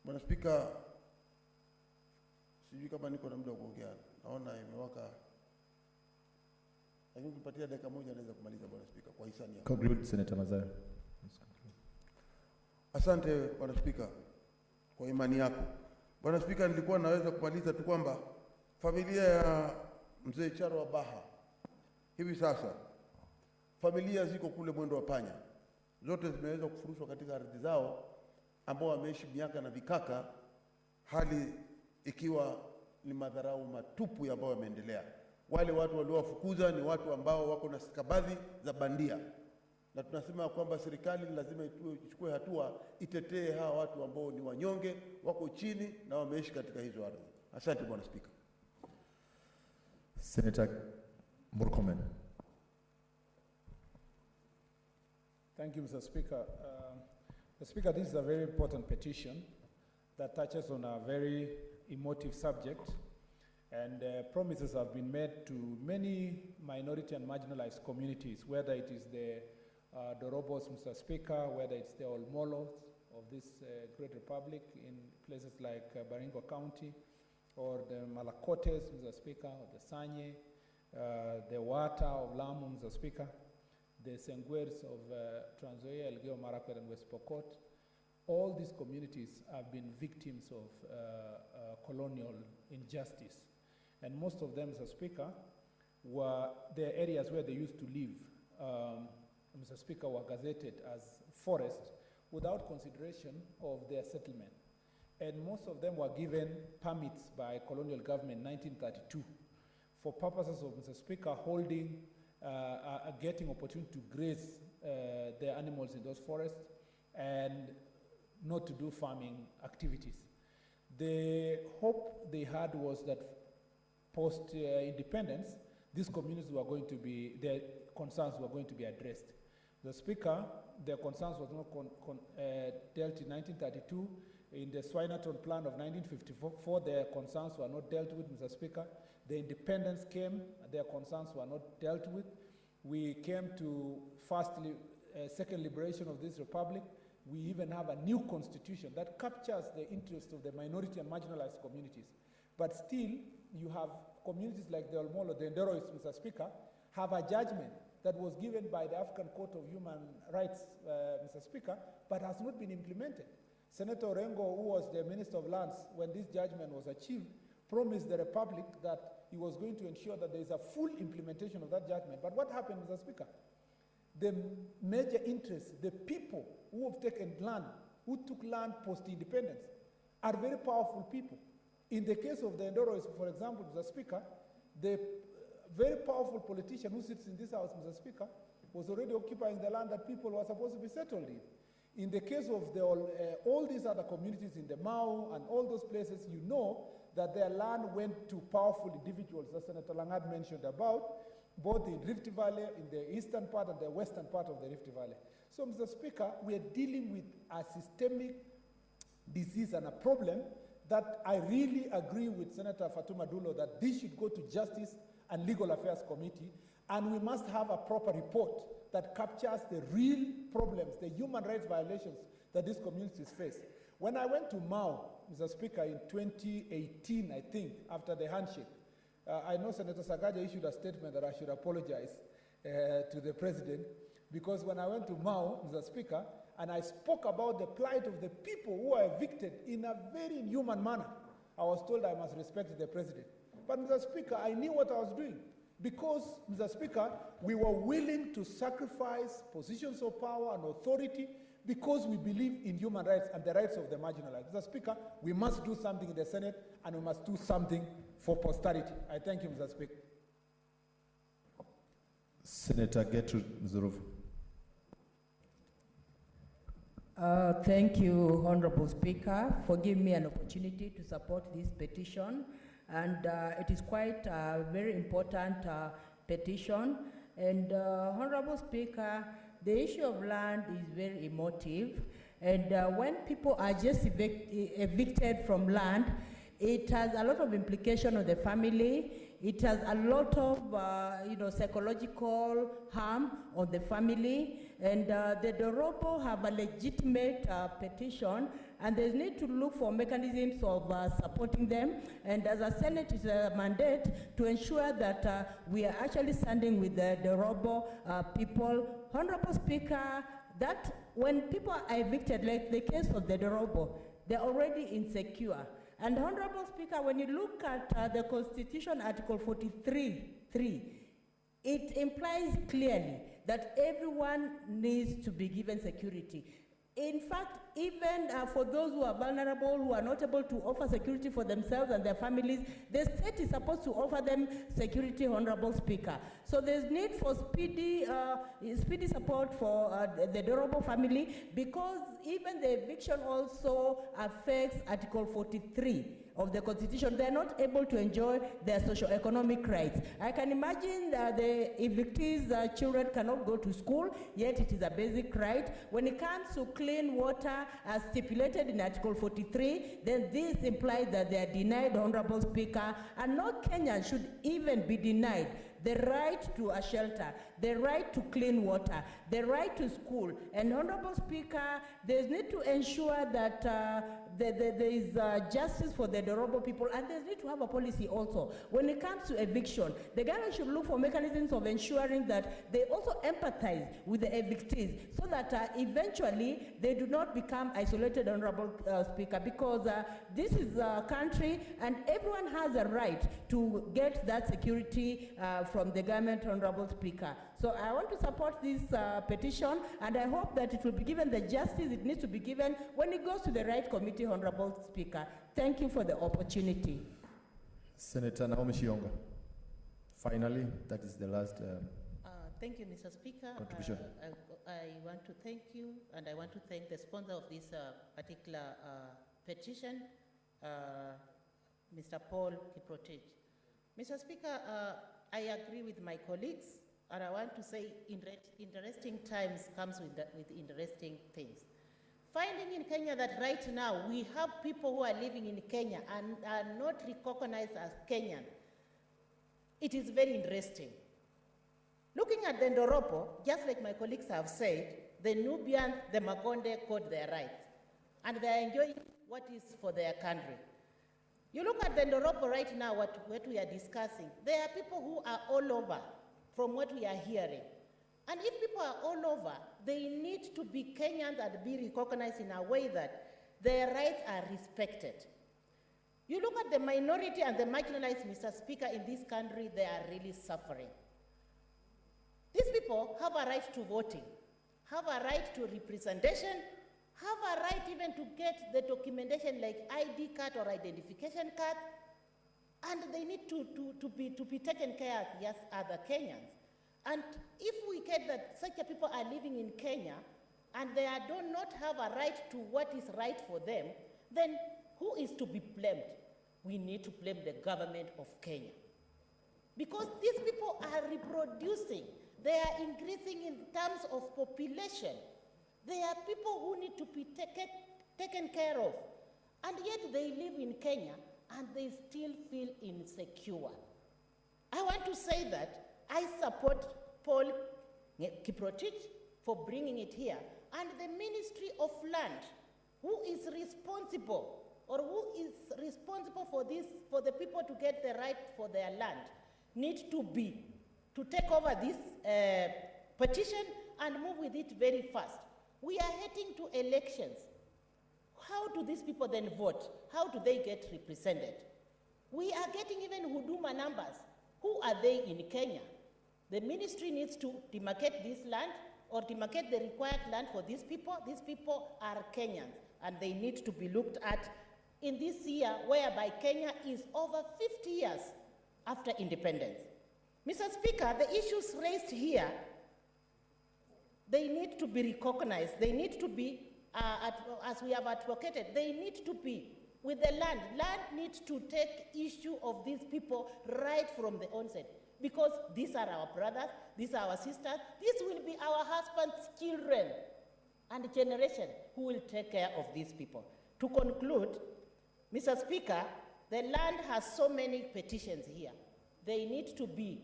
Bwana Spika, sijui kama niko na muda wa kuongea. Naona imewaka. Lakini tupatia dakika moja naweza kumaliza Bwana Spika kwa hisani yako. Conclude, Senator Mazayo. Asante Bwana Spika kwa imani yako. Bwana Spika, nilikuwa naweza kumaliza tu kwamba familia ya mzee Charo wa Baha hivi sasa familia ziko kule mwendo wa panya, zote zimeweza kufurushwa katika ardhi zao ambao wameishi miaka na vikaka, hali ikiwa ni madharau matupu ambayo yameendelea. Wale watu waliowafukuza ni watu ambao wako na stakabadhi za bandia, na tunasema kwamba serikali lazima ichukue hatua, itetee hawa watu ambao ni wanyonge, wako chini na wameishi katika hizo ardhi. Asante Bwana Spika. Senator Murkomen. Thank you, Mr. Speaker. Mr. Speaker, this is a very important petition that touches on a very emotive subject, and promises have been made to many minority and marginalized communities, whether it is the Dorobos, Mr. Speaker, whether it's the Olmolos of this great republic in places like Baringo County, or the Malakotes, Mr. Speaker, or the Sanye, the Wata of Lamu, Mr. Speaker, the Sengwers of Trans Nzoia, Elgeyo Marakwet, and West Pokot. All these communities have been victims of colonial injustice. And most of them, Mr. Speaker, were the areas where they used to live, Mr. Speaker, were gazetted as forest without consideration of their settlement. And most of them were given permits by colonial government in 1932 for purposes of, Mr. Speaker, holding, getting opportunity to graze their animals in those forests and not to do farming activities. The hope they had was that post-independence, these communities were going to be, their concerns were going to be addressed. The Speaker, their concerns was not dealt in 1932. In the Swinnerton Plan of 1954, their concerns were not dealt with, Mr. Speaker. The independence came, their concerns were not dealt with. We came to second liberation of this republic. We even have a new constitution that captures the interests of the minority and marginalized communities. But still, you have communities like the Olmolo, the Nderois, Mr. Speaker, have a judgment that was given by the African Court of Human Rights, Mr. Speaker, but has not been implemented. Senator Orengo, who was the Minister of Lands when this judgment was achieved, promised the Republic that he was going to ensure that there is a full implementation of that judgment. But what happened, Mr. Speaker? The major interests, the people who have taken land, who took land post-independence, are very powerful people. In the case of the Ndoros, for example, Mr. Speaker, the very powerful politician who sits in this house, Mr. Speaker, was already occupying the land that people were supposed to be settled in. In the case of all these other communities in the Mau and all those places, you know that their land went to powerful individuals, as Senator Langad mentioned about, both in Rift Valley, in the eastern part and the western part of the Rift Valley. So, Mr. Speaker, we are dealing with a systemic disease and a problem that I really agree with Senator Fatuma Dulo that this should go to Justice and Legal Affairs Committee, and we must have a proper report that captures the real problems, the human rights violations that these communities face. When I went to Mau, Mr. Speaker, in 2018, I think, after the handshake, I know Senator Sagaja issued a statement that I should apologize to the President, because when I went to Mau, Mr. Speaker, and I spoke about the plight of the people who are evicted in a very inhuman manner, I was told I must respect the President. But, Mr. Speaker, I knew what I was doing, because, Mr. Speaker, we were willing to sacrifice positions of power and authority because we believe in human rights and the rights of the marginalized. Mr. Speaker, we must do something in the Senate, and we must do something for posterity. I thank you, Mr. Speaker. Senator Gertrude Mzuruvu. Thank you, Honorable Speaker, for giving me an opportunity to support this petition. And it is quite a very important petition. And Honorable Speaker, the issue of land is very emotive. And when people are just evicted from land, it has a lot of implication on the family. It has a lot of psychological harm on the family. And the Dorobo have a legitimate petition, and there's need to look for mechanisms of supporting them. And as a Senate, it's a mandate to ensure that we are actually standing with the Dorobo people. Honorable Speaker, that when people are evicted, like the case of the Dorobo, they're already insecure. And Honorable Speaker, when you look at the Constitution, Article 43(3), it implies clearly that everyone needs to be given security. In fact, even for those who are vulnerable, who are not able to offer security for themselves and their families, the state is supposed to offer them security, Honorable Speaker. So there's need for speedy support for the Dorobo family, because even the eviction also affects Article 43 of the Constitution. They're not able to enjoy their socio-economic rights. I can imagine that the evictees' children cannot go to school, yet it is a basic right. When it comes to clean water, as stipulated in Article 43, then this implies that they are denied, Honorable Speaker, and no Kenyan should even be denied the right to a shelter, the right to clean water, the right to school. And Honorable Speaker, there's need to ensure that there is justice for the Dorobo people, and there's need to have a policy also. When it comes to eviction, the government should look for mechanisms of ensuring that they also empathize with the evictees, so that eventually they do not become isolated, Honorable Speaker, because this is a country and everyone has a right to get that security from the government, Honorable Speaker. So I want to support this petition, and I hope that it will be given the justice it needs to be given when it goes to the right committee, Honorable Speaker. Thank you for the opportunity. Senator Naomi Shionga. Finally, that is the last Thank you, Mr. Speaker. contribution. I want to thank you, and I want to thank the sponsor of this particular petition, Mr. Paul Kiprotich. Mr. Speaker, I agree with my colleagues, and I want to say interesting times comes with interesting things. Finding in Kenya that right now we have people who are living in Kenya and are not recognized as Kenyan, it is very interesting. Looking at the Ndoropo, just like my colleagues have said, the Nubians, the Makonde got their rights, and they are enjoying what is for their country. You look at the Ndoropo right now, what we are discussing, there are people who are all over from what we are hearing. And if people are all over, they need to be Kenyans and be recognized in a way that their rights are respected. You look at the minority and the marginalized, Mr. Speaker, in this country, they are really suffering. These people have a right to voting, have a right to representation, have a right even to get the documentation like ID card or identification card, and they need to be taken care of as other Kenyans. And if we get that such people are living in Kenya and they do not have a right to what is right for them, then who is to be blamed? We need to blame the government of Kenya. Because these people are reproducing, they are increasing in terms of population. They are people who need to be taken care of. And yet they live in Kenya and they still feel insecure. I want to say that I support Paul Kiprotich for bringing it here, and the Ministry of Land, who is responsible for this, for the people to get the right for their land, need to take over this petition and move with it very fast. We are heading to elections. How do these people then vote? How do they get represented? We are getting even Huduma numbers. Who are they in Kenya? The ministry needs to demarcate this land or demarcate the required land for these people. These people are Kenyans, and they need to be looked at in this year whereby Kenya is over 50 years after independence. Mr. Speaker, the issues raised here, they need to be recognized. They need to be, as we have advocated, they need to be with the land. Land needs to take issue of these people right from the onset, because these are our brothers, these are our sisters, these will be our husbands' children and generation who will take care of these people. To conclude, Mr. Speaker, the land has so many petitions here. They need to be,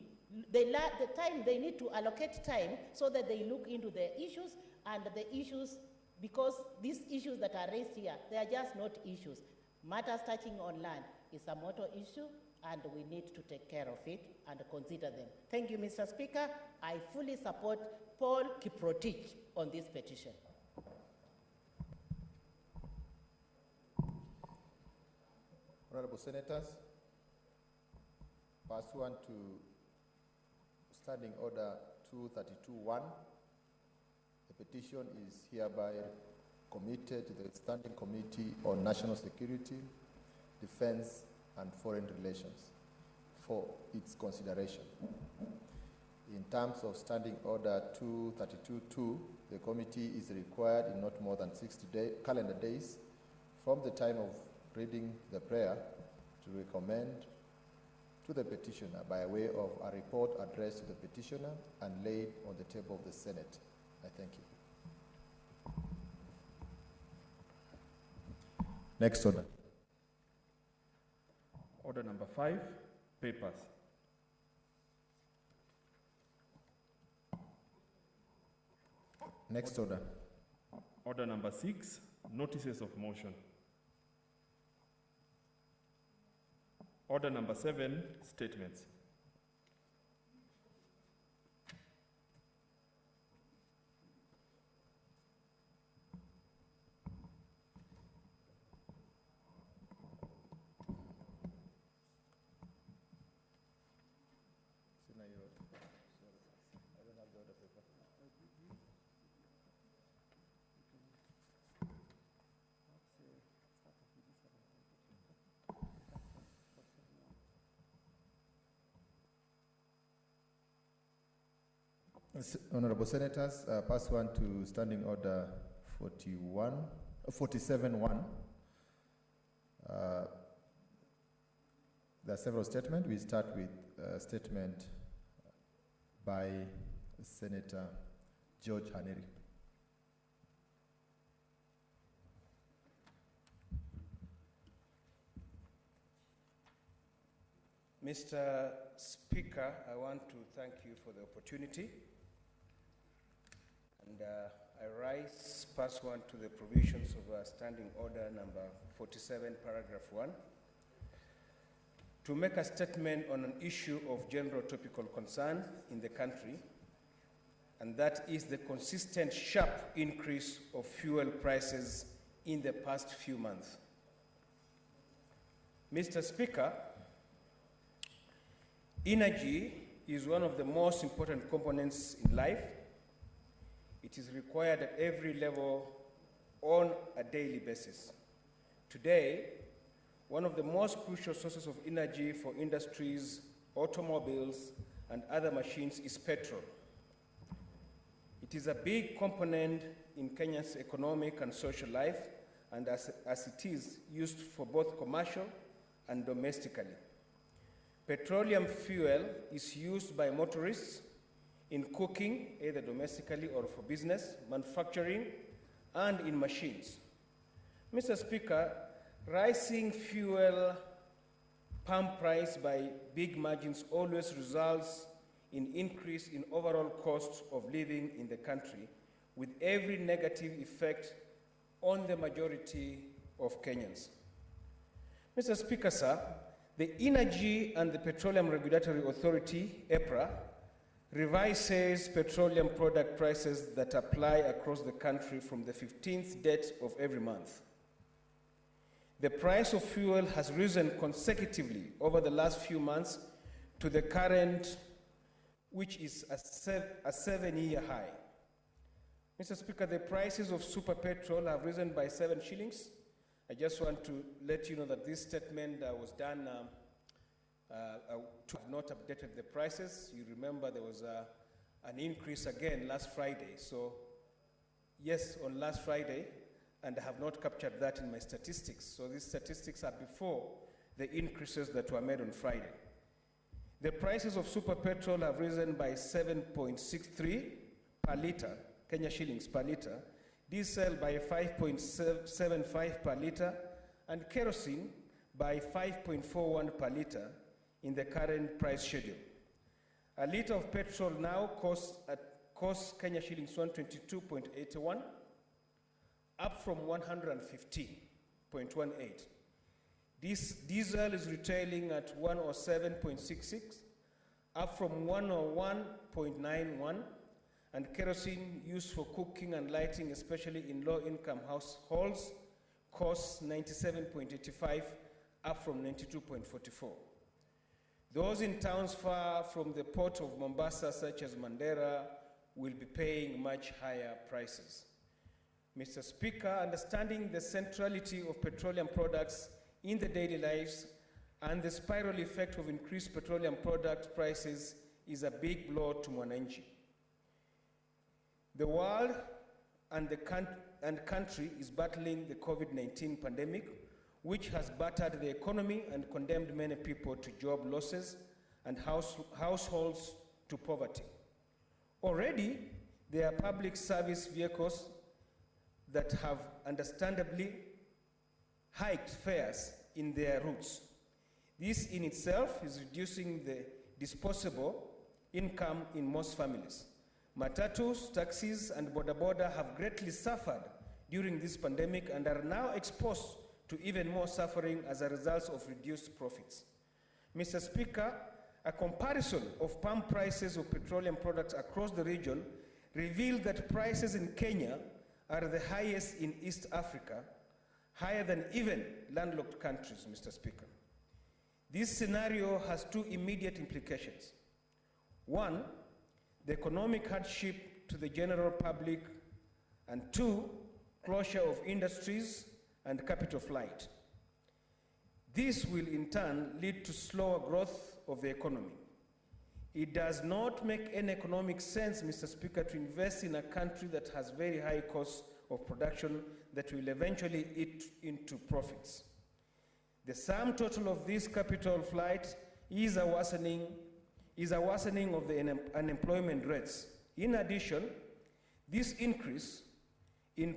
they need to allocate time so that they look into the issues, and the issues, because these issues that are raised here, they are just not issues. Matters touching on land is a motor issue, and we need to take care of it and consider them. Thank you, Mr. Speaker. I fully support Paul Kiprotich on this petition. Honorable Senators, pursuant to Standing Order 232-1, the petition is hereby committed to the Standing Committee on National Security, Defense, and Foreign Relations for its consideration. In terms of Standing Order 232-2, the committee is required in not more than 60 calendar days from the time of reading the prayer to recommend to the petitioner by way of a report addressed to the petitioner and laid on the table of the Senate. I thank you. Next order. Order number 5, papers. Next order. Order number 6, notices of motion. Order number 7, statements. Honorable Senators, pursuant to Standing Order 47-1, there are several statements. We start with a statement by Senator George Haneri. Mr. Speaker, I want to thank you for the opportunity. And I rise pursuant to the provisions of Standing Order number 47, paragraph 1, to make a statement on an issue of general topical concern in the country, and that is the consistent sharp increase of fuel prices in the past few months. Mr. Speaker, energy is one of the most important components in life. It is required at every level on a daily basis. Today, one of the most crucial sources of energy for industries, automobiles, and other machines is petrol. It is a big component in Kenya's economic and social life, and as it is used for both commercial and domestically. Petroleum fuel is used by motorists in cooking, either domestically or for business, manufacturing, and in machines. Mr. Speaker, rising fuel pump price by big margins always results in increase in overall cost of living in the country, with every negative effect on the majority of Kenyans. Mr. Speaker, sir, the Energy and the Petroleum Regulatory Authority, EPRA, revises petroleum product prices that apply across the country from the 15th date of every month. The price of fuel has risen consecutively over the last few months to the current, which is a 7-year high. Mr. Speaker, the prices of super petrol have risen by 7 shillings. I just want to let you know that this statement was done to have not updated the prices. You remember there was an increase again last Friday. So yes, on last Friday, and I have not captured that in my statistics. So these statistics are before the increases that were made on Friday. The prices of super petrol have risen by 7.63 per liter, Kenya shillings per liter, diesel by 5.75 per liter, and kerosene by 5.41 per liter in the current price schedule. A liter of petrol now costs Kenya shillings 122.81, up from 115.18. Diesel is retailing at 107.66, up from 101.91, and kerosene used for cooking and lighting, especially in low-income households, costs 97.85, up from 92.44. Those in towns far from the port of Mombasa, such as Mandera, will be paying much higher prices. Mr. Speaker, understanding the centrality of petroleum products in the daily lives and the spiral effect of increased petroleum product prices is a big blow to Mwananchi. The world and the country is battling the COVID-19 pandemic, which has battered the economy and condemned many people to job losses and households to poverty. Already, there are public service vehicles that have understandably hiked fares in their routes. This in itself is reducing the disposable income in most families. Matatus, taxis, and boda boda have greatly suffered during this pandemic and are now exposed to even more suffering as a result of reduced profits. Mr. Speaker, a comparison of pump prices of petroleum products across the region revealed that prices in Kenya are the highest in East Africa, higher than even landlocked countries, Mr. Speaker. This scenario has two immediate implications. One, the economic hardship to the general public, and two, closure of industries and capital flight. This will in turn lead to slower growth of the economy. It does not make any economic sense, Mr. Speaker, to invest in a country that has very high costs of production that will eventually eat into profits. The sum total of this capital flight is a worsening of the unemployment rates. In addition, this increase in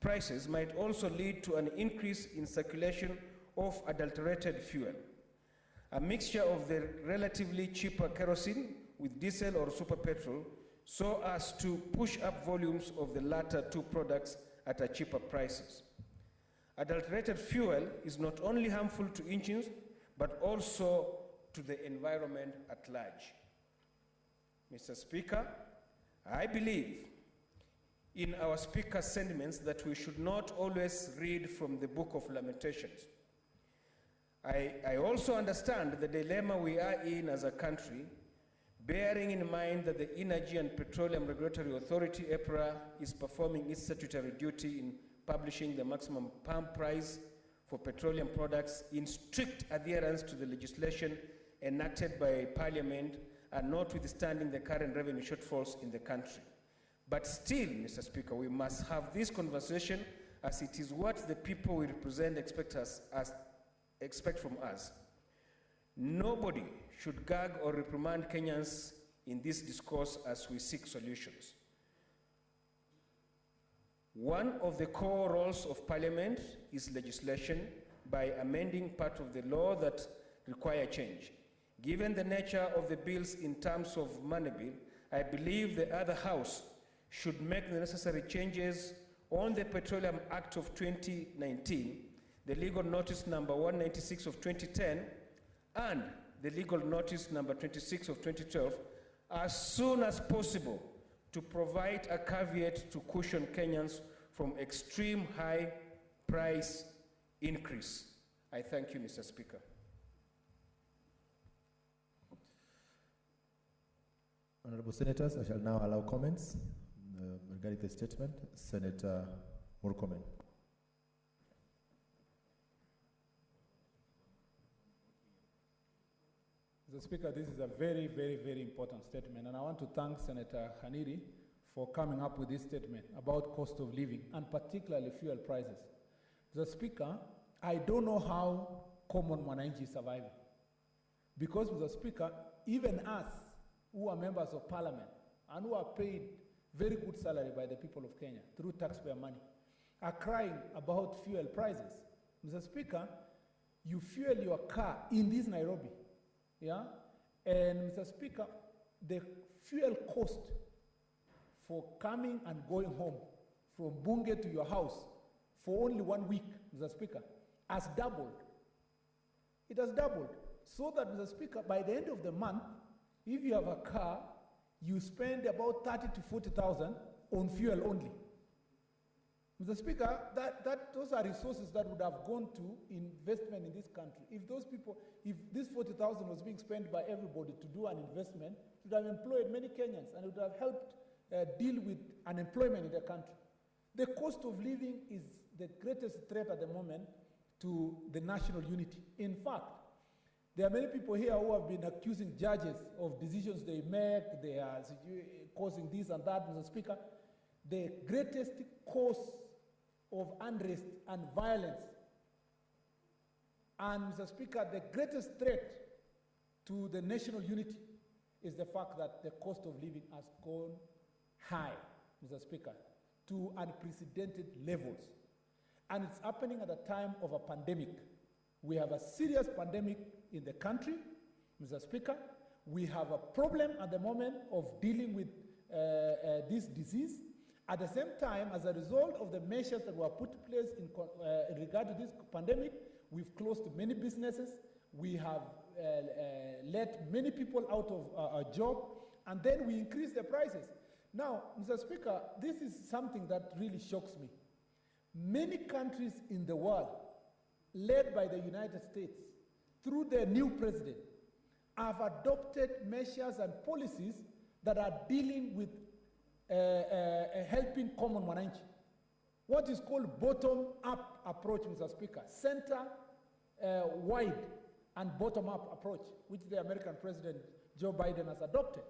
prices might also lead to an increase in circulation of adulterated fuel. A mixture of the relatively cheaper kerosene with diesel or super petrol so as to push up volumes of the latter two products at a cheaper prices. Adulterated fuel is not only harmful to engines, but also to the environment at large. Mr. Speaker, I believe in our Speaker's sentiments that we should not always read from the Book of Lamentations. I also understand the dilemma we are in as a country, bearing in mind that the Energy and Petroleum Regulatory Authority, EPRA, is performing its statutory duty in publishing the maximum pump price for petroleum products in strict adherence to the legislation enacted by Parliament and notwithstanding the current revenue shortfalls in the country. But still, Mr. Speaker, we must have this conversation as it is what the people we represent expect from us. Nobody should gag or reprimand Kenyans in this discourse as we seek solutions. One of the core roles of Parliament is legislation by amending part of the law that require change. Given the nature of the bills in terms of money bill, I believe the other House should make the necessary changes on the Petroleum Act of 2019, the legal notice number 196 of 2010, and the legal notice number 26 of 2012, as soon as possible to provide a caveat to cushion Kenyans from extreme high price increase. I thank you, Mr. Speaker. Honorable Senators, I shall now allow comments regarding the statement. Senator Murkomen. Mr. Speaker, this is a very, very, very important statement, and I want to thank Senator Haniri for coming up with this statement about cost of living, and particularly fuel prices. Mr. Speaker, I don't know how common Mwananchi is surviving. Because, Mr. Speaker, even us, who are members of Parliament, and who are paid very good salary by the people of Kenya through taxpayer money, are crying about fuel prices. Mr. Speaker, you fuel your car in this Nairobi, yeah? And Mr. Speaker, the fuel cost for coming and going home from Bunge to your house for only 1 week, Mr. Speaker, has doubled It has doubled. So that, Mr. Speaker, by the end of the month, if you have a car, you spend about 30 to 40,000 on fuel only. Mr. Speaker, those are resources that would have gone to investment in this country. If those people, if this 40,000 was being spent by everybody to do an investment, it would have employed many Kenyans and it would have helped deal with unemployment in the country. The cost of living is the greatest threat at the moment to the national unity. In fact, there are many people here who have been accusing judges of decisions they make, they are causing this and that, Mr. Speaker. The greatest cause of unrest and violence, and Mr. Speaker, the greatest threat to the national unity is the fact that the cost of living has gone high, Mr. Speaker, to unprecedented levels. And it's happening at a time of a pandemic. We have a serious pandemic in the country, Mr. Speaker. We have a problem at the moment of dealing with this disease. At the same time, as a result of the measures that were put in place in regard to this pandemic, we've closed many businesses, we have let many people out of a job, and then we increase the prices. Now, Mr. Speaker, this is something that really shocks me. Many countries in the world, led by the United States, through their new president, have adopted measures and policies that are dealing with helping common mwananchi. What is called bottom-up approach, Mr. Speaker, center-wide and bottom-up approach, which the American President Joe Biden has adopted,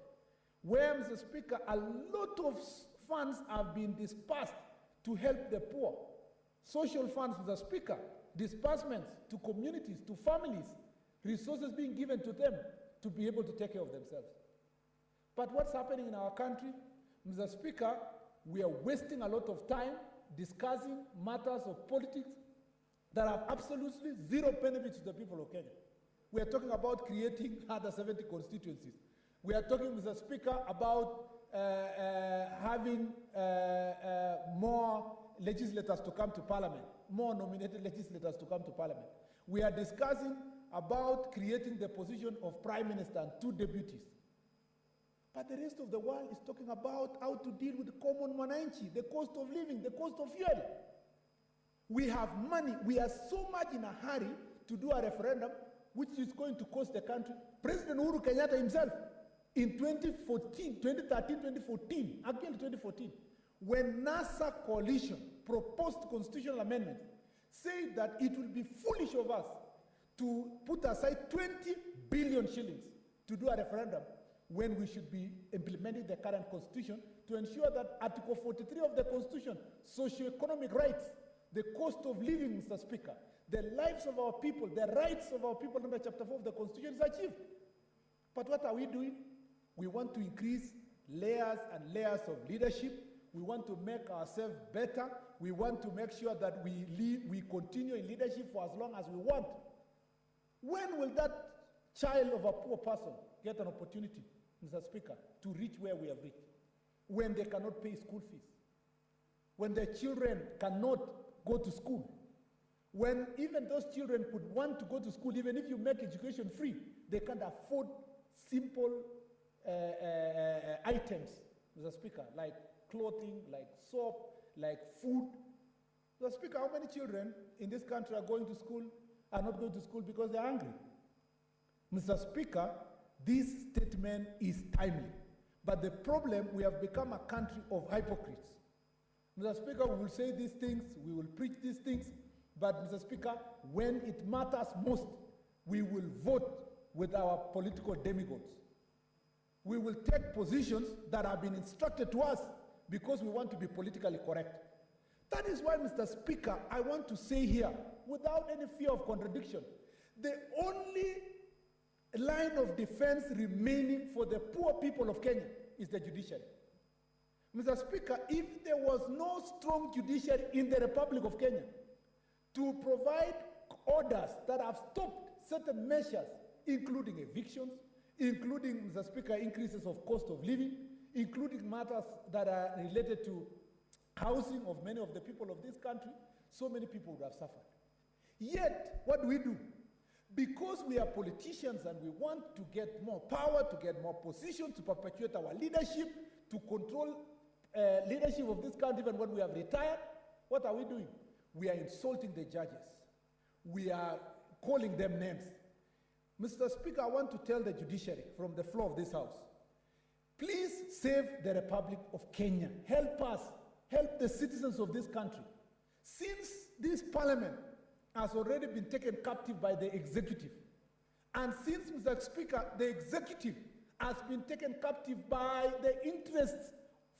where, Mr. Speaker, a lot of funds have been dispersed to help the poor. Social funds, Mr. Speaker, disbursements to communities, to families, resources being given to them to be able to take care of themselves. But what's happening in our country, Mr. Speaker, we are wasting a lot of time discussing matters of politics that have absolutely zero benefit to the people of Kenya. We are talking about creating other 70 constituencies. We are talking, Mr. Speaker, about having more legislators to come to parliament, more nominated legislators to come to parliament. We are discussing about creating the position of prime minister and 2 deputies. But the rest of the world is talking about how to deal with the common mwananchi, the cost of living, the cost of fuel. We have money. We are so much in a hurry to do a referendum, which is going to cost the country. President Uhuru Kenyatta himself, in 2013, 2014, actually 2014, when NASA coalition proposed constitutional amendments, said that it will be foolish of us to put aside 20 billion shillings to do a referendum when we should be implementing the current constitution to ensure that Article 43 of the constitution, socio-economic rights, the cost of living, Mr. Speaker, the lives of our people, the rights of our people under Chapter 4 of the constitution is achieved. But what are we doing? We want to increase layers and layers of leadership. We want to make ourselves better. We want to make sure that we continue in leadership for as long as we want. When will that child of a poor person get an opportunity, Mr. Speaker, to reach where we have reached? When they cannot pay school fees, when their children cannot go to school, when even those children could want to go to school, even if you make education free, they can't afford simple items, Mr. Speaker, like clothing, like soap, like food. Mr. Speaker, how many children in this country are going to school, are not going to school because they're hungry? Mr. Speaker, this statement is timely. But the problem, we have become a country of hypocrites. Mr. Speaker, we will say these things, we will preach these things, but Mr. Speaker, when it matters most, we will vote with our political demigods. We will take positions that have been instructed to us because we want to be politically correct. That is why, Mr. Speaker, I want to say here, without any fear of contradiction, the only line of defense remaining for the poor people of Kenya is the judiciary. Mr. Speaker, if there was no strong judiciary in the Republic of Kenya to provide orders that have stopped certain measures, including evictions, including, Mr. Speaker, increases of cost of living, including matters that are related to housing of many of the people of this country, so many people would have suffered. Yet, what do? Because we are politicians and we want to get more power, to get more position, to perpetuate our leadership, to control leadership of this country even when we have retired, what are we doing? We are insulting the judges. We are calling them names. Mr. Speaker, I want to tell the judiciary from the floor of this house, please save the Republic of Kenya. Help us, help the citizens of this country. Since this parliament has already been taken captive by the executive, and since, Mr. Speaker, the executive has been taken captive by the interests,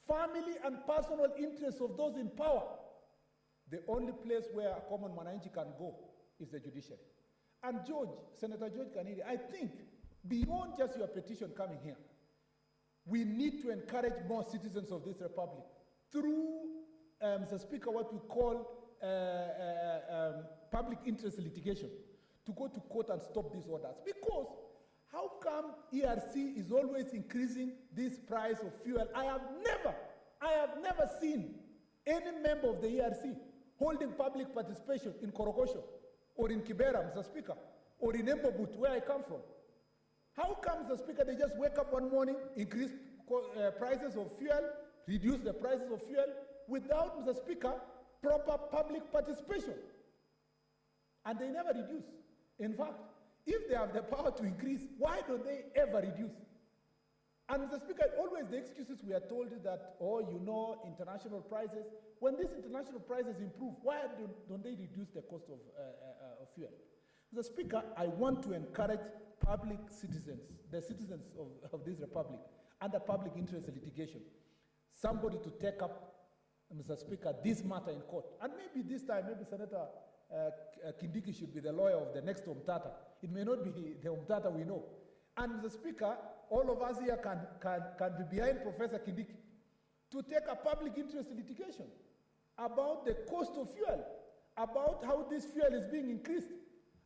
family and personal interests of those in power, the only place where a common mwananchi can go is the judiciary. And George, Senator George Kanidi, I think beyond just your petition coming here, we need to encourage more citizens of this republic through, Mr. Speaker, what we call public interest litigation, to go to court and stop these orders. Because how come ERC is always increasing this price of fuel? I have never seen any member of the ERC holding public participation in Korogosho or in Kibera, Mr. Speaker, or in Embobut, where I come from. How come, Mr. Speaker, they just wake up one morning, increase prices of fuel, reduce the prices of fuel, without, Mr. Speaker, proper public participation? And they never reduce. In fact, if they have the power to increase, why don't they ever reduce? And Mr. Speaker, always the excuses we are told that, oh, you know, international prices. When these international prices improve, why don't they reduce the cost of fuel? Mr. Speaker, I want to encourage public citizens, the citizens of this republic, under public interest litigation, somebody to take up, Mr. Speaker, this matter in court. And maybe this time, maybe Senator Kindiki should be the lawyer of the next Omtata. It may not be the Omtata we know. And Mr. Speaker, all of us here can be behind Professor Kindiki to take a public interest litigation about the cost of fuel, about how this fuel is being increased,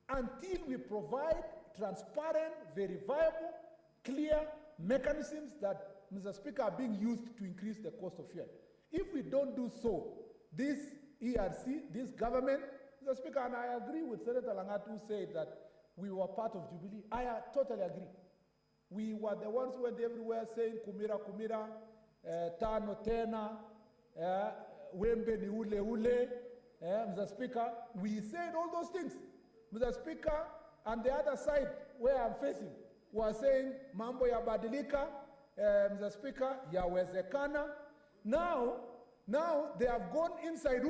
until we provide transparent, verifiable, clear mechanisms that, Mr. Speaker, are being used to increase the cost of fuel. If we don't do so, this ERC, this government, Mr. Speaker, and I agree with Senator Langat who said that we were part of Jubilee. I totally agree. We were the ones who went everywhere saying, Kumira, Kumira, Tano, Tena, Wembe, ni ule, ule, Mr. Speaker. We said all those things. Mr. Speaker, and the other side where I'm facing was saying, Mambo ya badilika, Mr. Speaker, yawezekana. Now they have gone inside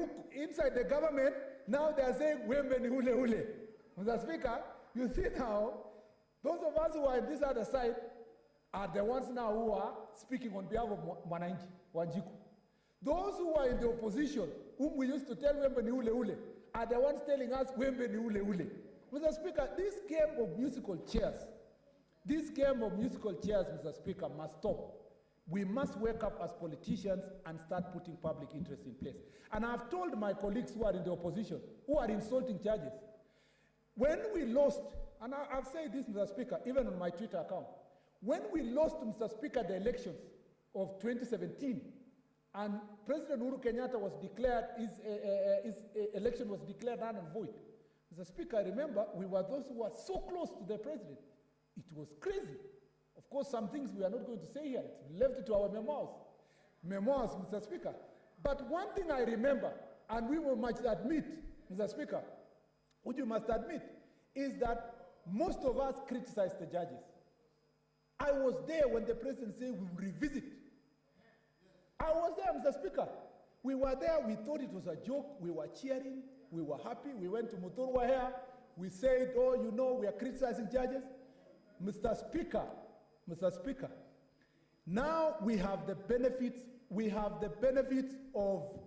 the government. Now they are saying, Wembe ni ule, ule. Mr. Speaker, you see now, those of us who are on this other side are the ones now who are speaking on behalf of Mwananchi, Wanjiku. Those who are in the opposition, whom we used to tell Wembe ni ule ule, are the ones telling us Wembe ni ule ule. Mr. Speaker, this game of musical chairs, Mr. Speaker, must stop. We must wake up as politicians and start putting public interest in place. And I've told my colleagues who are in the opposition, who are insulting judges, when we lost, and I've said this, Mr. Speaker, even on my Twitter account, when we lost, Mr. Speaker, the elections of 2017, and President Uhuru Kenyatta was declared, his election was declared null and void. Mr. Speaker, I remember we were those who were so close to the president. It was crazy. Of course, some things we are not going to say here. It's left to our memoirs. Memoirs, Mr. Speaker. But one thing I remember, and we must admit, Mr. Speaker, which you must admit, is that most of us criticized the judges. I was there when the president said we will revisit. I was there, Mr. Speaker. We were there, we thought it was a joke, we were cheering, we were happy, we went to Muthurwa here, we said, oh, you know, we are criticizing judges. Mr. Speaker, now we have the benefits of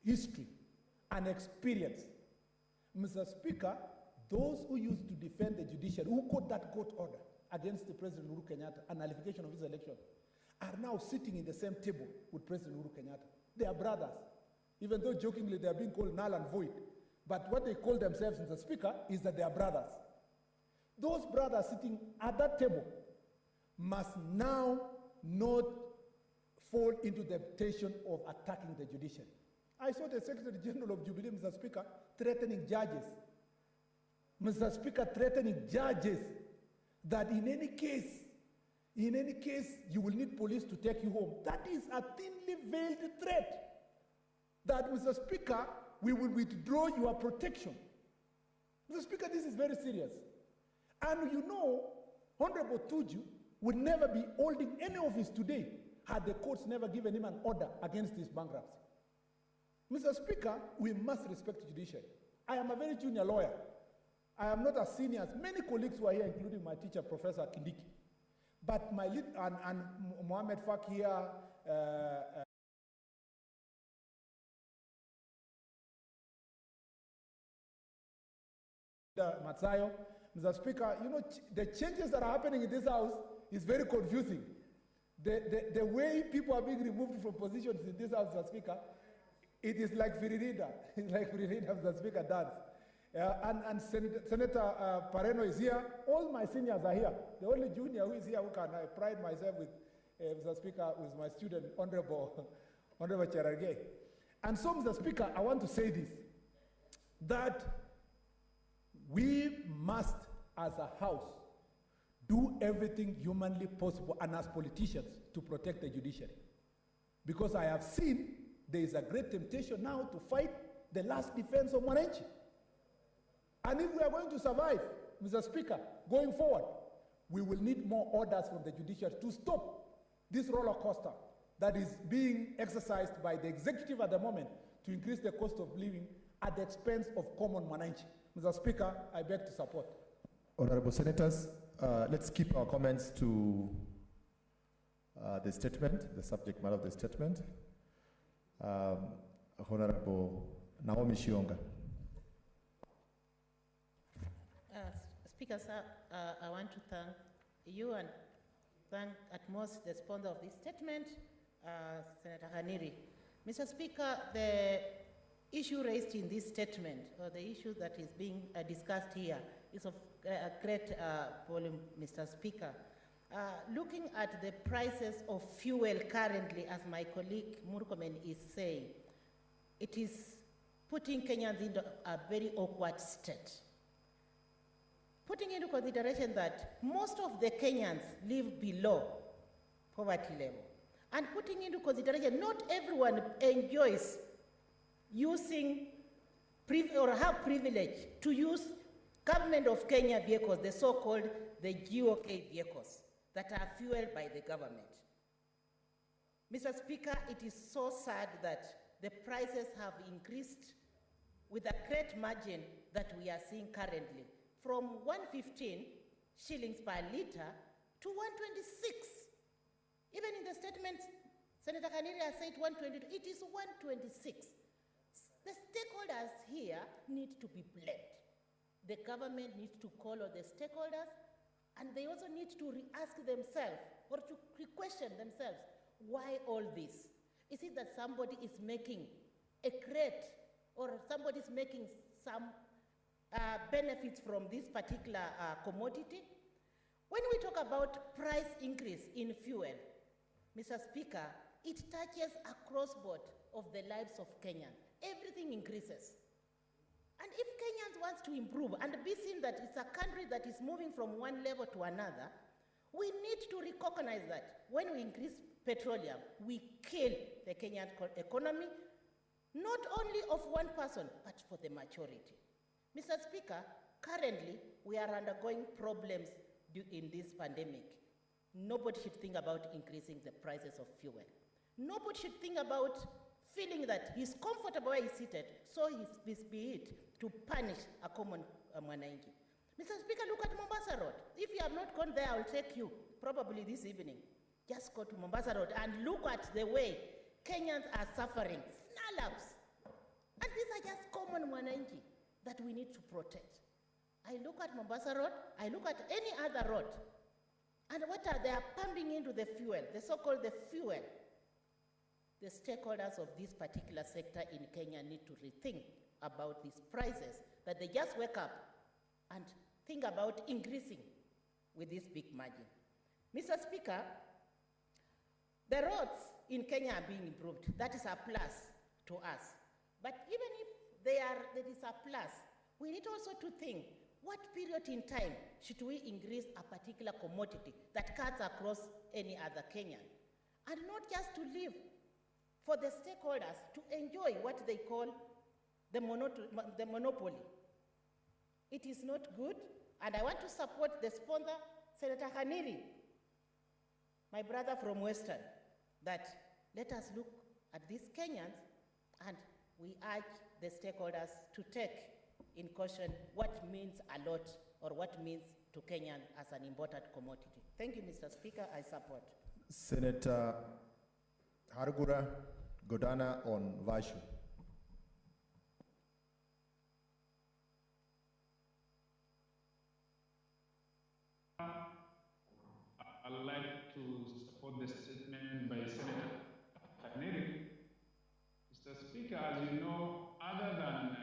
history and experience. Mr. Speaker, those who used to defend the judiciary, who got that court order against the President Uhuru Kenyatta and nullification of his election, are now sitting in the same table with President Uhuru Kenyatta. They are brothers. Even though jokingly they are being called null and void. But what they call themselves, Mr. Speaker, is that they are brothers. Those brothers sitting at that table must now not fall into the temptation of attacking the judiciary. I saw the Secretary General of Jubilee, Mr. Speaker, threatening judges Mr. Speaker, threatening judges that in any case, you will need police to take you home. That is a thinly veiled threat. That, Mr. Speaker, we will withdraw your protection. Mr. Speaker, this is very serious. And you know, Honorable Tuju would never be holding any office today had the courts never given him an order against his bankruptcy. Mr. Speaker, we must respect judiciary. I am a very junior lawyer. I am not as senior as many colleagues who are here, including my teacher, Professor Kindiki. But my lead, and Mohammed Fakir, Matsayo, Mr. Speaker, you know, the changes that are happening in this house is very confusing. The way people are being removed from positions in this house, Mr. Speaker, it is like Virinda. It's like Virinda, Mr. Speaker, dance. And Senator Pareno is here. All my seniors are here. The only junior who is here who can I pride myself with, Mr. Speaker, with my student, Honorable Cherargei. And so, Mr. Speaker, I want to say this, that we must, as a house, do everything humanly possible and as politicians to protect the judiciary. Because I have seen there is a great temptation now to fight the last defense of Mwananchi. And if we are going to survive, Mr. Speaker, going forward, we will need more orders from the judiciary to stop this roller coaster that is being exercised by the executive at the moment to increase the cost of living at the expense of common Mwananchi. Mr. Speaker, I beg to support. Honorable Senators, let's keep our comments to the statement, the subject matter of the statement. Honorable Naomi Shionga. Speaker, sir, I want to thank you and thank at most the sponsor of this statement, Senator Haniri. Mr. Speaker, the issue raised in this statement, or the issue that is being discussed here, is of great volume, Mr. Speaker. Looking at the prices of fuel currently, as my colleague Murkomen is saying, it is putting Kenyans into a very awkward state. Putting into consideration that most of the Kenyans live below poverty level, and putting into consideration not everyone enjoys using or have privilege to use government of Kenya vehicles, the so-called the GOK vehicles that are fueled by the government. Mr. Speaker, it is so sad that the prices have increased with a great margin that we are seeing currently, from 115 shillings per liter to 126. Even in the statement, Senator Kaniri has said 122, it is 126. The stakeholders here need to be blamed. The government needs to call on the stakeholders, and they also need to ask themselves, or to question themselves, why all this? Is it that somebody is making a crate, or somebody is making some benefits from this particular commodity? When we talk about price increase in fuel, Mr. Speaker, it touches across board of the lives of Kenyans. Everything increases. And if Kenyans want to improve and be seen that it's a country that is moving from one level to another, we need to recognize that when we increase petroleum, we kill the Kenyan economy, not only of one person, but for the majority. Mr. Speaker, currently we are undergoing problems in this pandemic. Nobody should think about increasing the prices of fuel. Nobody should think about feeling that he's comfortable where he's seated, so he's be it to punish a common Mwananchi. Mr. Speaker, look at Mombasa Road. If you have not gone there, I'll take you, probably this evening. Just go to Mombasa Road and look at the way Kenyans are suffering. Snarl-outs. And these are just common Mwananchi that we need to protect. I look at Mombasa Road, I look at any other road, and what are they are pumping into the fuel, the so-called the fuel. The stakeholders of this particular sector in Kenya need to rethink about these prices, that they just wake up and think about increasing with this big margin. Mr. Speaker, the roads in Kenya are being improved. That is a plus to us. But even if that is a plus, we need also to think what period in time should we increase a particular commodity that cuts across any other Kenyan? And not just to live, for the stakeholders to enjoy what they call the monopoly. It is not good, and I want to support the sponsor, Senator Haniri, my brother from Western, that let us look at these Kenyans, and we urge the stakeholders to take in caution what means a lot or what means to Kenyan as an imported commodity. Thank you, Mr. Speaker. I support. Senator Hargura Godana on Vashu. I'd like to support the statement by Senator Haniri. Mr. Speaker, as you know, other than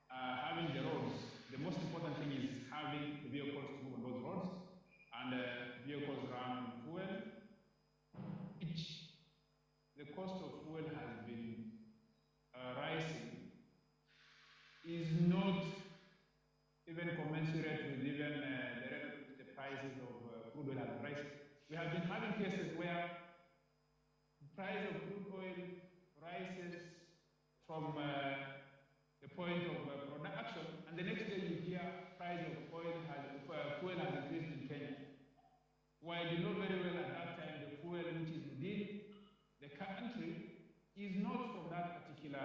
having the roads, the most important thing is having the vehicles to move on those roads, and vehicles run on fuel, which the cost of fuel has been rising, is not even commensurate with even the prices of crude oil has risen. We have been having cases where the price of crude oil rises from the point of production, and the next day you hear price of fuel has increased in Kenya. While you know very well at that time the fuel which is within the country is not from that particular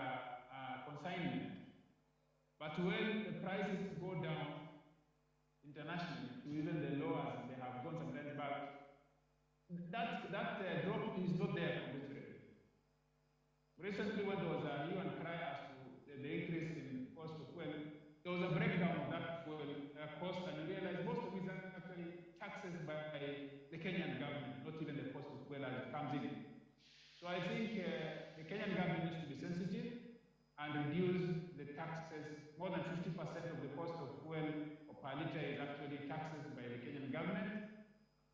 consignment. But when the prices go down internationally to even the lowest they have gone sometimes back, that drop is not there completely. Recently, when there was a hue and cry as to the increase in cost of fuel, there was a breakdown of that fuel cost, and we realized most of it is actually taxes by the Kenyan government, not even the cost of fuel as it comes in. So I think the Kenyan government needs to be sensitive and reduce the taxes. More than 50% of the cost of fuel per liter is actually taxes by the Kenyan government.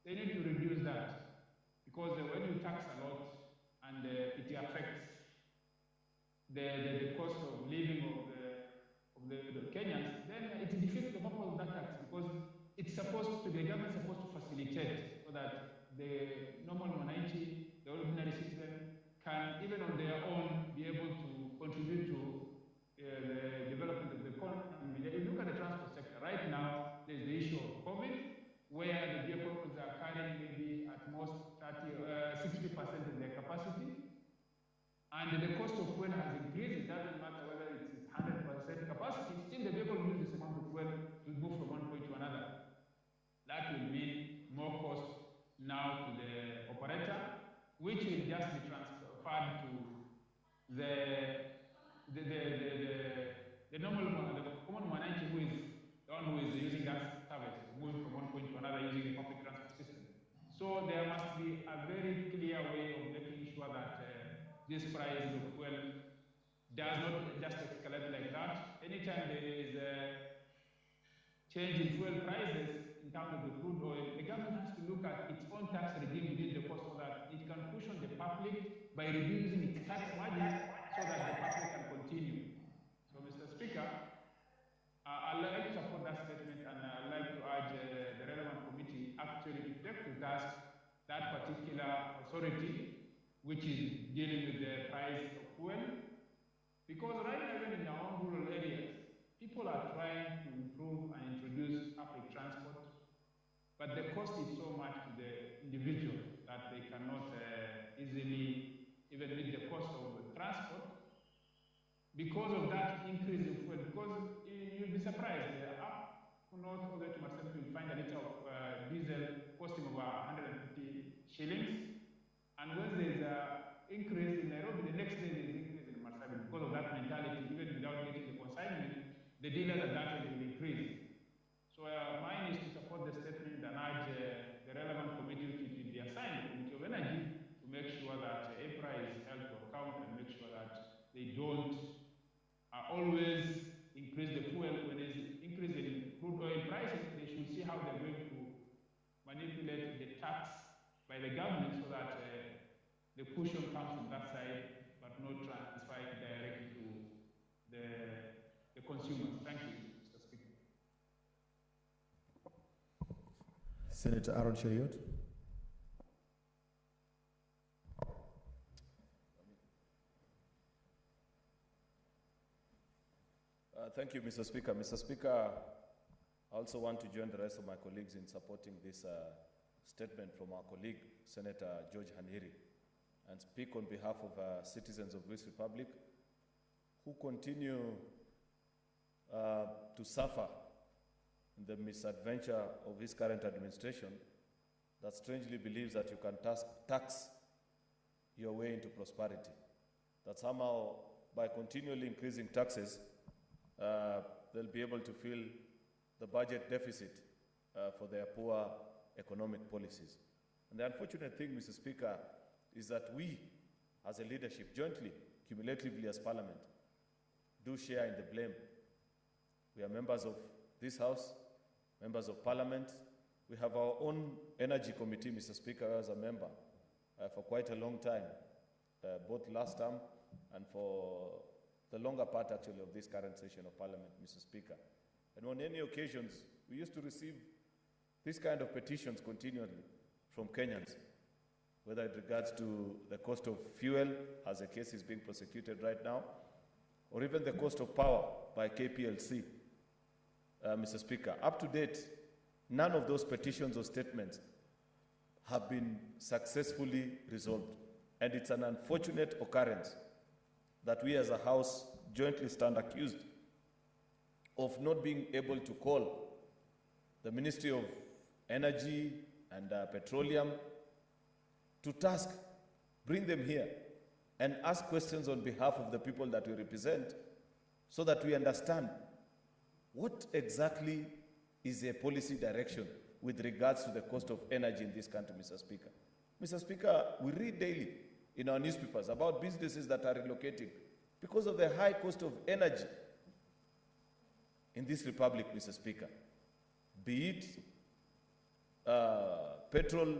They need to reduce that, because when you tax a lot and it affects the cost of living of the Kenyans, then it defeats the purpose of that tax, because it's supposed to, the government is supposed to facilitate so that the normal Mwananchi, the ordinary citizen, can even on their own be able to contribute to the development of the economy. If you look at the transport sector, right now there's the issue of COVID, where the vehicles are carrying maybe at most 60% of their capacity, and the cost of fuel has increased. It doesn't matter whether it's 100% capacity, still the vehicle uses this amount of fuel to move from one point to another. That will mean more cost now to the operator, which will just be transferred to the normal one, the common Mwananchi, who is the one who is using that service, moving from one point to another using the public transport system. So there must be a very clear way of making sure that this price of fuel does not just escalate like that. Anytime there is a change in fuel prices in terms of the crude oil, the government has to look at its own tax regime within the cost so that it can push on the public by reducing its tax margins so that the public can continue. So, Mr. Speaker, I'd like to support that statement, and I'd like to urge the relevant committee actually to take to task that particular authority which is dealing with the price of fuel. Because right now, even in our own rural areas, people are trying to improve and introduce public transport, but the cost is so much to the individual that they cannot easily even meet the cost of the transport because of that increase in fuel. Because you'll be surprised, up north all the way to Marsabit, you'll find a liter of diesel costing over 150 shillings. And when there's an increase in Nairobi, the next day there's an increase in Marsabit. Because of that mentality, even without getting the consignment, the dealers at that end will increase. So mine is to support the statement and urge the relevant committee, which will be assigned, the Committee of Energy, to make sure that EPRA is held to account and make sure that they don't always increase the fuel. When there's increase in crude oil prices, they should see how they're going to manipulate the tax by the government so that the cushion comes from that side, but not transferred directly to the consumers. Thank you, Mr. Speaker. Senator Aaron Cheriot. Thank you, Mr. Speaker. Mr. Speaker, I also want to join the rest of my colleagues in supporting this statement from our colleague, Senator George Haniri, and speak on behalf of citizens of this republic who continue to suffer in the misadventure of this current administration that strangely believes that you can tax your way into prosperity. That somehow, by continually increasing taxes, they'll be able to fill the budget deficit for their poor economic policies. And the unfortunate thing, Mr. Speaker, is that we, as a leadership, jointly, cumulatively as Parliament, do share in the blame. We are members of this House, members of Parliament. We have our own energy committee, Mr. Speaker, as a member for quite a long time, both last term and for the longer part, actually, of this current session of Parliament, Mr. Speaker. And on any occasions, we used to receive this kind of petitions continually from Kenyans, whether it regards to the cost of fuel, as a case is being prosecuted right now, or even the cost of power by KPLC, Mr. Speaker. Up to date, none of those petitions or statements have been successfully resolved. And it's an unfortunate occurrence that we as a House jointly stand accused of not being able to call the Ministry of Energy and Petroleum to task, bring them here and ask questions on behalf of the people that we represent so that we understand what exactly is a policy direction with regards to the cost of energy in this country, Mr. Speaker. Mr. Speaker, we read daily in our newspapers about businesses that are relocating because of the high cost of energy in this republic, Mr. Speaker. Be it petrol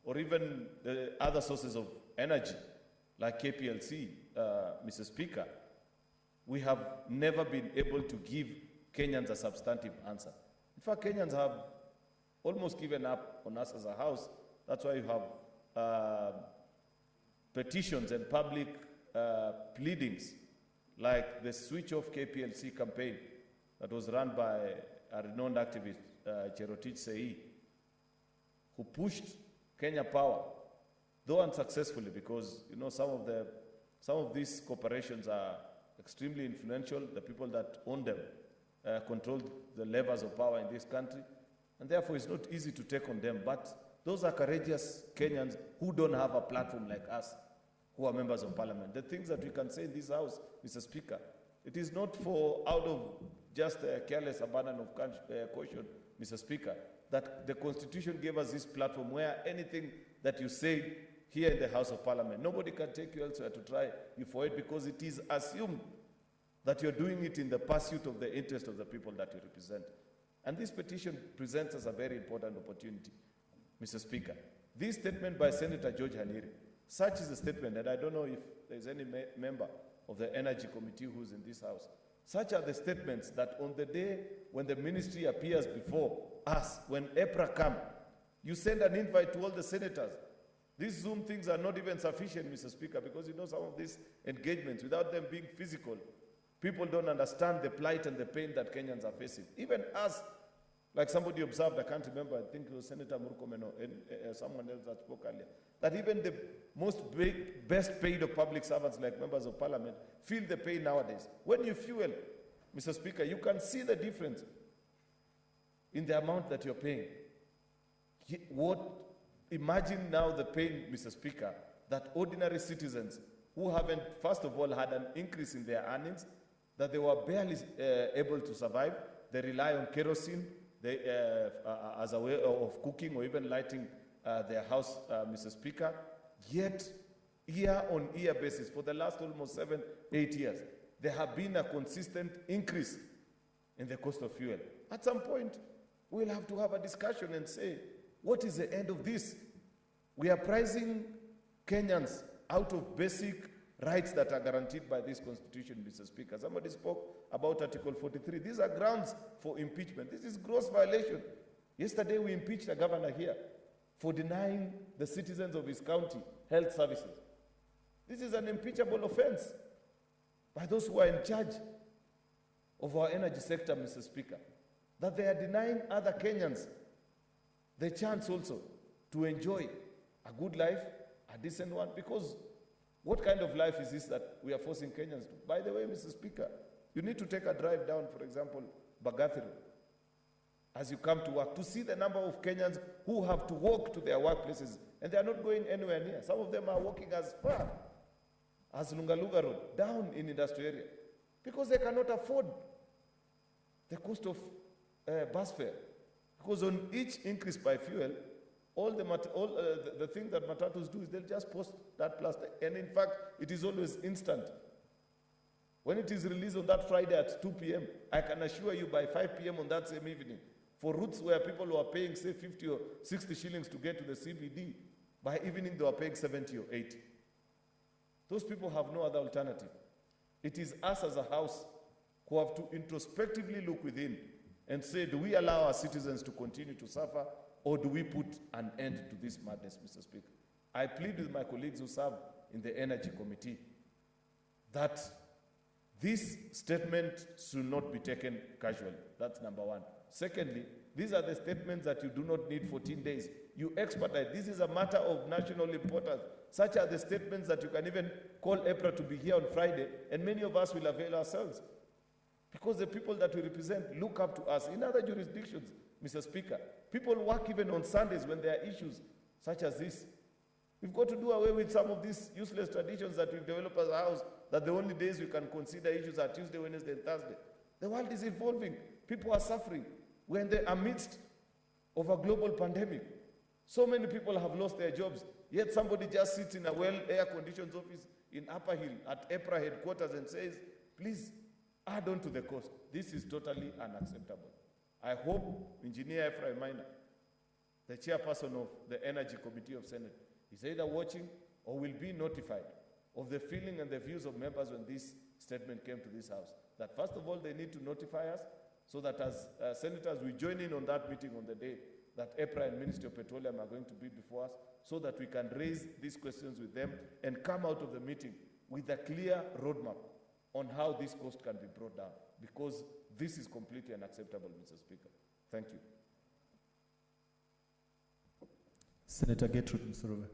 or even the other sources of energy like KPLC, Mr. Speaker, we have never been able to give Kenyans a substantive answer. In fact, Kenyans have almost given up on us as a House. That's why you have petitions and public pleadings like the Switch Off KPLC campaign that was run by a renowned activist, Cherotich Sei, who pushed Kenya Power, though unsuccessfully, because you know some of these corporations are extremely influential. The people that own them control the levers of power in this country, and therefore it's not easy to take on them. But those are courageous Kenyans who don't have a platform like us, who are members of Parliament. The things that we can say in this House, Mr. Speaker, it is not for out of just a careless abandon of caution, Mr. Speaker, that the Constitution gave us this platform where anything that you say here in the House of Parliament, nobody can take you elsewhere to try you for it, because it is assumed that you're doing it in the pursuit of the interest of the people that you represent. And this petition presents us a very important opportunity, Mr. Speaker. This statement by Senator George Haniri, such is a statement, and I don't know if there's any member of the Energy Committee who's in this House. Such are the statements that on the day when the ministry appears before us, when EPRA come, you send an invite to all the senators. These Zoom things are not even sufficient, Mr. Speaker, because you know some of these engagements, without them being physical, people don't understand the plight and the pain that Kenyans are facing. Even us, like somebody observed, I can't remember, I think it was Senator Murkomeno and someone else that spoke earlier, that even the best paid of public servants like members of Parliament feel the pain nowadays. When you fuel, Mr. Speaker, you can see the difference in the amount that you're paying. Imagine now the pain, Mr. Speaker, that ordinary citizens who haven't, first of all, had an increase in their earnings, that they were barely able to survive. They rely on kerosene as a way of cooking or even lighting their house, Mr. Speaker. Yet, year-on-year basis, for the last almost 7-8 years, there have been a consistent increase in the cost of fuel. At some point, we'll have to have a discussion and say, what is the end of this? We are pricing Kenyans out of basic rights that are guaranteed by this Constitution, Mr. Speaker. Somebody spoke about Article 43. These are grounds for impeachment. This is gross violation. Yesterday we impeached a governor here for denying the citizens of his county health services. This is an impeachable offense by those who are in charge of our energy sector, Mr. Speaker, that they are denying other Kenyans the chance also to enjoy a good life, a decent one, because what kind of life is this that we are forcing Kenyans to? By the way, Mr. Speaker, you need to take a drive down, for example, Bagathiro, as you come to work, to see the number of Kenyans who have to walk to their workplaces, and they are not going anywhere near. Some of them are walking as far as Lungaluga Road, down in industrial area, because they cannot afford the cost of bus fare. Because on each increase by fuel, the thing that matatus do is they'll just post that plastic. And in fact, it is always instant. When it is released on that Friday at 2 p.m., I can assure you by 5 p.m. on that same evening, for routes where people were paying, say, 50 or 60 shillings to get to the CBD, by evening they were paying 70 or 80. Those people have no other alternative. It is us as a house who have to introspectively look within and say, do we allow our citizens to continue to suffer, or do we put an end to this madness, Mr. Speaker? I plead with my colleagues who serve in the Energy Committee that this statement should not be taken casually. That's number one. Secondly, these are the statements that you do not need 14 days. You expedite. This is a matter of national importance. Such are the statements that you can even call EPRA to be here on Friday, and many of us will avail ourselves. Because the people that we represent look up to us. In other jurisdictions, Mr. Speaker, people work even on Sundays when there are issues such as this. We've got to do away with some of these useless traditions that we've developed as a house, that the only days we can consider issues are Tuesday, Wednesday, and Thursday. The world is evolving. People are suffering. We're in the midst of a global pandemic. So many people have lost their jobs, yet somebody just sits in a well-air-conditioned office in Upper Hill at EPRA headquarters and says, please, add on to the cost. This is totally unacceptable. I hope Engineer Ephraim Minor, the chairperson of the Energy Committee of Senate, is either watching or will be notified of the feeling and the views of members when this statement came to this House. That first of all, they need to notify us so that as senators, we join in on that meeting on the day that EPRA and Ministry of Petroleum are going to be before us, so that we can raise these questions with them and come out of the meeting with a clear roadmap on how this cost can be brought down, because this is completely unacceptable, Mr. Speaker. Thank you. Senator Gertrude Msurove.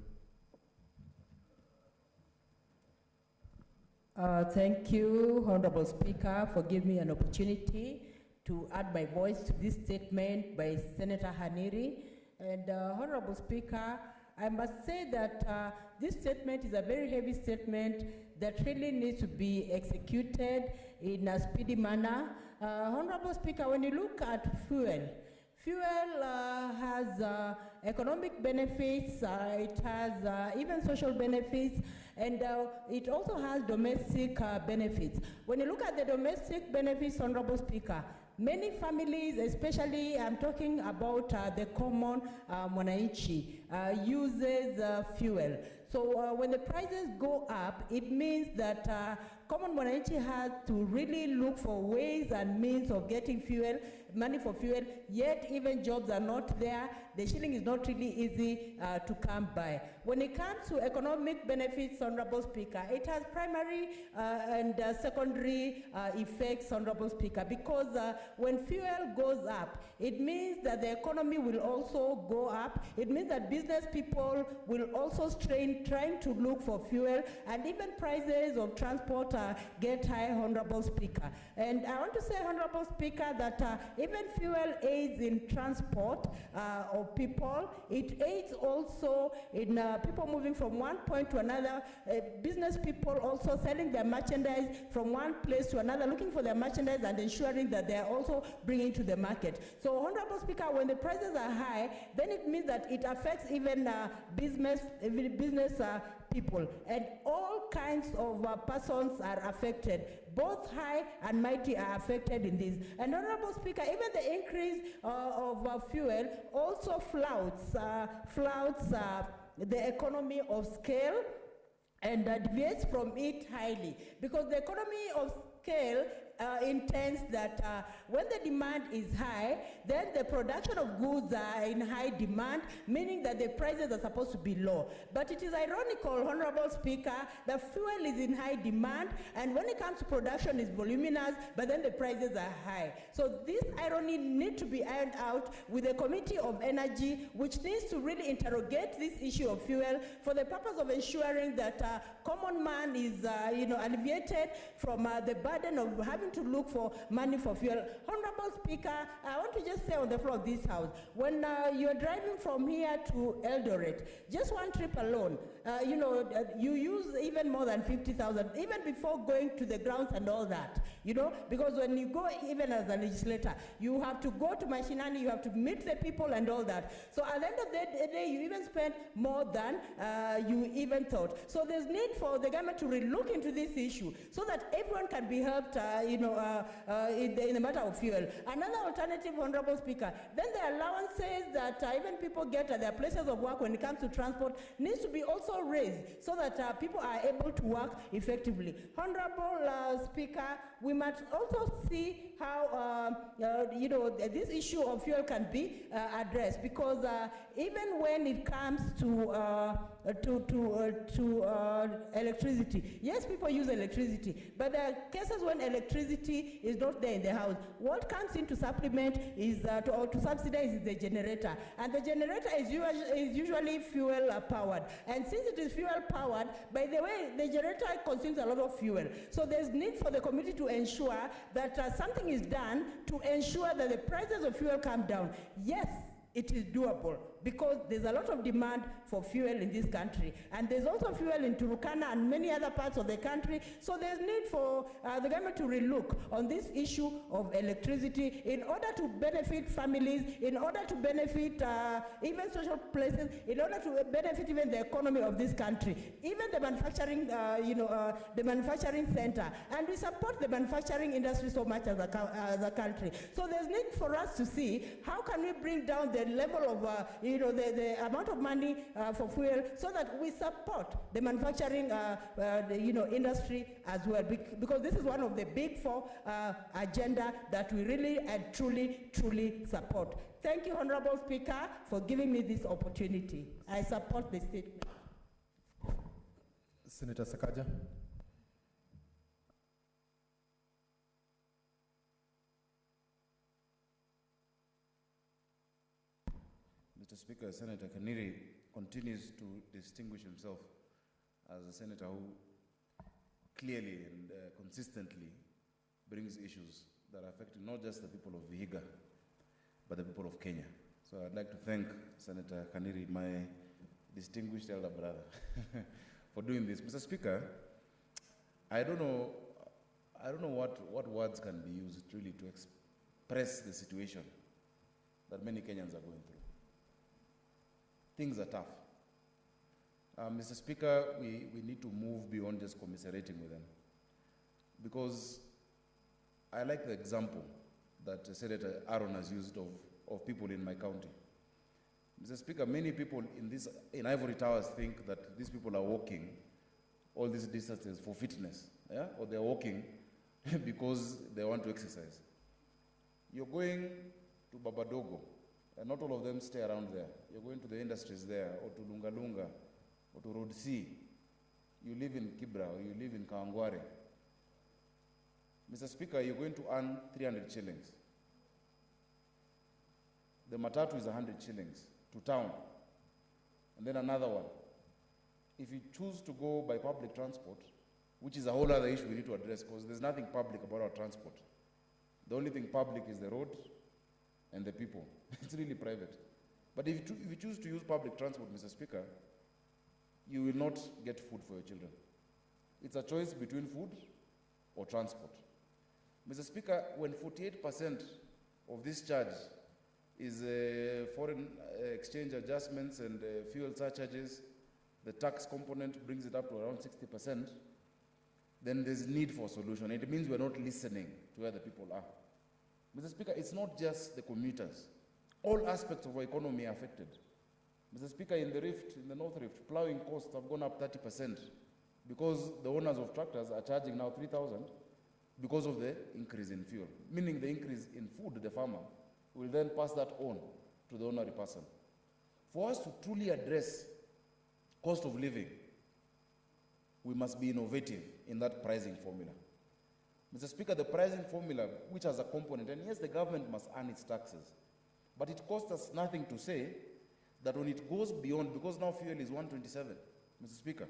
Thank you, Honorable Speaker, for giving me an opportunity to add my voice to this statement by Senator Haniri. And Honorable Speaker, I must say that this statement is a very heavy statement that really needs to be executed in a speedy manner. Honorable Speaker, when you look at fuel has economic benefits, it has even social benefits, and it also has domestic benefits. When you look at the domestic benefits, Honorable Speaker, many families, especially I'm talking about the common mwananchi, uses fuel. So when the prices go up, it means that common mwananchi has to really look for ways and means of getting fuel, money for fuel, yet even jobs are not there. The shilling is not really easy to come by. When it comes to economic benefits, Honorable Speaker, it has primary and secondary effects, Honorable Speaker, because when fuel goes up, it means that the economy will also go up. It means that business people will also strain trying to look for fuel, and even prices of transport get high, Honorable Speaker. And I want to say, Honorable Speaker, that even fuel aids in transport of people. It aids also in people moving from one point to another, business people also selling their merchandise from one place to another, looking for their merchandise and ensuring that they are also bringing to the market. So, Honorable Speaker, when the prices are high, then it means that it affects even business people, and all kinds of persons are affected. Both high and mighty are affected in this. And Honorable Speaker, even the increase of fuel also flouts the economy of scale and deviates from it highly, because the economy of scale intends that when the demand is high, then the production of goods are in high demand, meaning that the prices are supposed to be low. But it is ironical, Honorable Speaker, that fuel is in high demand, and when it comes to production, it's voluminous, but then the prices are high. So this irony needs to be ironed out with a Committee of Energy, which needs to really interrogate this issue of fuel for the purpose of ensuring that common man is alleviated from the burden of having to look for money for fuel. Honorable Speaker, I want to just say on the floor of this House, when you're driving from here to Eldoret, just one trip alone, you use even more than 50,000, even before going to the grounds and all that, because when you go, even as a legislator, you have to go to Mashinani, you have to meet the people and all that. So at the end of the day, you even spend more than you even thought. So there's need for the government to look into this issue so that everyone can be helped, in the matter of fuel. Another alternative, Honorable Speaker, then the allowances that even people get at their places of work when it comes to transport needs to be also raised so that people are able to work effectively. Honorable Speaker, we must also see how this issue of fuel can be addressed, because even when it comes to electricity, yes, people use electricity, but there are cases when electricity is not there in the house. What comes in to supplement is to subsidize is the generator, and the generator is usually fuel powered. And since it is fuel powered, by the way, the generator consumes a lot of fuel. So there's need for the committee to ensure that something is done to ensure that the prices of fuel come down. Yes, it is doable, because there's a lot of demand for fuel in this country. And there's also fuel in Turkana and many other parts of the country. So there's need for the government to relook on this issue of electricity in order to benefit families, in order to benefit even social places, in order to benefit even the economy of this country, even the manufacturing, the manufacturing center. And we support the manufacturing industry so much as a country. So there's need for us to see how can we bring down the level of the amount of money for fuel, so that we support the manufacturing industry as well, because this is one of the big four agenda that we really and truly support. Thank you, Honorable Speaker, for giving me this opportunity. I support the statement. Senator Sakaja. Mr. Speaker, Senator Kaniri continues to distinguish himself as a senator who clearly and consistently brings issues that are affecting not just the people of Vihiga, but the people of Kenya. So I'd like to thank Senator Kaniri, my distinguished elder brother, for doing this. Mr. Speaker, I don't know what words can be used really to express the situation that many Kenyans are going through. Things are tough. Mr. Speaker, we need to move beyond just commiserating with them, because I like the example that Senator Aaron has used of people in my county. Mr. Speaker, many people in Ivory Towers think that these people are walking all these distances for fitness, yeah? Or they're walking because they want to exercise. You're going to Babadogo, and not all of them stay around there. You're going to the industries there, or to Lunga Lunga, or to Road C. You live in Kibra, or you live in Kawangware. Mr. Speaker, you're going to earn 300 shillings. The matatu is 100 shillings to town, and then another one. If you choose to go by public transport, which is a whole other issue we need to address, because there's nothing public about our transport. The only thing public is the road and the people. It's really private. But if you choose to use public transport, Mr. Speaker, you will not get food for your children. It's a choice between food or transport. Mr. Speaker, when 48% of this charge is foreign exchange adjustments and fuel surcharges, the tax component brings it up to around 60%, then there's need for a solution. It means we're not listening to where the people are. Mr. Speaker, it's not just the commuters. All aspects of our economy are affected. Mr. Speaker, in the Rift, in the North Rift, plowing costs have gone up 30% because the owners of tractors are charging now 3,000 because of the increase in fuel, meaning the increase in food, the farmer will then pass that on to the ordinary person. For us to truly address cost of living, we must be innovative in that pricing formula. Mr. Speaker, the pricing formula, which has a component, and yes, the government must earn its taxes, but it costs us nothing to say that when it goes beyond, because now fuel is 127, Mr. Speaker,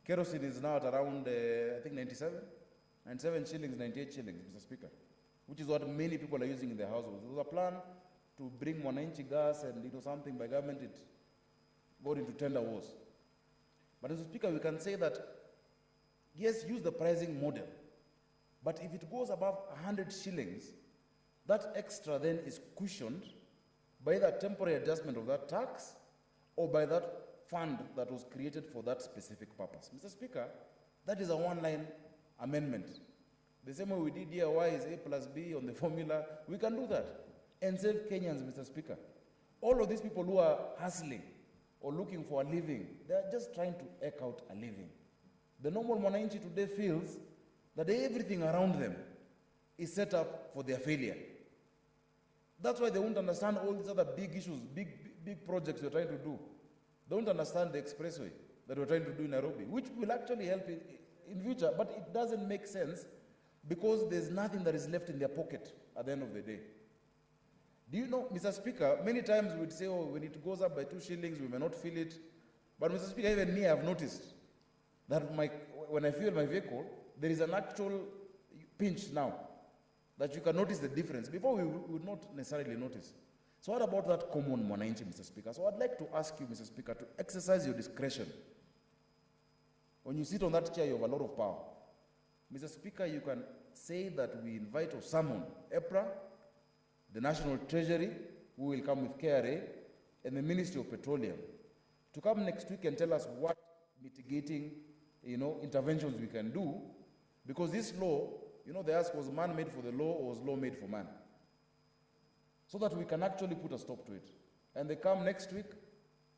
kerosene is now at around, I think 97 shillings, 98 shillings, Mr. Speaker, which is what many people are using in their households. There was a plan to bring Mwananchi gas and something by government, it got into tender wars. But Mr. Speaker, we can say that, yes, use the pricing model, but if it goes above 100 shillings, that extra then is cushioned by the temporary adjustment of that tax or by that fund that was created for that specific purpose. Mr. Speaker, that is a one-line amendment. The same way we did here, Y is A plus B on the formula, we can do that and save Kenyans, Mr. Speaker. All of these people who are hustling or looking for a living, they are just trying to eke out a living. The normal Mwananchi today feels that everything around them is set up for their failure. That's why they won't understand all these other big issues, big projects we're trying to do. They won't understand the expressway that we're trying to do in Nairobi, which will actually help in future, but it doesn't make sense because there's nothing that is left in their pocket at the end of the day. Do you know, Mr. Speaker, many times we'd say, oh, when it goes up by 2 shillings, we may not feel it. But Mr. Speaker, even me, I've noticed that when I fuel my vehicle, there is an actual pinch now that you can notice the difference. Before, we would not necessarily notice. So what about that common Mwananchi, Mr. Speaker? So I'd like to ask you, Mr. Speaker, to exercise your discretion. When you sit on that chair, you have a lot of power. Mr. Speaker, you can say that we invite or summon EPRA, the National Treasury, who will come with KRA, and the Ministry of Petroleum, to come next week and tell us what mitigating, interventions we can do, because this law, they ask, was man made for the law or was law made for man? So that we can actually put a stop to it. And they come next week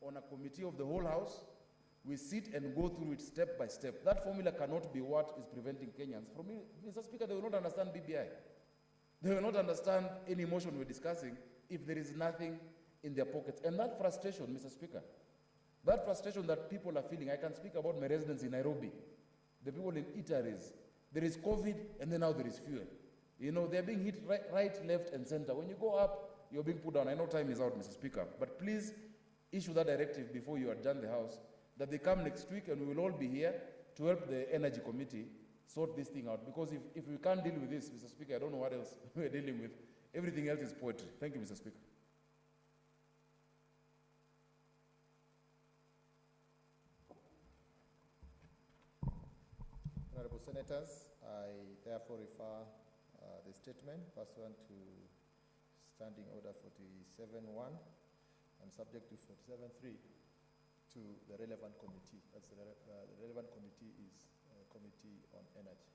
on a committee of the whole House. We sit and go through it step by step. That formula cannot be what is preventing Kenyans from, Mr. Speaker, they will not understand BBI. They will not understand any motion we're discussing if there is nothing in their pockets. And that frustration, Mr. Speaker, that frustration that people are feeling, I can speak about my residents in Nairobi, the people in eateries. There is COVID, and then now there is fuel. They're being hit right, left, and center. When you go up, you're being put down. I know time is out, Mr. Speaker, but please issue that directive before you adjourn the House, that they come next week, and we will all be here to help the Energy Committee sort this thing out. Because if we can't deal with this, Mr. Speaker, I don't know what else we're dealing with. Everything else is poetry. Thank you, Mr. Speaker. Honorable Senators, I therefore refer the statement pursuant to Standing Order 47.1 and subject to 47.3 to the relevant committee. That's the relevant committee is Committee on Energy.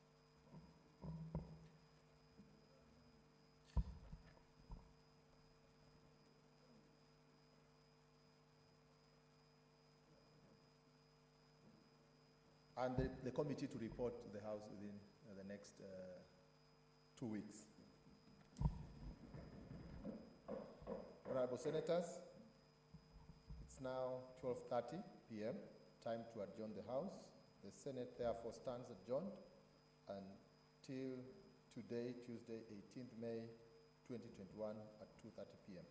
And the committee to report to the House within the next 2 weeks. Honorable Senators, it's now 12:30 p.m., time to adjourn the House. The Senate therefore stands adjourned until today, Tuesday, 18th May 2021 at 2:30 p.m.